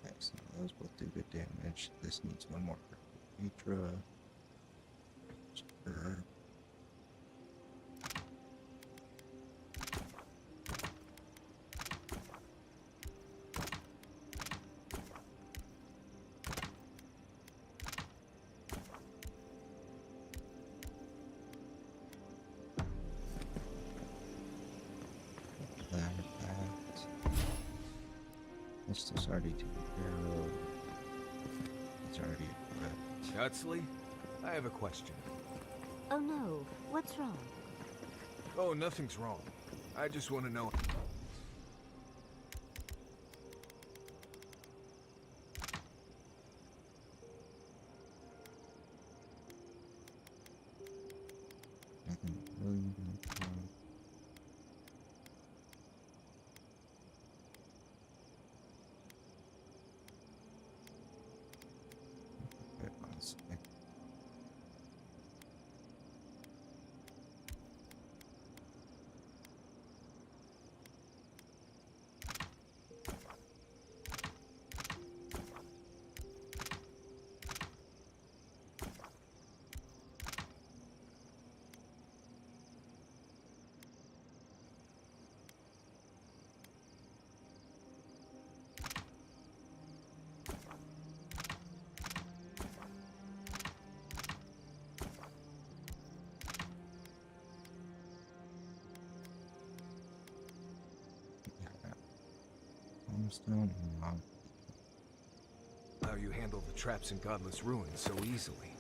Okay, so those both do good damage. This needs one more. Hydra. Sure. That. This is already taken care of. It's already equipped. Huxley, I have a question. Oh no, what's wrong? Oh, nothing's wrong. I just want to know. Nothing really wrong. Brimstone. How you handle the traps in Godless Ruins so easily.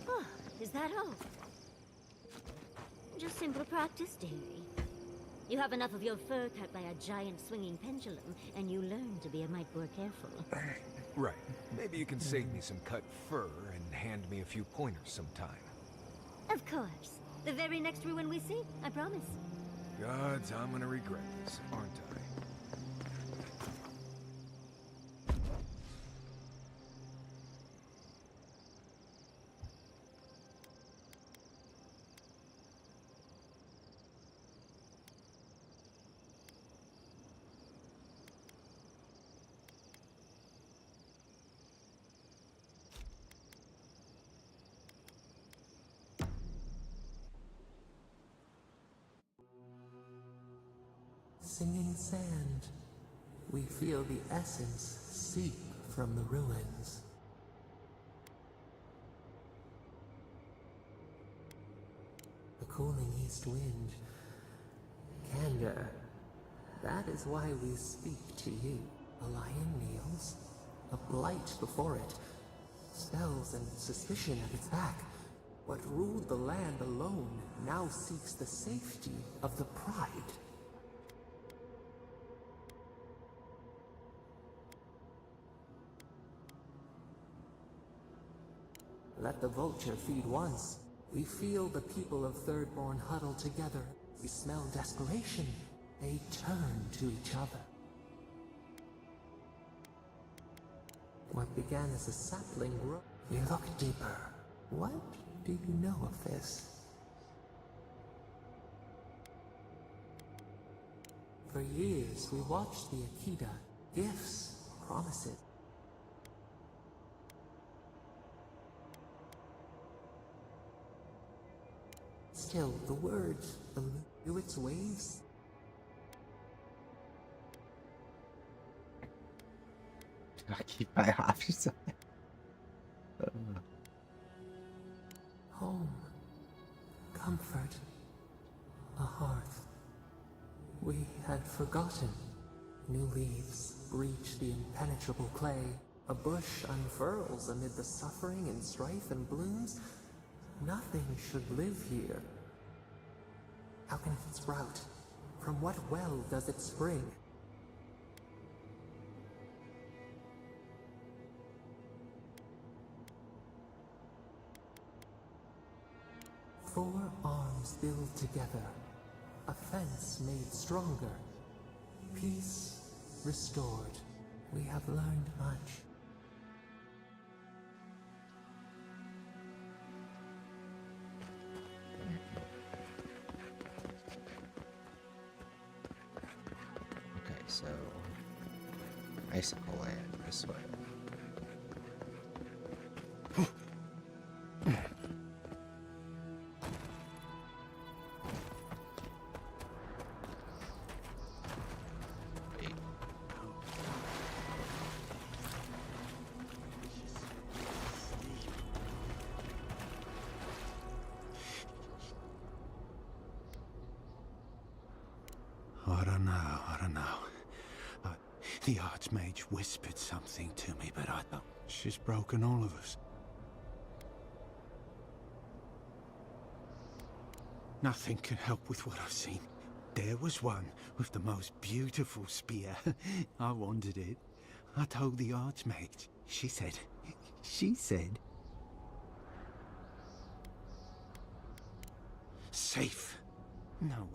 Oh, is that all? Just simple practice, dearie. You have enough of your fur cut by a giant swinging pendulum, and you learn to be a mite more careful. Right. Maybe you can save me some cut fur and hand me a few pointers sometime. Of course. The very next ruin we see, I promise. Gods, I'm gonna regret this, aren't I? Singing sand, we feel the essence seep from the ruins. The cooling east wind, candor, that is why we speak to you. A lion kneels, a blight before it, spells and suspicion at its back. What ruled the land alone now seeks the safety of the pride. Let the vulture feed once. We feel the people of Thirdborn huddle together. We smell desperation. They turn to each other. What began as a sapling grows. We look deeper. What do you know of this? For years, we watched the Akita. Gifts, promises. Still, the words allude to its waves. I keep my options on. Home, comfort, a hearth. We had forgotten. New leaves breach the impenetrable clay. A bush unfurls amid the suffering and strife and blooms. Nothing should live here. How can it sprout? From what well does it spring? Four arms build together, a fence made stronger, peace restored. We have learned much. Okay, so icicle land this way. I don't know. The Archmage whispered something to me, but I thought she's broken all of us. Nothing can help with what I've seen. There was one with the most beautiful spear. I wanted it. I told the Archmage. She said... Safe. No,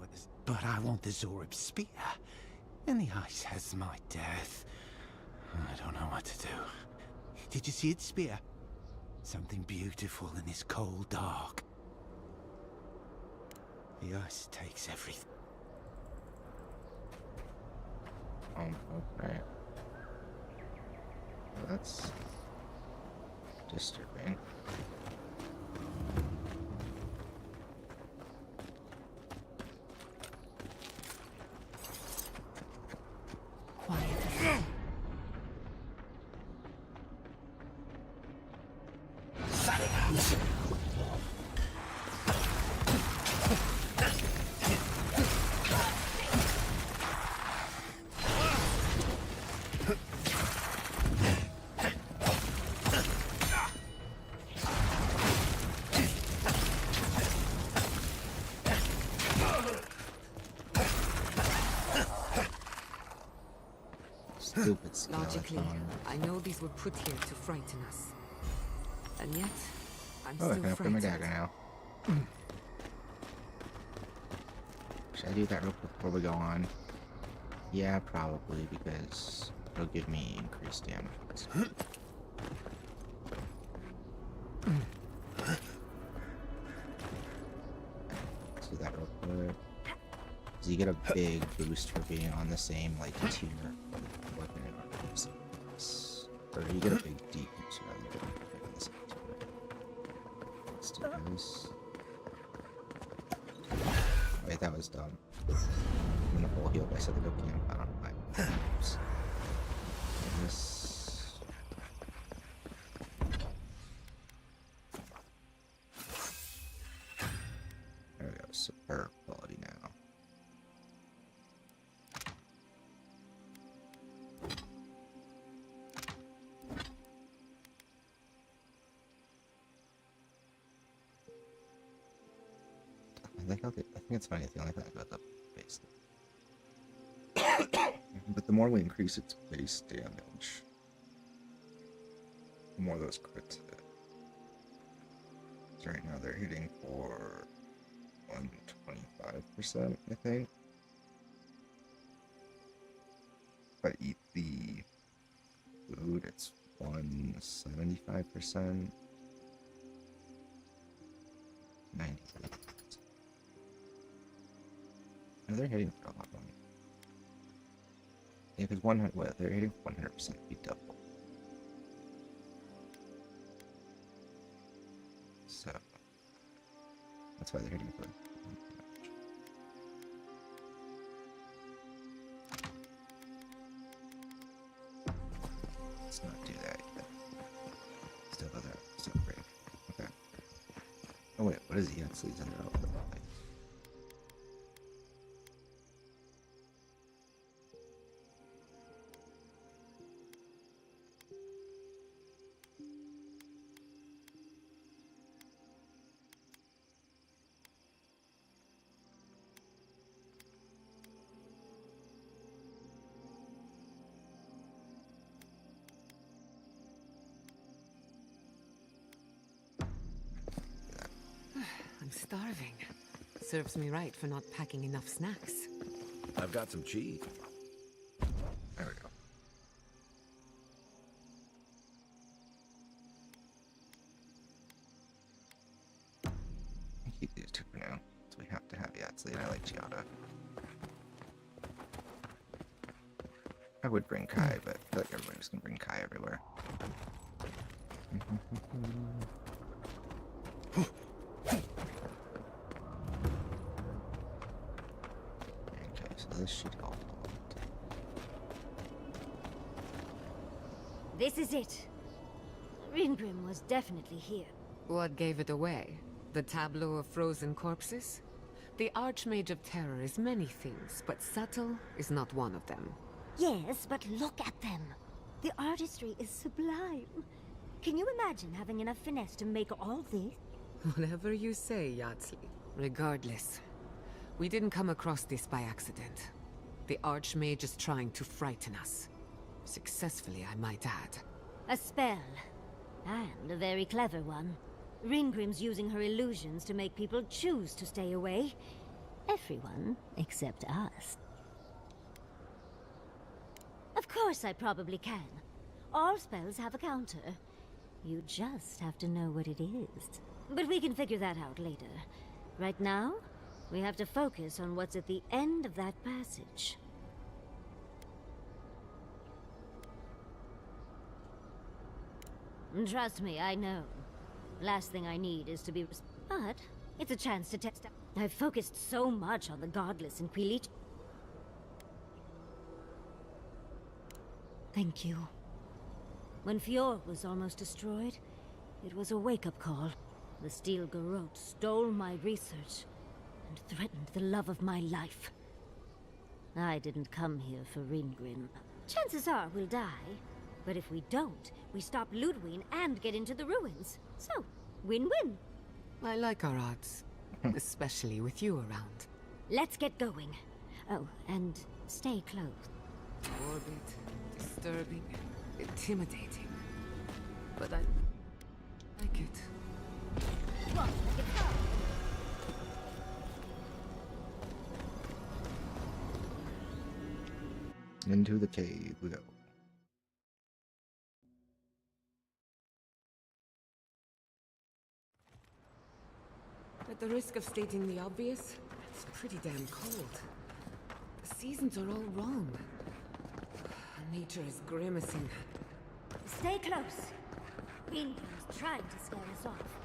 but I want the Zorib spear. And the ice has my death. I don't know what to do. Did you see its spear? Something beautiful in this cold dark. The ice takes everything. Okay. Well, that's disturbing. Stupid Logically, skeleton. I know these were put here to frighten us. And yet, I'm Oh, I still can open my frightened. dagger now. Should I do that real quick before we go on? Yeah, probably, because it'll give me increased damage. Let's do that real quick. So you get a big boost for being on the same like tier weapon and armor. Or you get a big decrease rather than being on the same tier. Let's do this. Wait, that was dumb. I'm gonna full heal by setting up camp. I don't know why. Oops. This. There we go. Superb quality now. I think it's funny. It's the only thing that goes up base. But the more we increase its base damage, the more those crits hit. So right now they're hitting for 125%, I think. If I eat the food, it's 175%. 90%. No, they're hitting for a lot more. Yeah, because they're hitting 100% be double. So that's why they're hitting for. Let's not do that yet. Still other still great. Okay. Oh wait, what is the Yatsley's in there? I'm starving. Serves me right for not packing enough snacks. I've got some cheese. There we go. I'll keep these two for now. So we have to have Yatsley, and I like Giada. I would bring Kai, but I feel like everybody's gonna bring Kai everywhere. Okay, so this should help a lot. This is it. Ringrim was definitely here. What gave it away? The tableau of frozen corpses? The Archmage of Terror is many things, but subtle is not one of them. Yes, but look at them. The artistry is sublime. Can you imagine having enough finesse to make all this? Whatever you say, Yatsley. Regardless, we didn't come across this by accident. The Archmage is trying to frighten us. Successfully, I might add. A spell. And a very clever one. Ringrim's using her illusions to make people choose to stay away. Everyone except us. Of course I probably can. All spells have a counter. You just have to know what it is. But we can figure that out later. Right now, we have to focus on what's at the end of that passage. Trust me, I know. Last thing I need is to be... But it's a chance to test out. I've focused so much on the Godless and Quileach. Thank you. When Fjord was almost destroyed, it was a wake-up call. The Steel Garrote stole my research and threatened the love of my life. I didn't come here for Ringrim. Chances are we'll die, but if we don't, we stop Ludwig and get into the ruins. So, win-win. I like our odds, especially with you around. Let's get going. Oh, and stay close. Orbit, disturbing, intimidating. But I like it. What? Into the cave we go. At the risk of stating the obvious, it's pretty damn cold. The seasons are all wrong. Nature is grimacing. Stay close. Greenfield's trying to scare us off,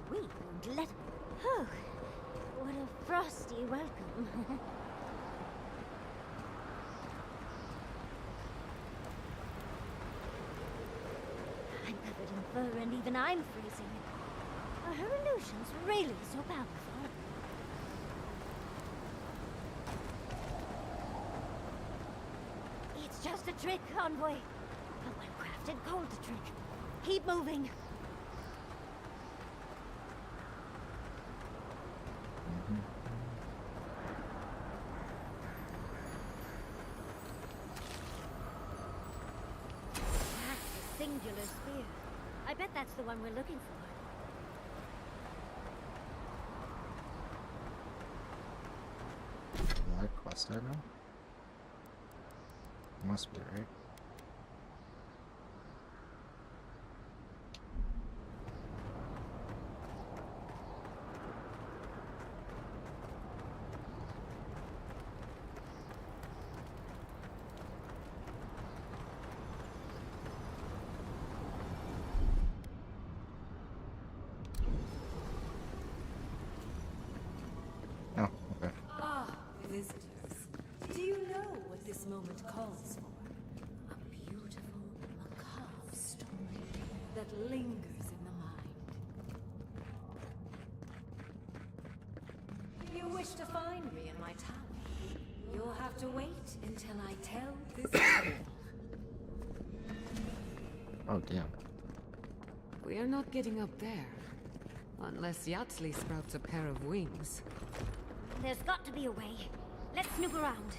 but we won't let him. Whew. What a frosty welcome. I'm covered in fur and even I'm freezing. Are her illusions really so powerful? It's just a trick, Envoy. A well-crafted cold trick. Keep moving. That's a singular spear. I bet that's the one we're looking for. Black quest item? Must be, right? Oh, okay. Ah, visitors. Do you know what this moment calls for? A beautiful, macabre story that lingers in the mind. You wish to find me in my tower? You'll have to wait until I tell this tale. Oh, damn. We are not getting up there. Unless Yatsley sprouts a pair of wings. There's got to be a way. Let's snoop around.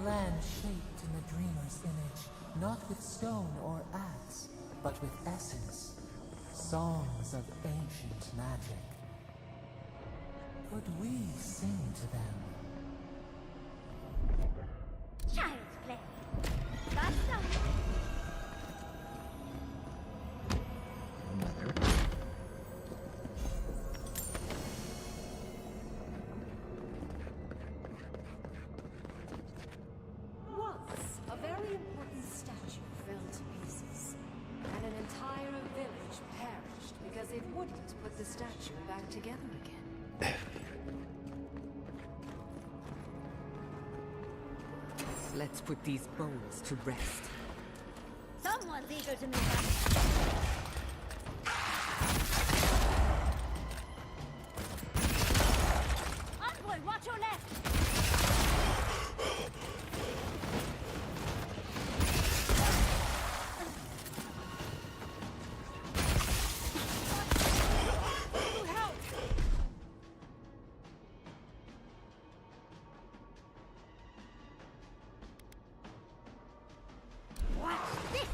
Land shaped in the dreamer's image, not with stone or axe, but with essence. Songs of ancient magic. Could we sing to them? Child's play. That's done. Another. Once, a very important statue fell to pieces, and an entire village perished because it wouldn't put the statue back together again. Let's put these bones to rest. Someone's eager to move on. Envoy, watch your left! Watch this!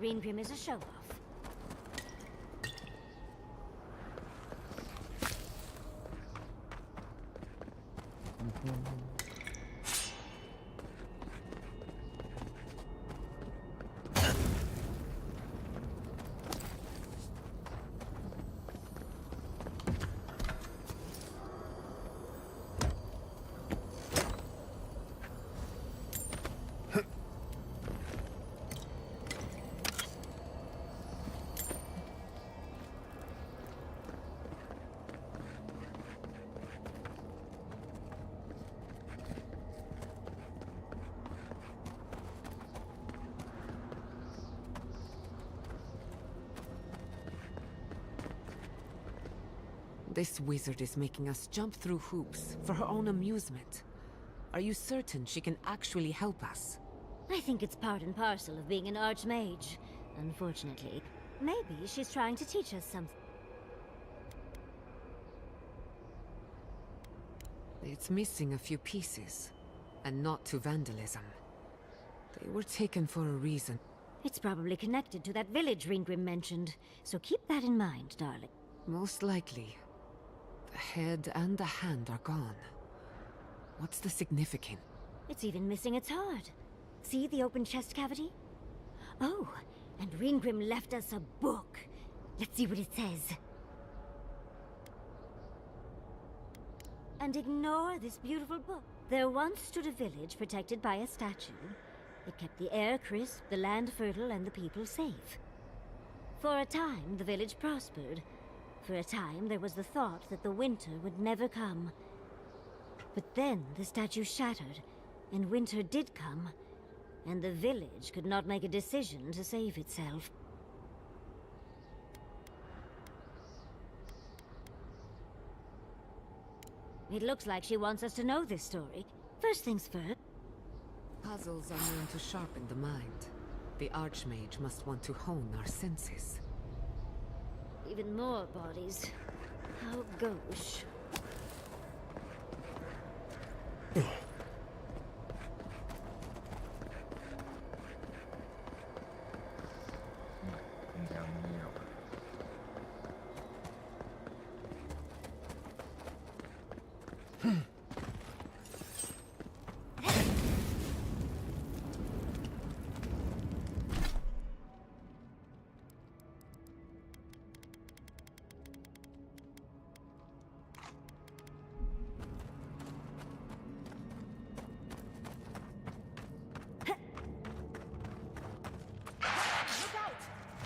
Greengrim is a show-off. This wizard is making us jump through hoops for her own amusement. Are you certain she can actually help us? I think it's part and parcel of being an archmage, unfortunately. Maybe she's trying to teach us something. It's missing a few pieces, and not to vandalism. They were taken for a reason. It's probably connected to that village Greengrim mentioned, so keep that in mind, darling. Most likely. The head and the hand are gone. What's the significance? It's even missing its heart. See the open chest cavity? Oh, and Greengrim left us a book. Let's see what it says. And ignore this beautiful book. There once stood a village protected by a statue. It kept the air crisp, the land fertile, and the people safe. For a time, the village prospered. For a time, there was the thought that the winter would never come. But then the statue shattered, and winter did come, and the village could not make a decision to save itself. It looks like she wants us to know this story. First things first. Puzzles are known to sharpen the mind. The Archmage must want to hone our senses. Even more bodies. How gauche. Down there.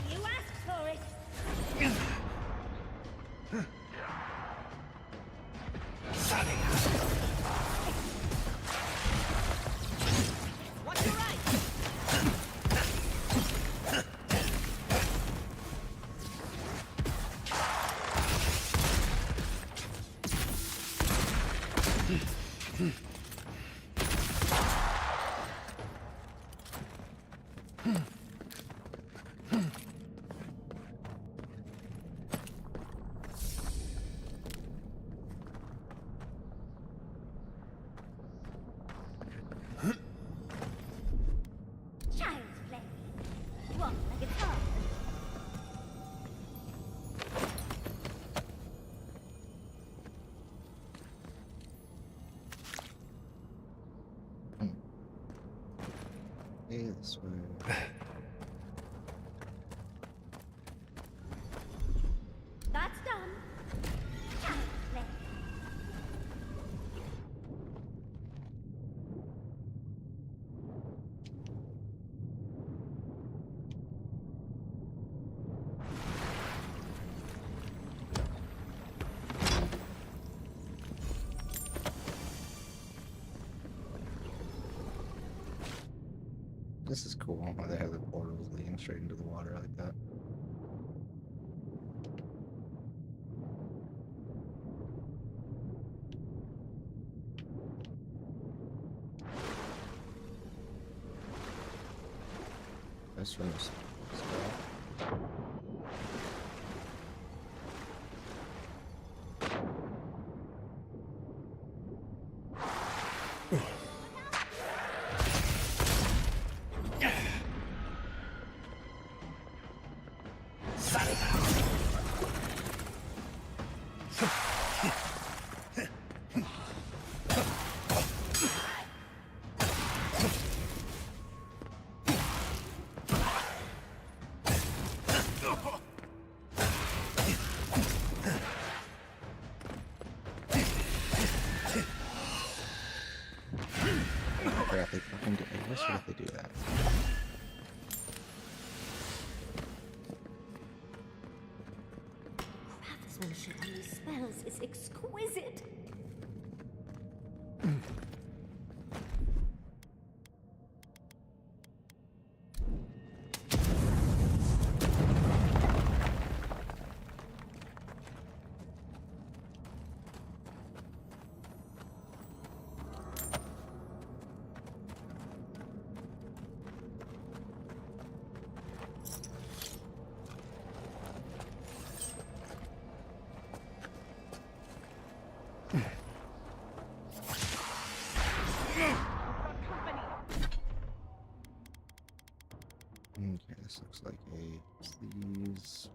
You asked for it! What's your right? Child's play. Walk like it's hard. This way. That's done. Child's play. This is cool. Why they have the portals leading straight into the water like that. This room's those spells is exquisite. Okay, this looks like a sleeves.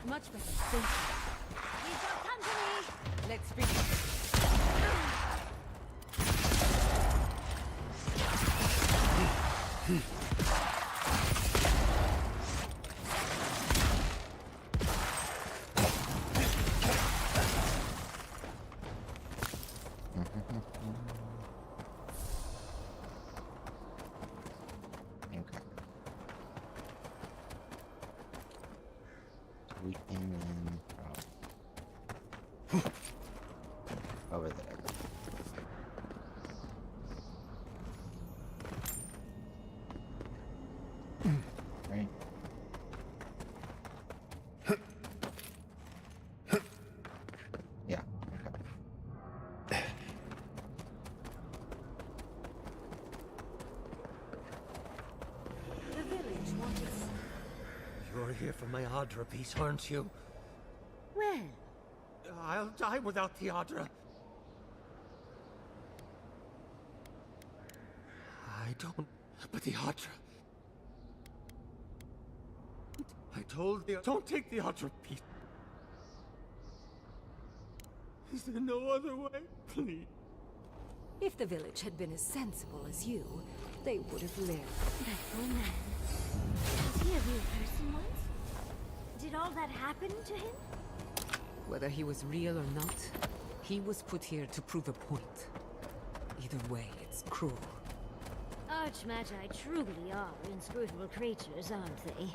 Much better. Thank you. We've got company. Let's begin. Okay. So we came in from over there. Right. Yeah. Okay. The village wants. You're here for my Adra piece, aren't you? Well, I'll die without the Adra. I don't... But the Adra... I told the... Don't take the Adra piece. Is there no other way? Please. If the village had been as sensible as you, they would have lived. that poor man. Was he a real person once? Did all that happen to him? Whether he was real or not, he was put here to prove a point. Either way, it's cruel. Archmagi truly are inscrutable creatures, aren't they?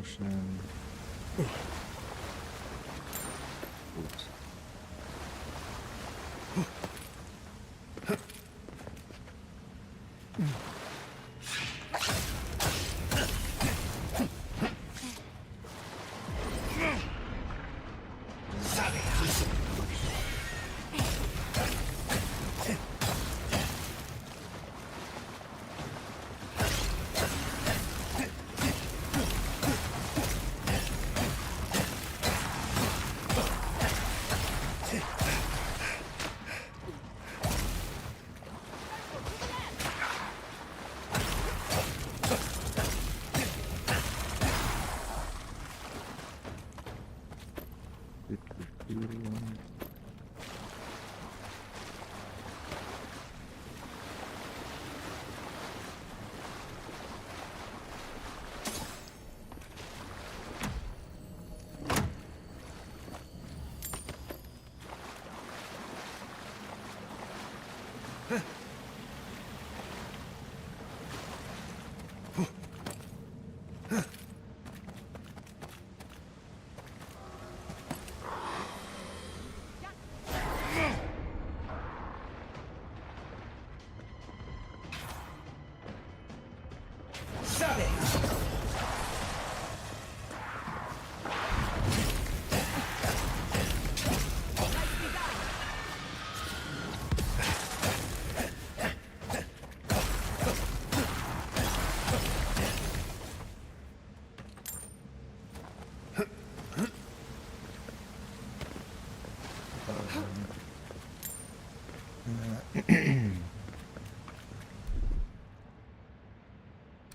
potion. Oops.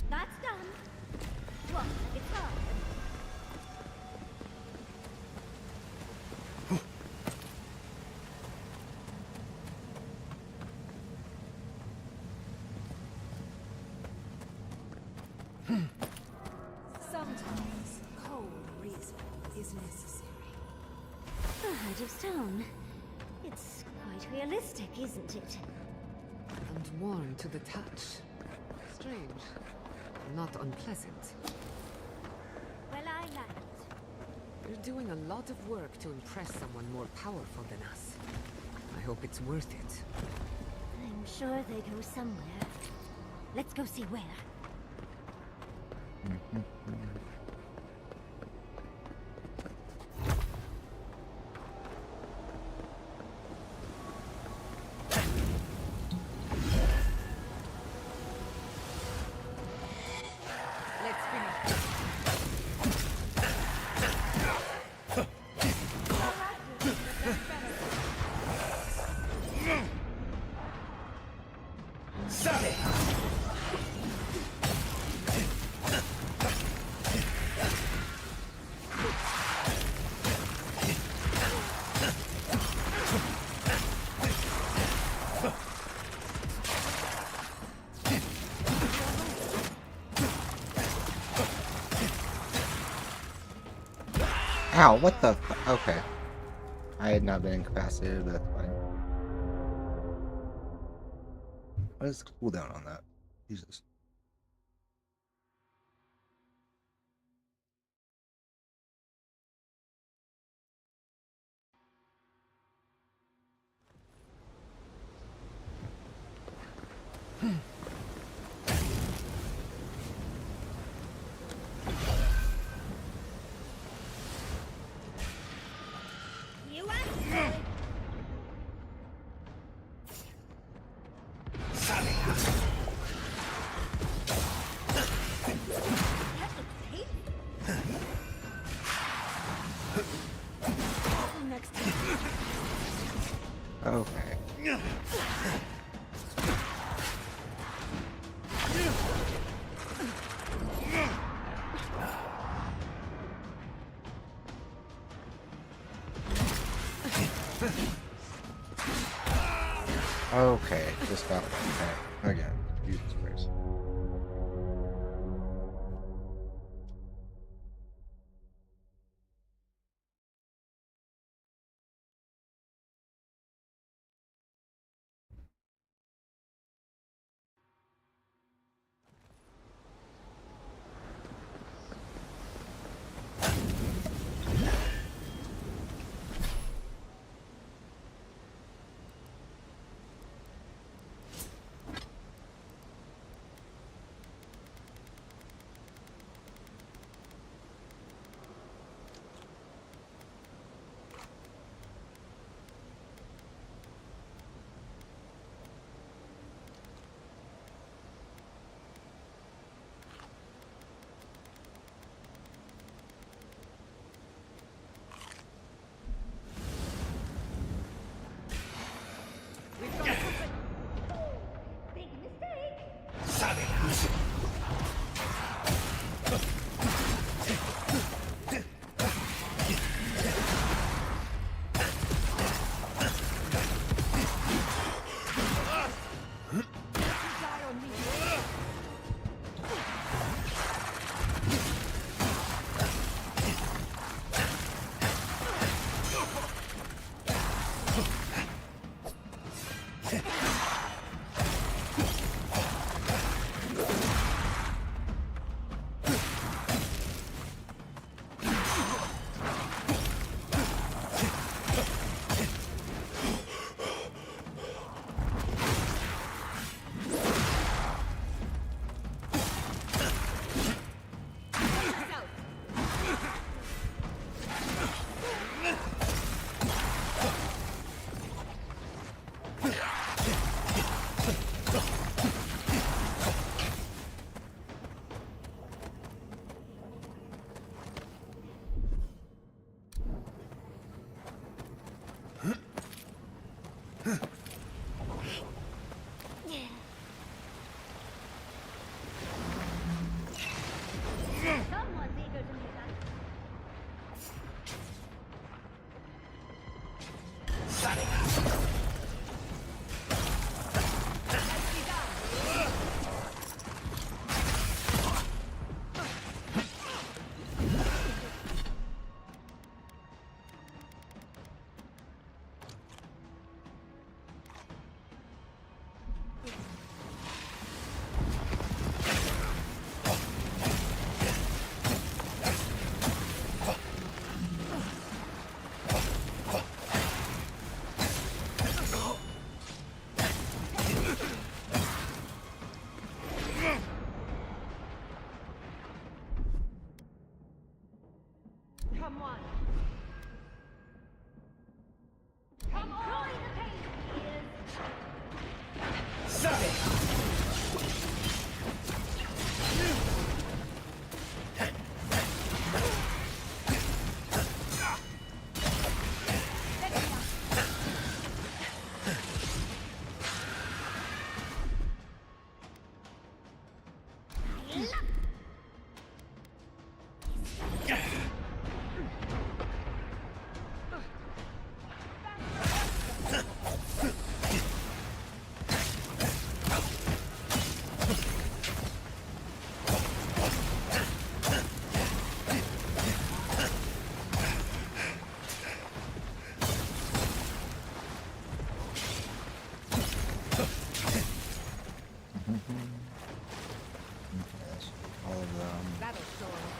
That's done. What? It's hard. Sometimes cold reason is necessary. The Heart of Stone. It's quite realistic, isn't it? And warm to the touch. Strange. Not unpleasant. Well, I like it. You're doing a lot of work to impress someone more powerful than us. I hope it's worth it. I'm sure they go somewhere. Let's go see where. Ow, what the okay. I had not been incapacitated, but that's fine. What is the cooldown on that? Jesus. You asked for it. Next time. Okay. Okay, just got one. Okay, again. Jesus Christ. someone! Come on! Suck it! All of them. That'll show 'em.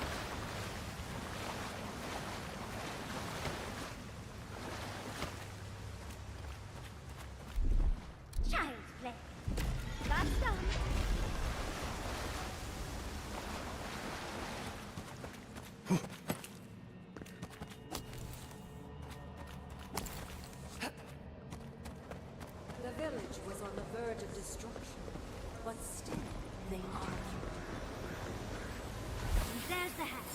Child's play. That's done. The village was on the verge of destruction, but still they argued. And there's the hat.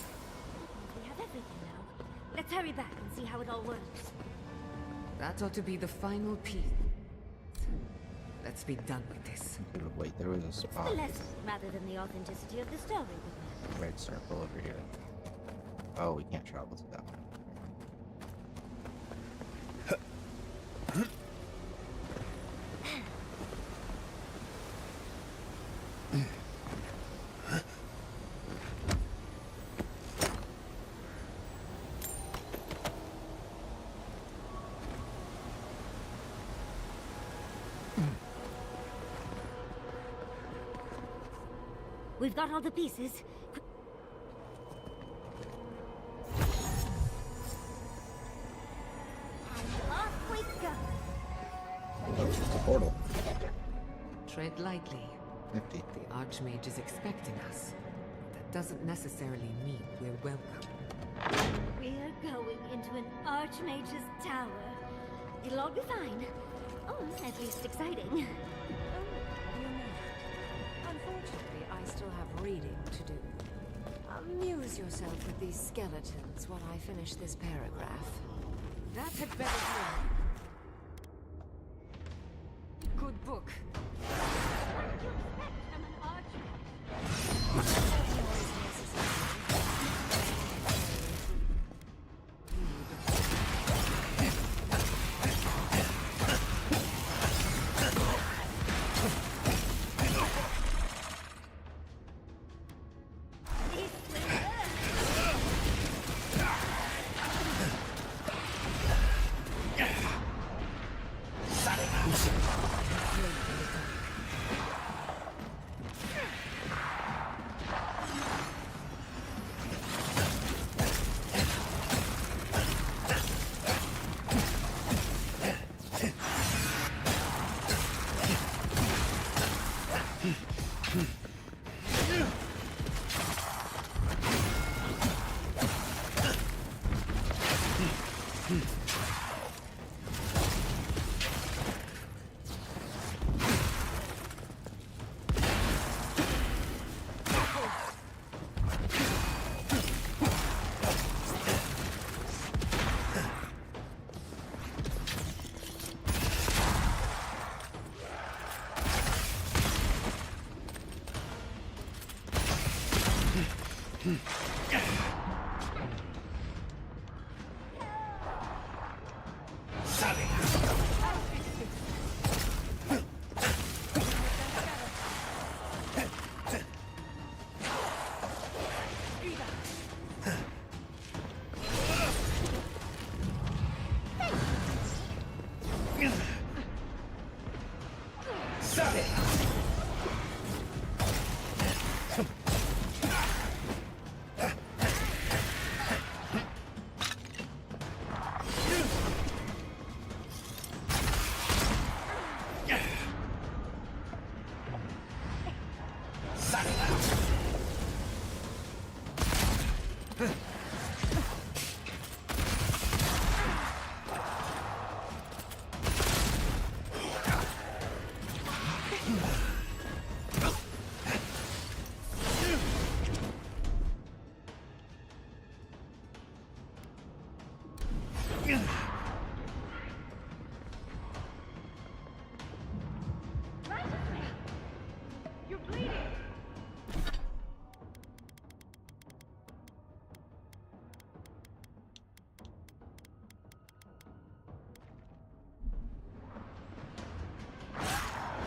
We have everything now. Let's hurry back and see how it all works. That ought to be the final piece. Let's be done with this. Wait, there was a It's spot. the lesson rather than the authenticity of the story. Red circle over here. Oh, we can't travel to that one. We've got all the pieces. And off we go. Oh, it's just a portal. Tread lightly. 50. The Archmage is expecting us. That doesn't necessarily mean we're welcome. We're going into an Archmage's tower. It'll all be fine. Oh, at least exciting. You know, unfortunately, I still have reading to do. Amuse yourself with these skeletons while I finish this paragraph. That had better be. Good book. You're bleeding!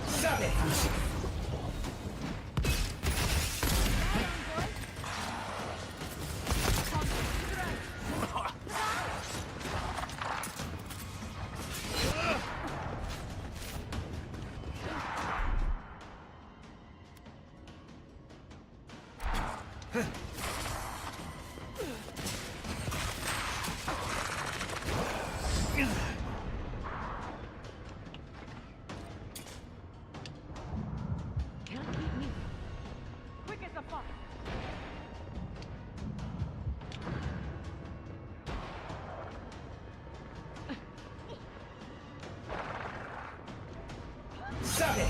Stop it! Can't keep me. Quick as a fox. Stop it!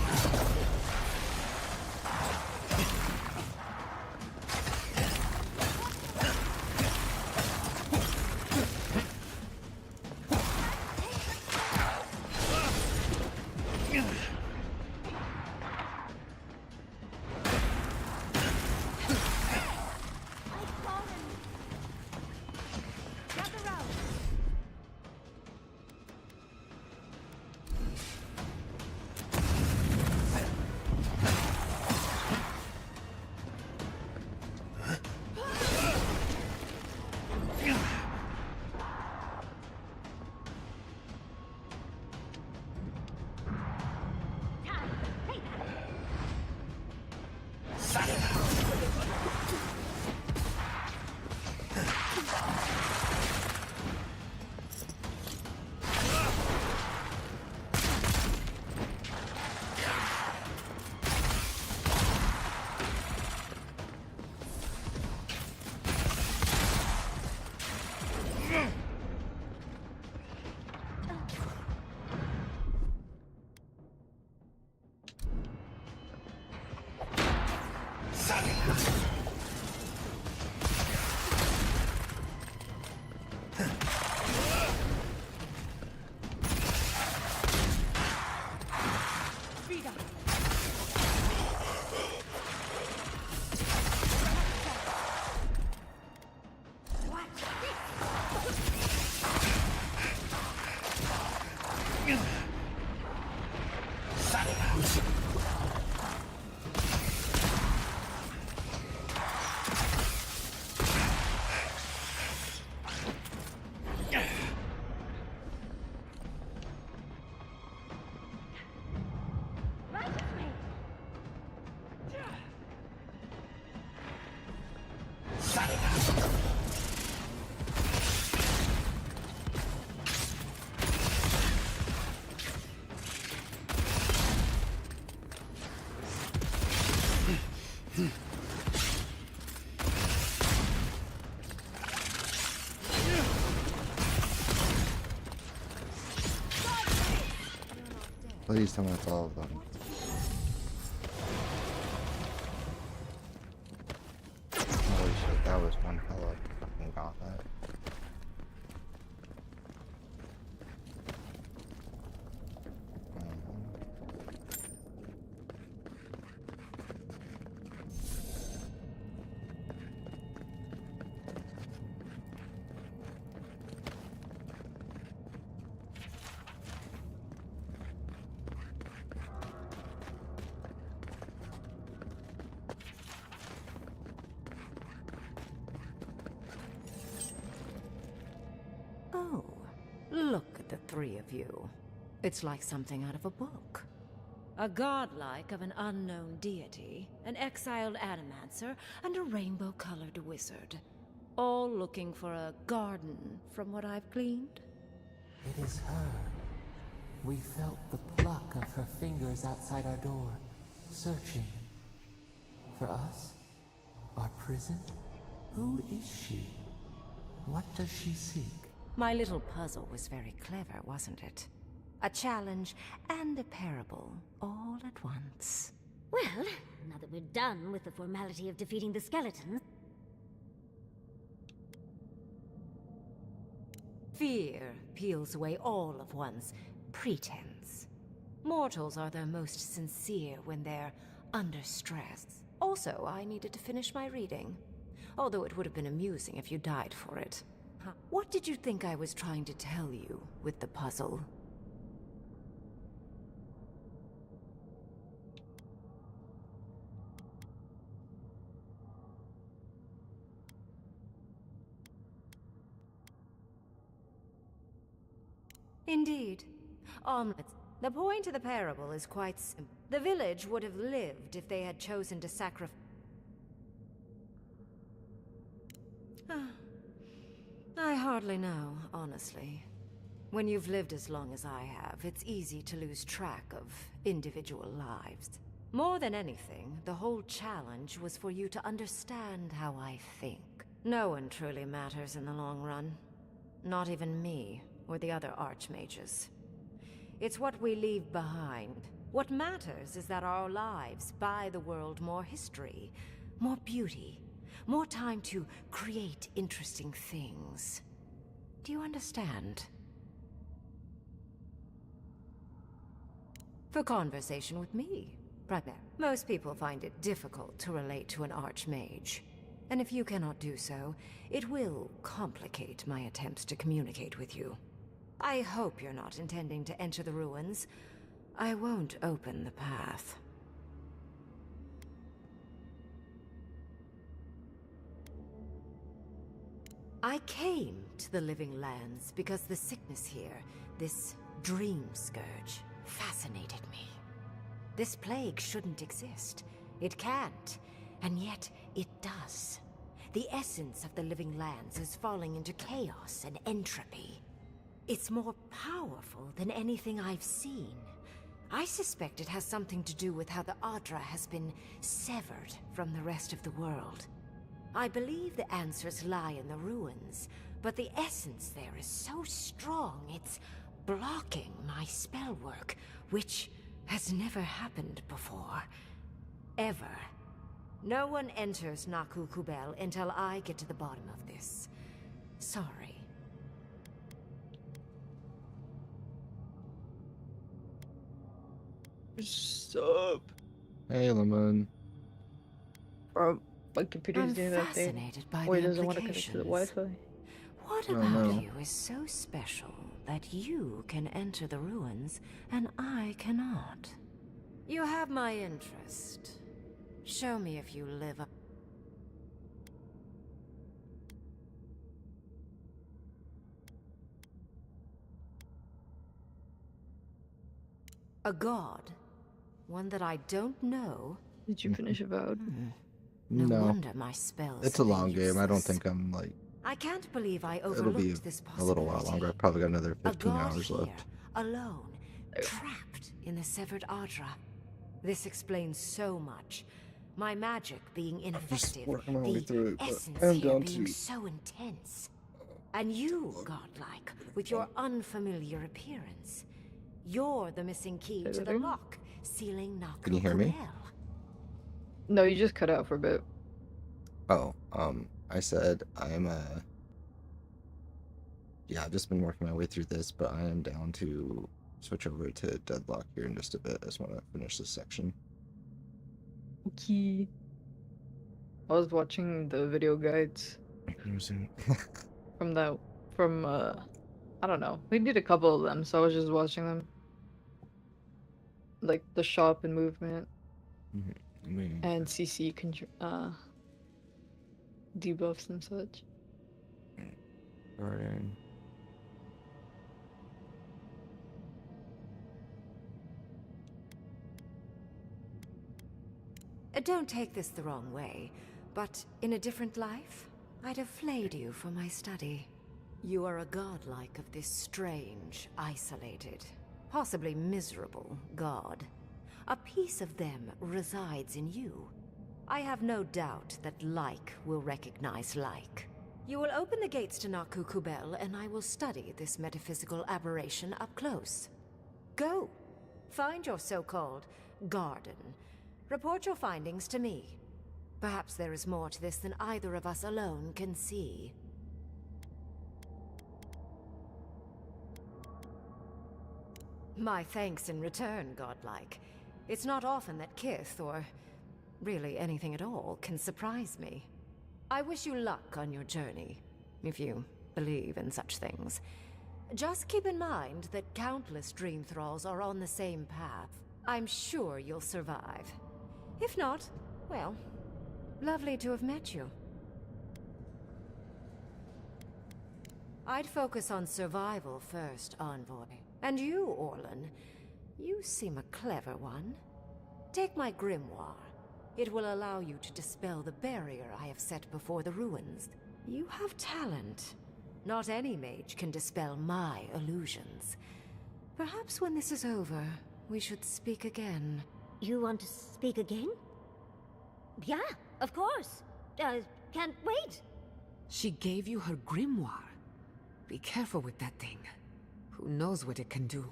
Please tell me that's all of them. Holy shit, that was one hell of a fucking gauntlet. Oh, look at the three of you. It's like something out of a book. A godlike of an unknown deity, an exiled animancer, and a rainbow-colored wizard. All looking for a garden, from what I've gleaned. It is her. We felt the pluck of her fingers outside our door, searching. For us? Our prison? Who is she? What does she seek? My little puzzle was very clever, wasn't it? A challenge and a parable, all at once. Well, now that we're done with the formality of defeating the skeletons... Fear peels away all of one's pretense. Mortals are their most sincere when they're under stress. Also, I needed to finish my reading. Although it would have been amusing if you died for it. What did you think I was trying to tell you with the puzzle? Indeed. Omelets. The point of the parable is quite simple. The village would have lived if they had chosen to sacrifice. I hardly know, honestly. When you've lived as long as I have, it's easy to lose track of individual lives. More than anything, the whole challenge was for you to understand how I think. No one truly matters in the long run. Not even me, or the other archmages. It's what we leave behind. What matters is that our lives buy the world more history, more beauty, more time to create interesting things. Do you understand? For conversation with me, primarily. Most people find it difficult to relate to an archmage. And if you cannot do so, it will complicate my attempts to communicate with you. I hope you're not intending to enter the ruins. I won't open the path. I came to the Living Lands because the sickness here, this dream scourge, fascinated me. This plague shouldn't exist. It can't, and yet it does. The essence of the Living Lands is falling into chaos and entropy. It's more powerful than anything I've seen. I suspect it has something to do with how the Adra has been severed from the rest of the world. I believe the answers lie in the ruins, but the essence there is so strong it's blocking my spell work, which has never happened before. Ever. No one enters Naku Kubel until I get to the bottom of this. Sorry. Sup? Hey, Lemon. Bro, my computer's doing that thing Fascinated by where it the doesn't want to connect to the implications. Wi-Fi. What Oh, about no. you is so special that you can enter the ruins and I cannot? You have my interest. Show me if you live up. A god? One that I don't know? Did you finish Avowed? No wonder my spells It's a long are game. I don't useless. think I'm like. I can't believe I It'll overlooked be this a little while possibility. longer. I've probably got another A 15 god hours here, left. alone, trapped in the severed Adra. This explains so much. My magic being ineffective, working my way the through it, but essence I'm here down being to- so intense. And you, godlike, with your unfamiliar appearance. You're the missing key to the lock, sealing Naku Can you hear me? Kubel. No, you just cut out for a bit. Oh, I said I'm yeah, I've just been working my way through this, but I am down to switch over to Deadlock here in just a bit. I just want to finish this section. Okay. I was watching the video guides from I don't know. We did a couple of them, so I was just watching them. Like the shop and movement and CC debuffs and such. Garden. Don't take this the wrong way, but in a different life, I'd have flayed you for my study. You are a godlike of this strange, isolated, possibly miserable god. A piece of them resides in you. I have no doubt that like will recognize like. You will open the gates to Naku Kubel, and I will study this metaphysical aberration up close. Go. Find your so-called garden. Report your findings to me. Perhaps there is more to this than either of us alone can see. My thanks in return, godlike. It's not often that Kith, or really anything at all, can surprise me. I wish you luck on your journey, if you believe in such things. Just keep in mind that countless dream thralls are on the same path. I'm sure you'll survive. If not, well, lovely to have met you. I'd focus on survival first, Envoy. And you, Orlan, you seem a clever one. Take my grimoire. It will allow you to dispel the barrier I have set before the ruins. You have talent. Not any mage can dispel my illusions. Perhaps when this is over, we should speak again. You want to speak again? Yeah, of course. Can't wait. She gave you her grimoire. Be careful with that thing. Who knows what it can do?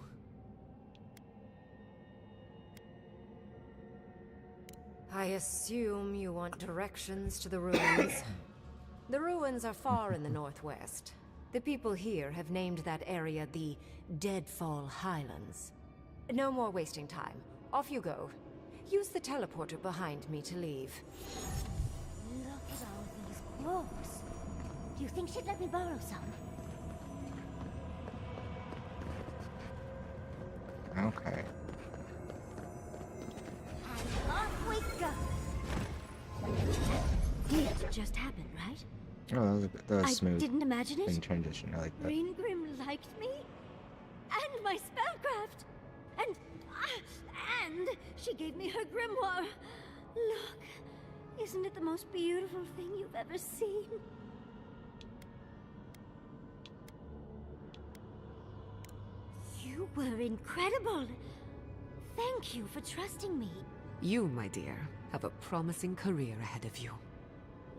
I assume you want directions to the ruins. The ruins are far in the northwest. The people here have named that area the Deadfall Highlands. No more wasting time. Off you go. Use the teleporter behind me to leave. Look at all these books. Do you think she'd let me borrow some? Okay. And off we go. It just happened, right? Oh, that was smooth. I didn't imagine it. In transition, I like that. Ringrim liked me, and my spellcraft, and she gave me her grimoire. Look, isn't it the most beautiful thing you've ever seen? You were incredible. Thank you for trusting me. You, my dear, have a promising career ahead of you.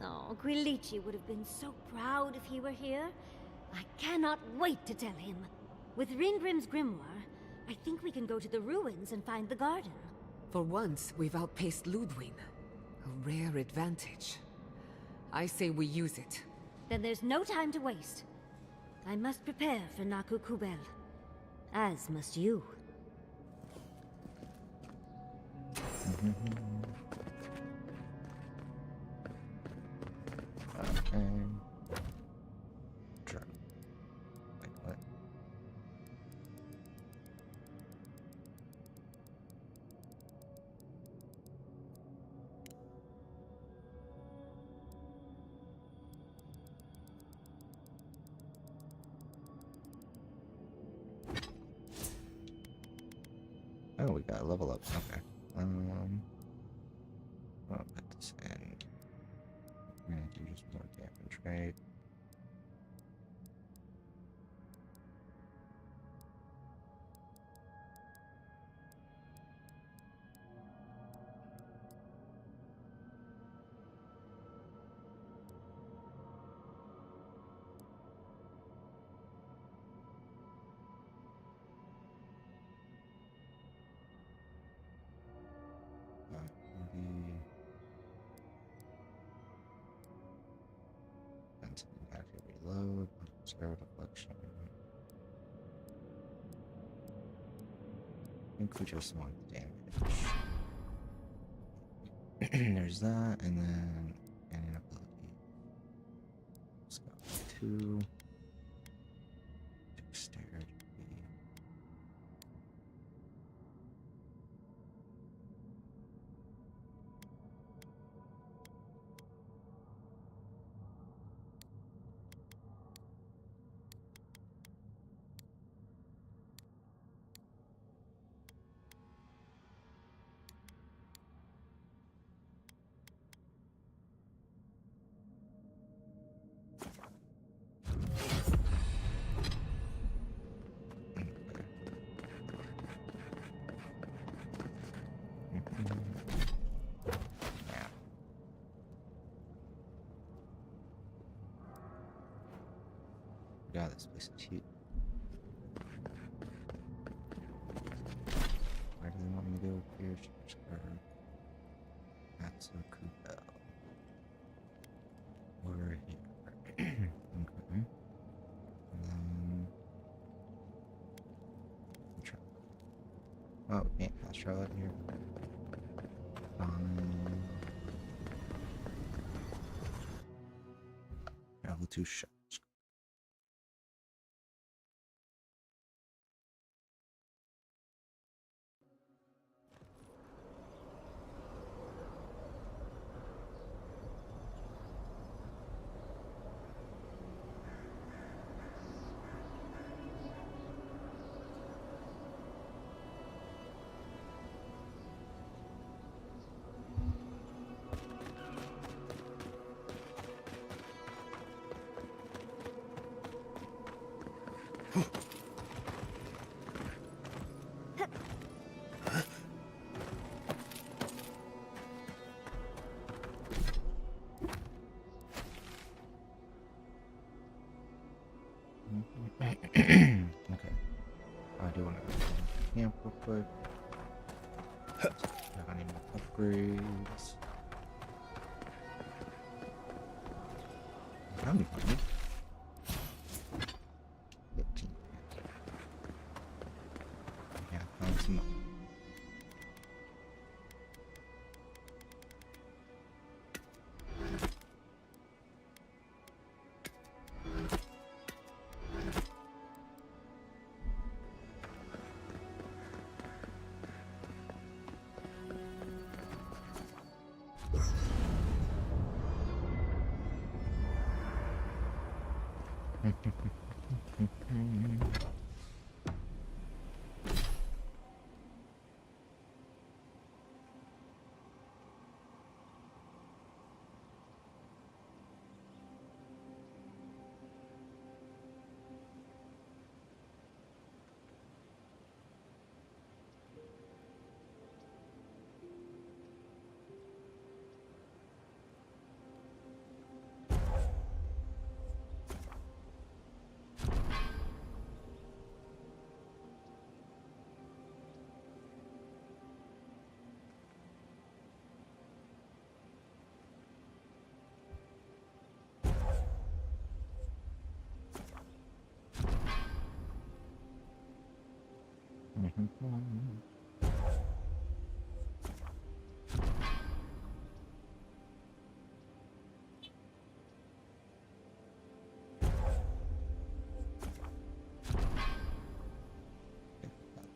Oh, Gwilichi would have been so proud if he were here. I cannot wait to tell him. With Ringrim's grimoire, I think we can go to the ruins and find the garden. For once, we've outpaced Ludwig. A rare advantage. I say we use it. Then there's no time to waste. I must prepare for Naku Kubel. As must you. Okay. Drop. Like what? Oh, we got a level up. Okay. I'll put this in. We're gonna do just more damage, right? Reload, zero deflection. I think we just want damage. There's that, and then an ability. Let's go 2. Dexterity. God, this place is huge. Where do they want me to go here? That's a Kubel. We're here. Okay. And then try Oh, we can't fast travel out here. Travel to shops. Okay. I do want to go to camp real quick. I need more upgrades. How many money? 15. Yeah, found some money.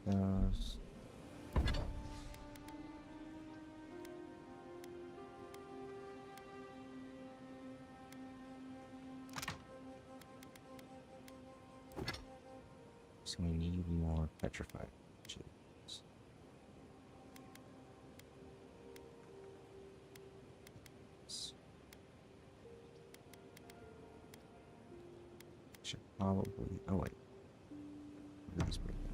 Those. So we need more petrified chips. Should probably. Oh wait. These break down.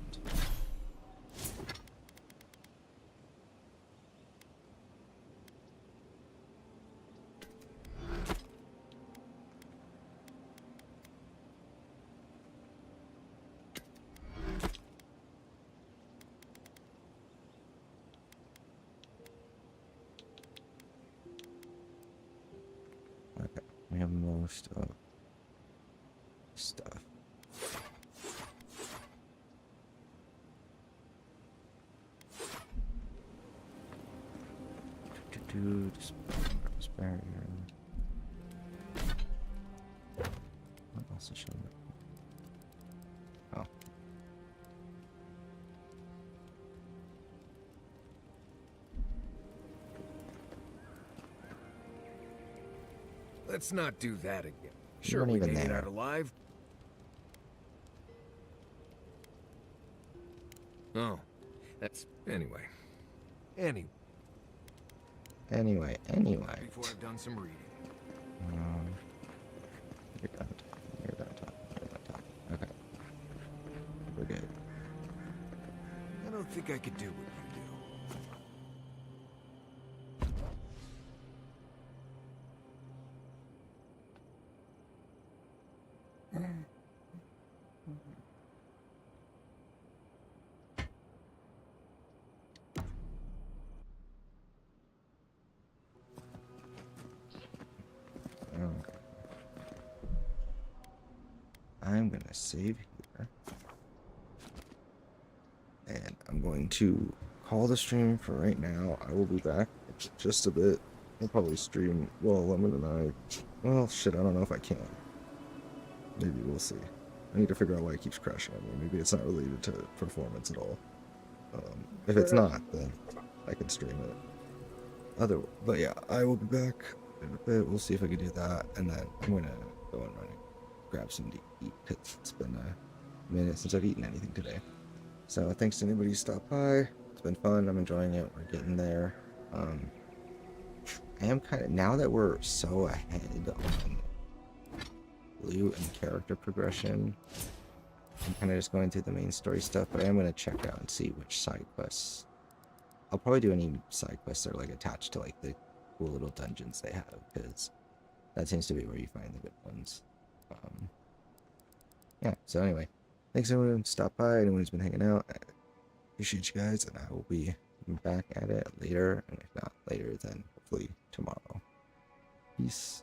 Okay, we have most of stuff. Barrier. What else is showing? Oh. Let's not do that again. You Sure, weren't we even made it there. out alive. Oh, that's anyway. Anyway. Before I've done some reading. You're done talking. You're done talking. Okay. We're good. I don't think I could do what you do. Okay. I'm gonna save here. And I'm going to call the stream for right now. I will be back in just a bit. I'll probably stream, well, Lemon and I, well, shit, I don't know if I can. Maybe we'll see. I need to figure out why it keeps crashing on me. Maybe it's not related to performance at all. If it's not, then I can stream it. But yeah, I will be back in a bit. We'll see if I can do that, and then I'm gonna go and run and grab something to eat, because it's been a minute since I've eaten anything today. So thanks to anybody who stopped by. It's been fun. I'm enjoying it. We're getting there. I am kind of, now that we're so ahead on loot and character progression, I'm kind of just going through the main story stuff, but I am going to check out and see which side quests. I'll probably do any side quests that are like attached to like the cool little dungeons they have, because that seems to be where you find the good ones. Yeah, so anyway, thanks everyone who stopped by, anyone who's been hanging out. I appreciate you guys, and I will be back at it later, and if not later, then hopefully tomorrow. Peace.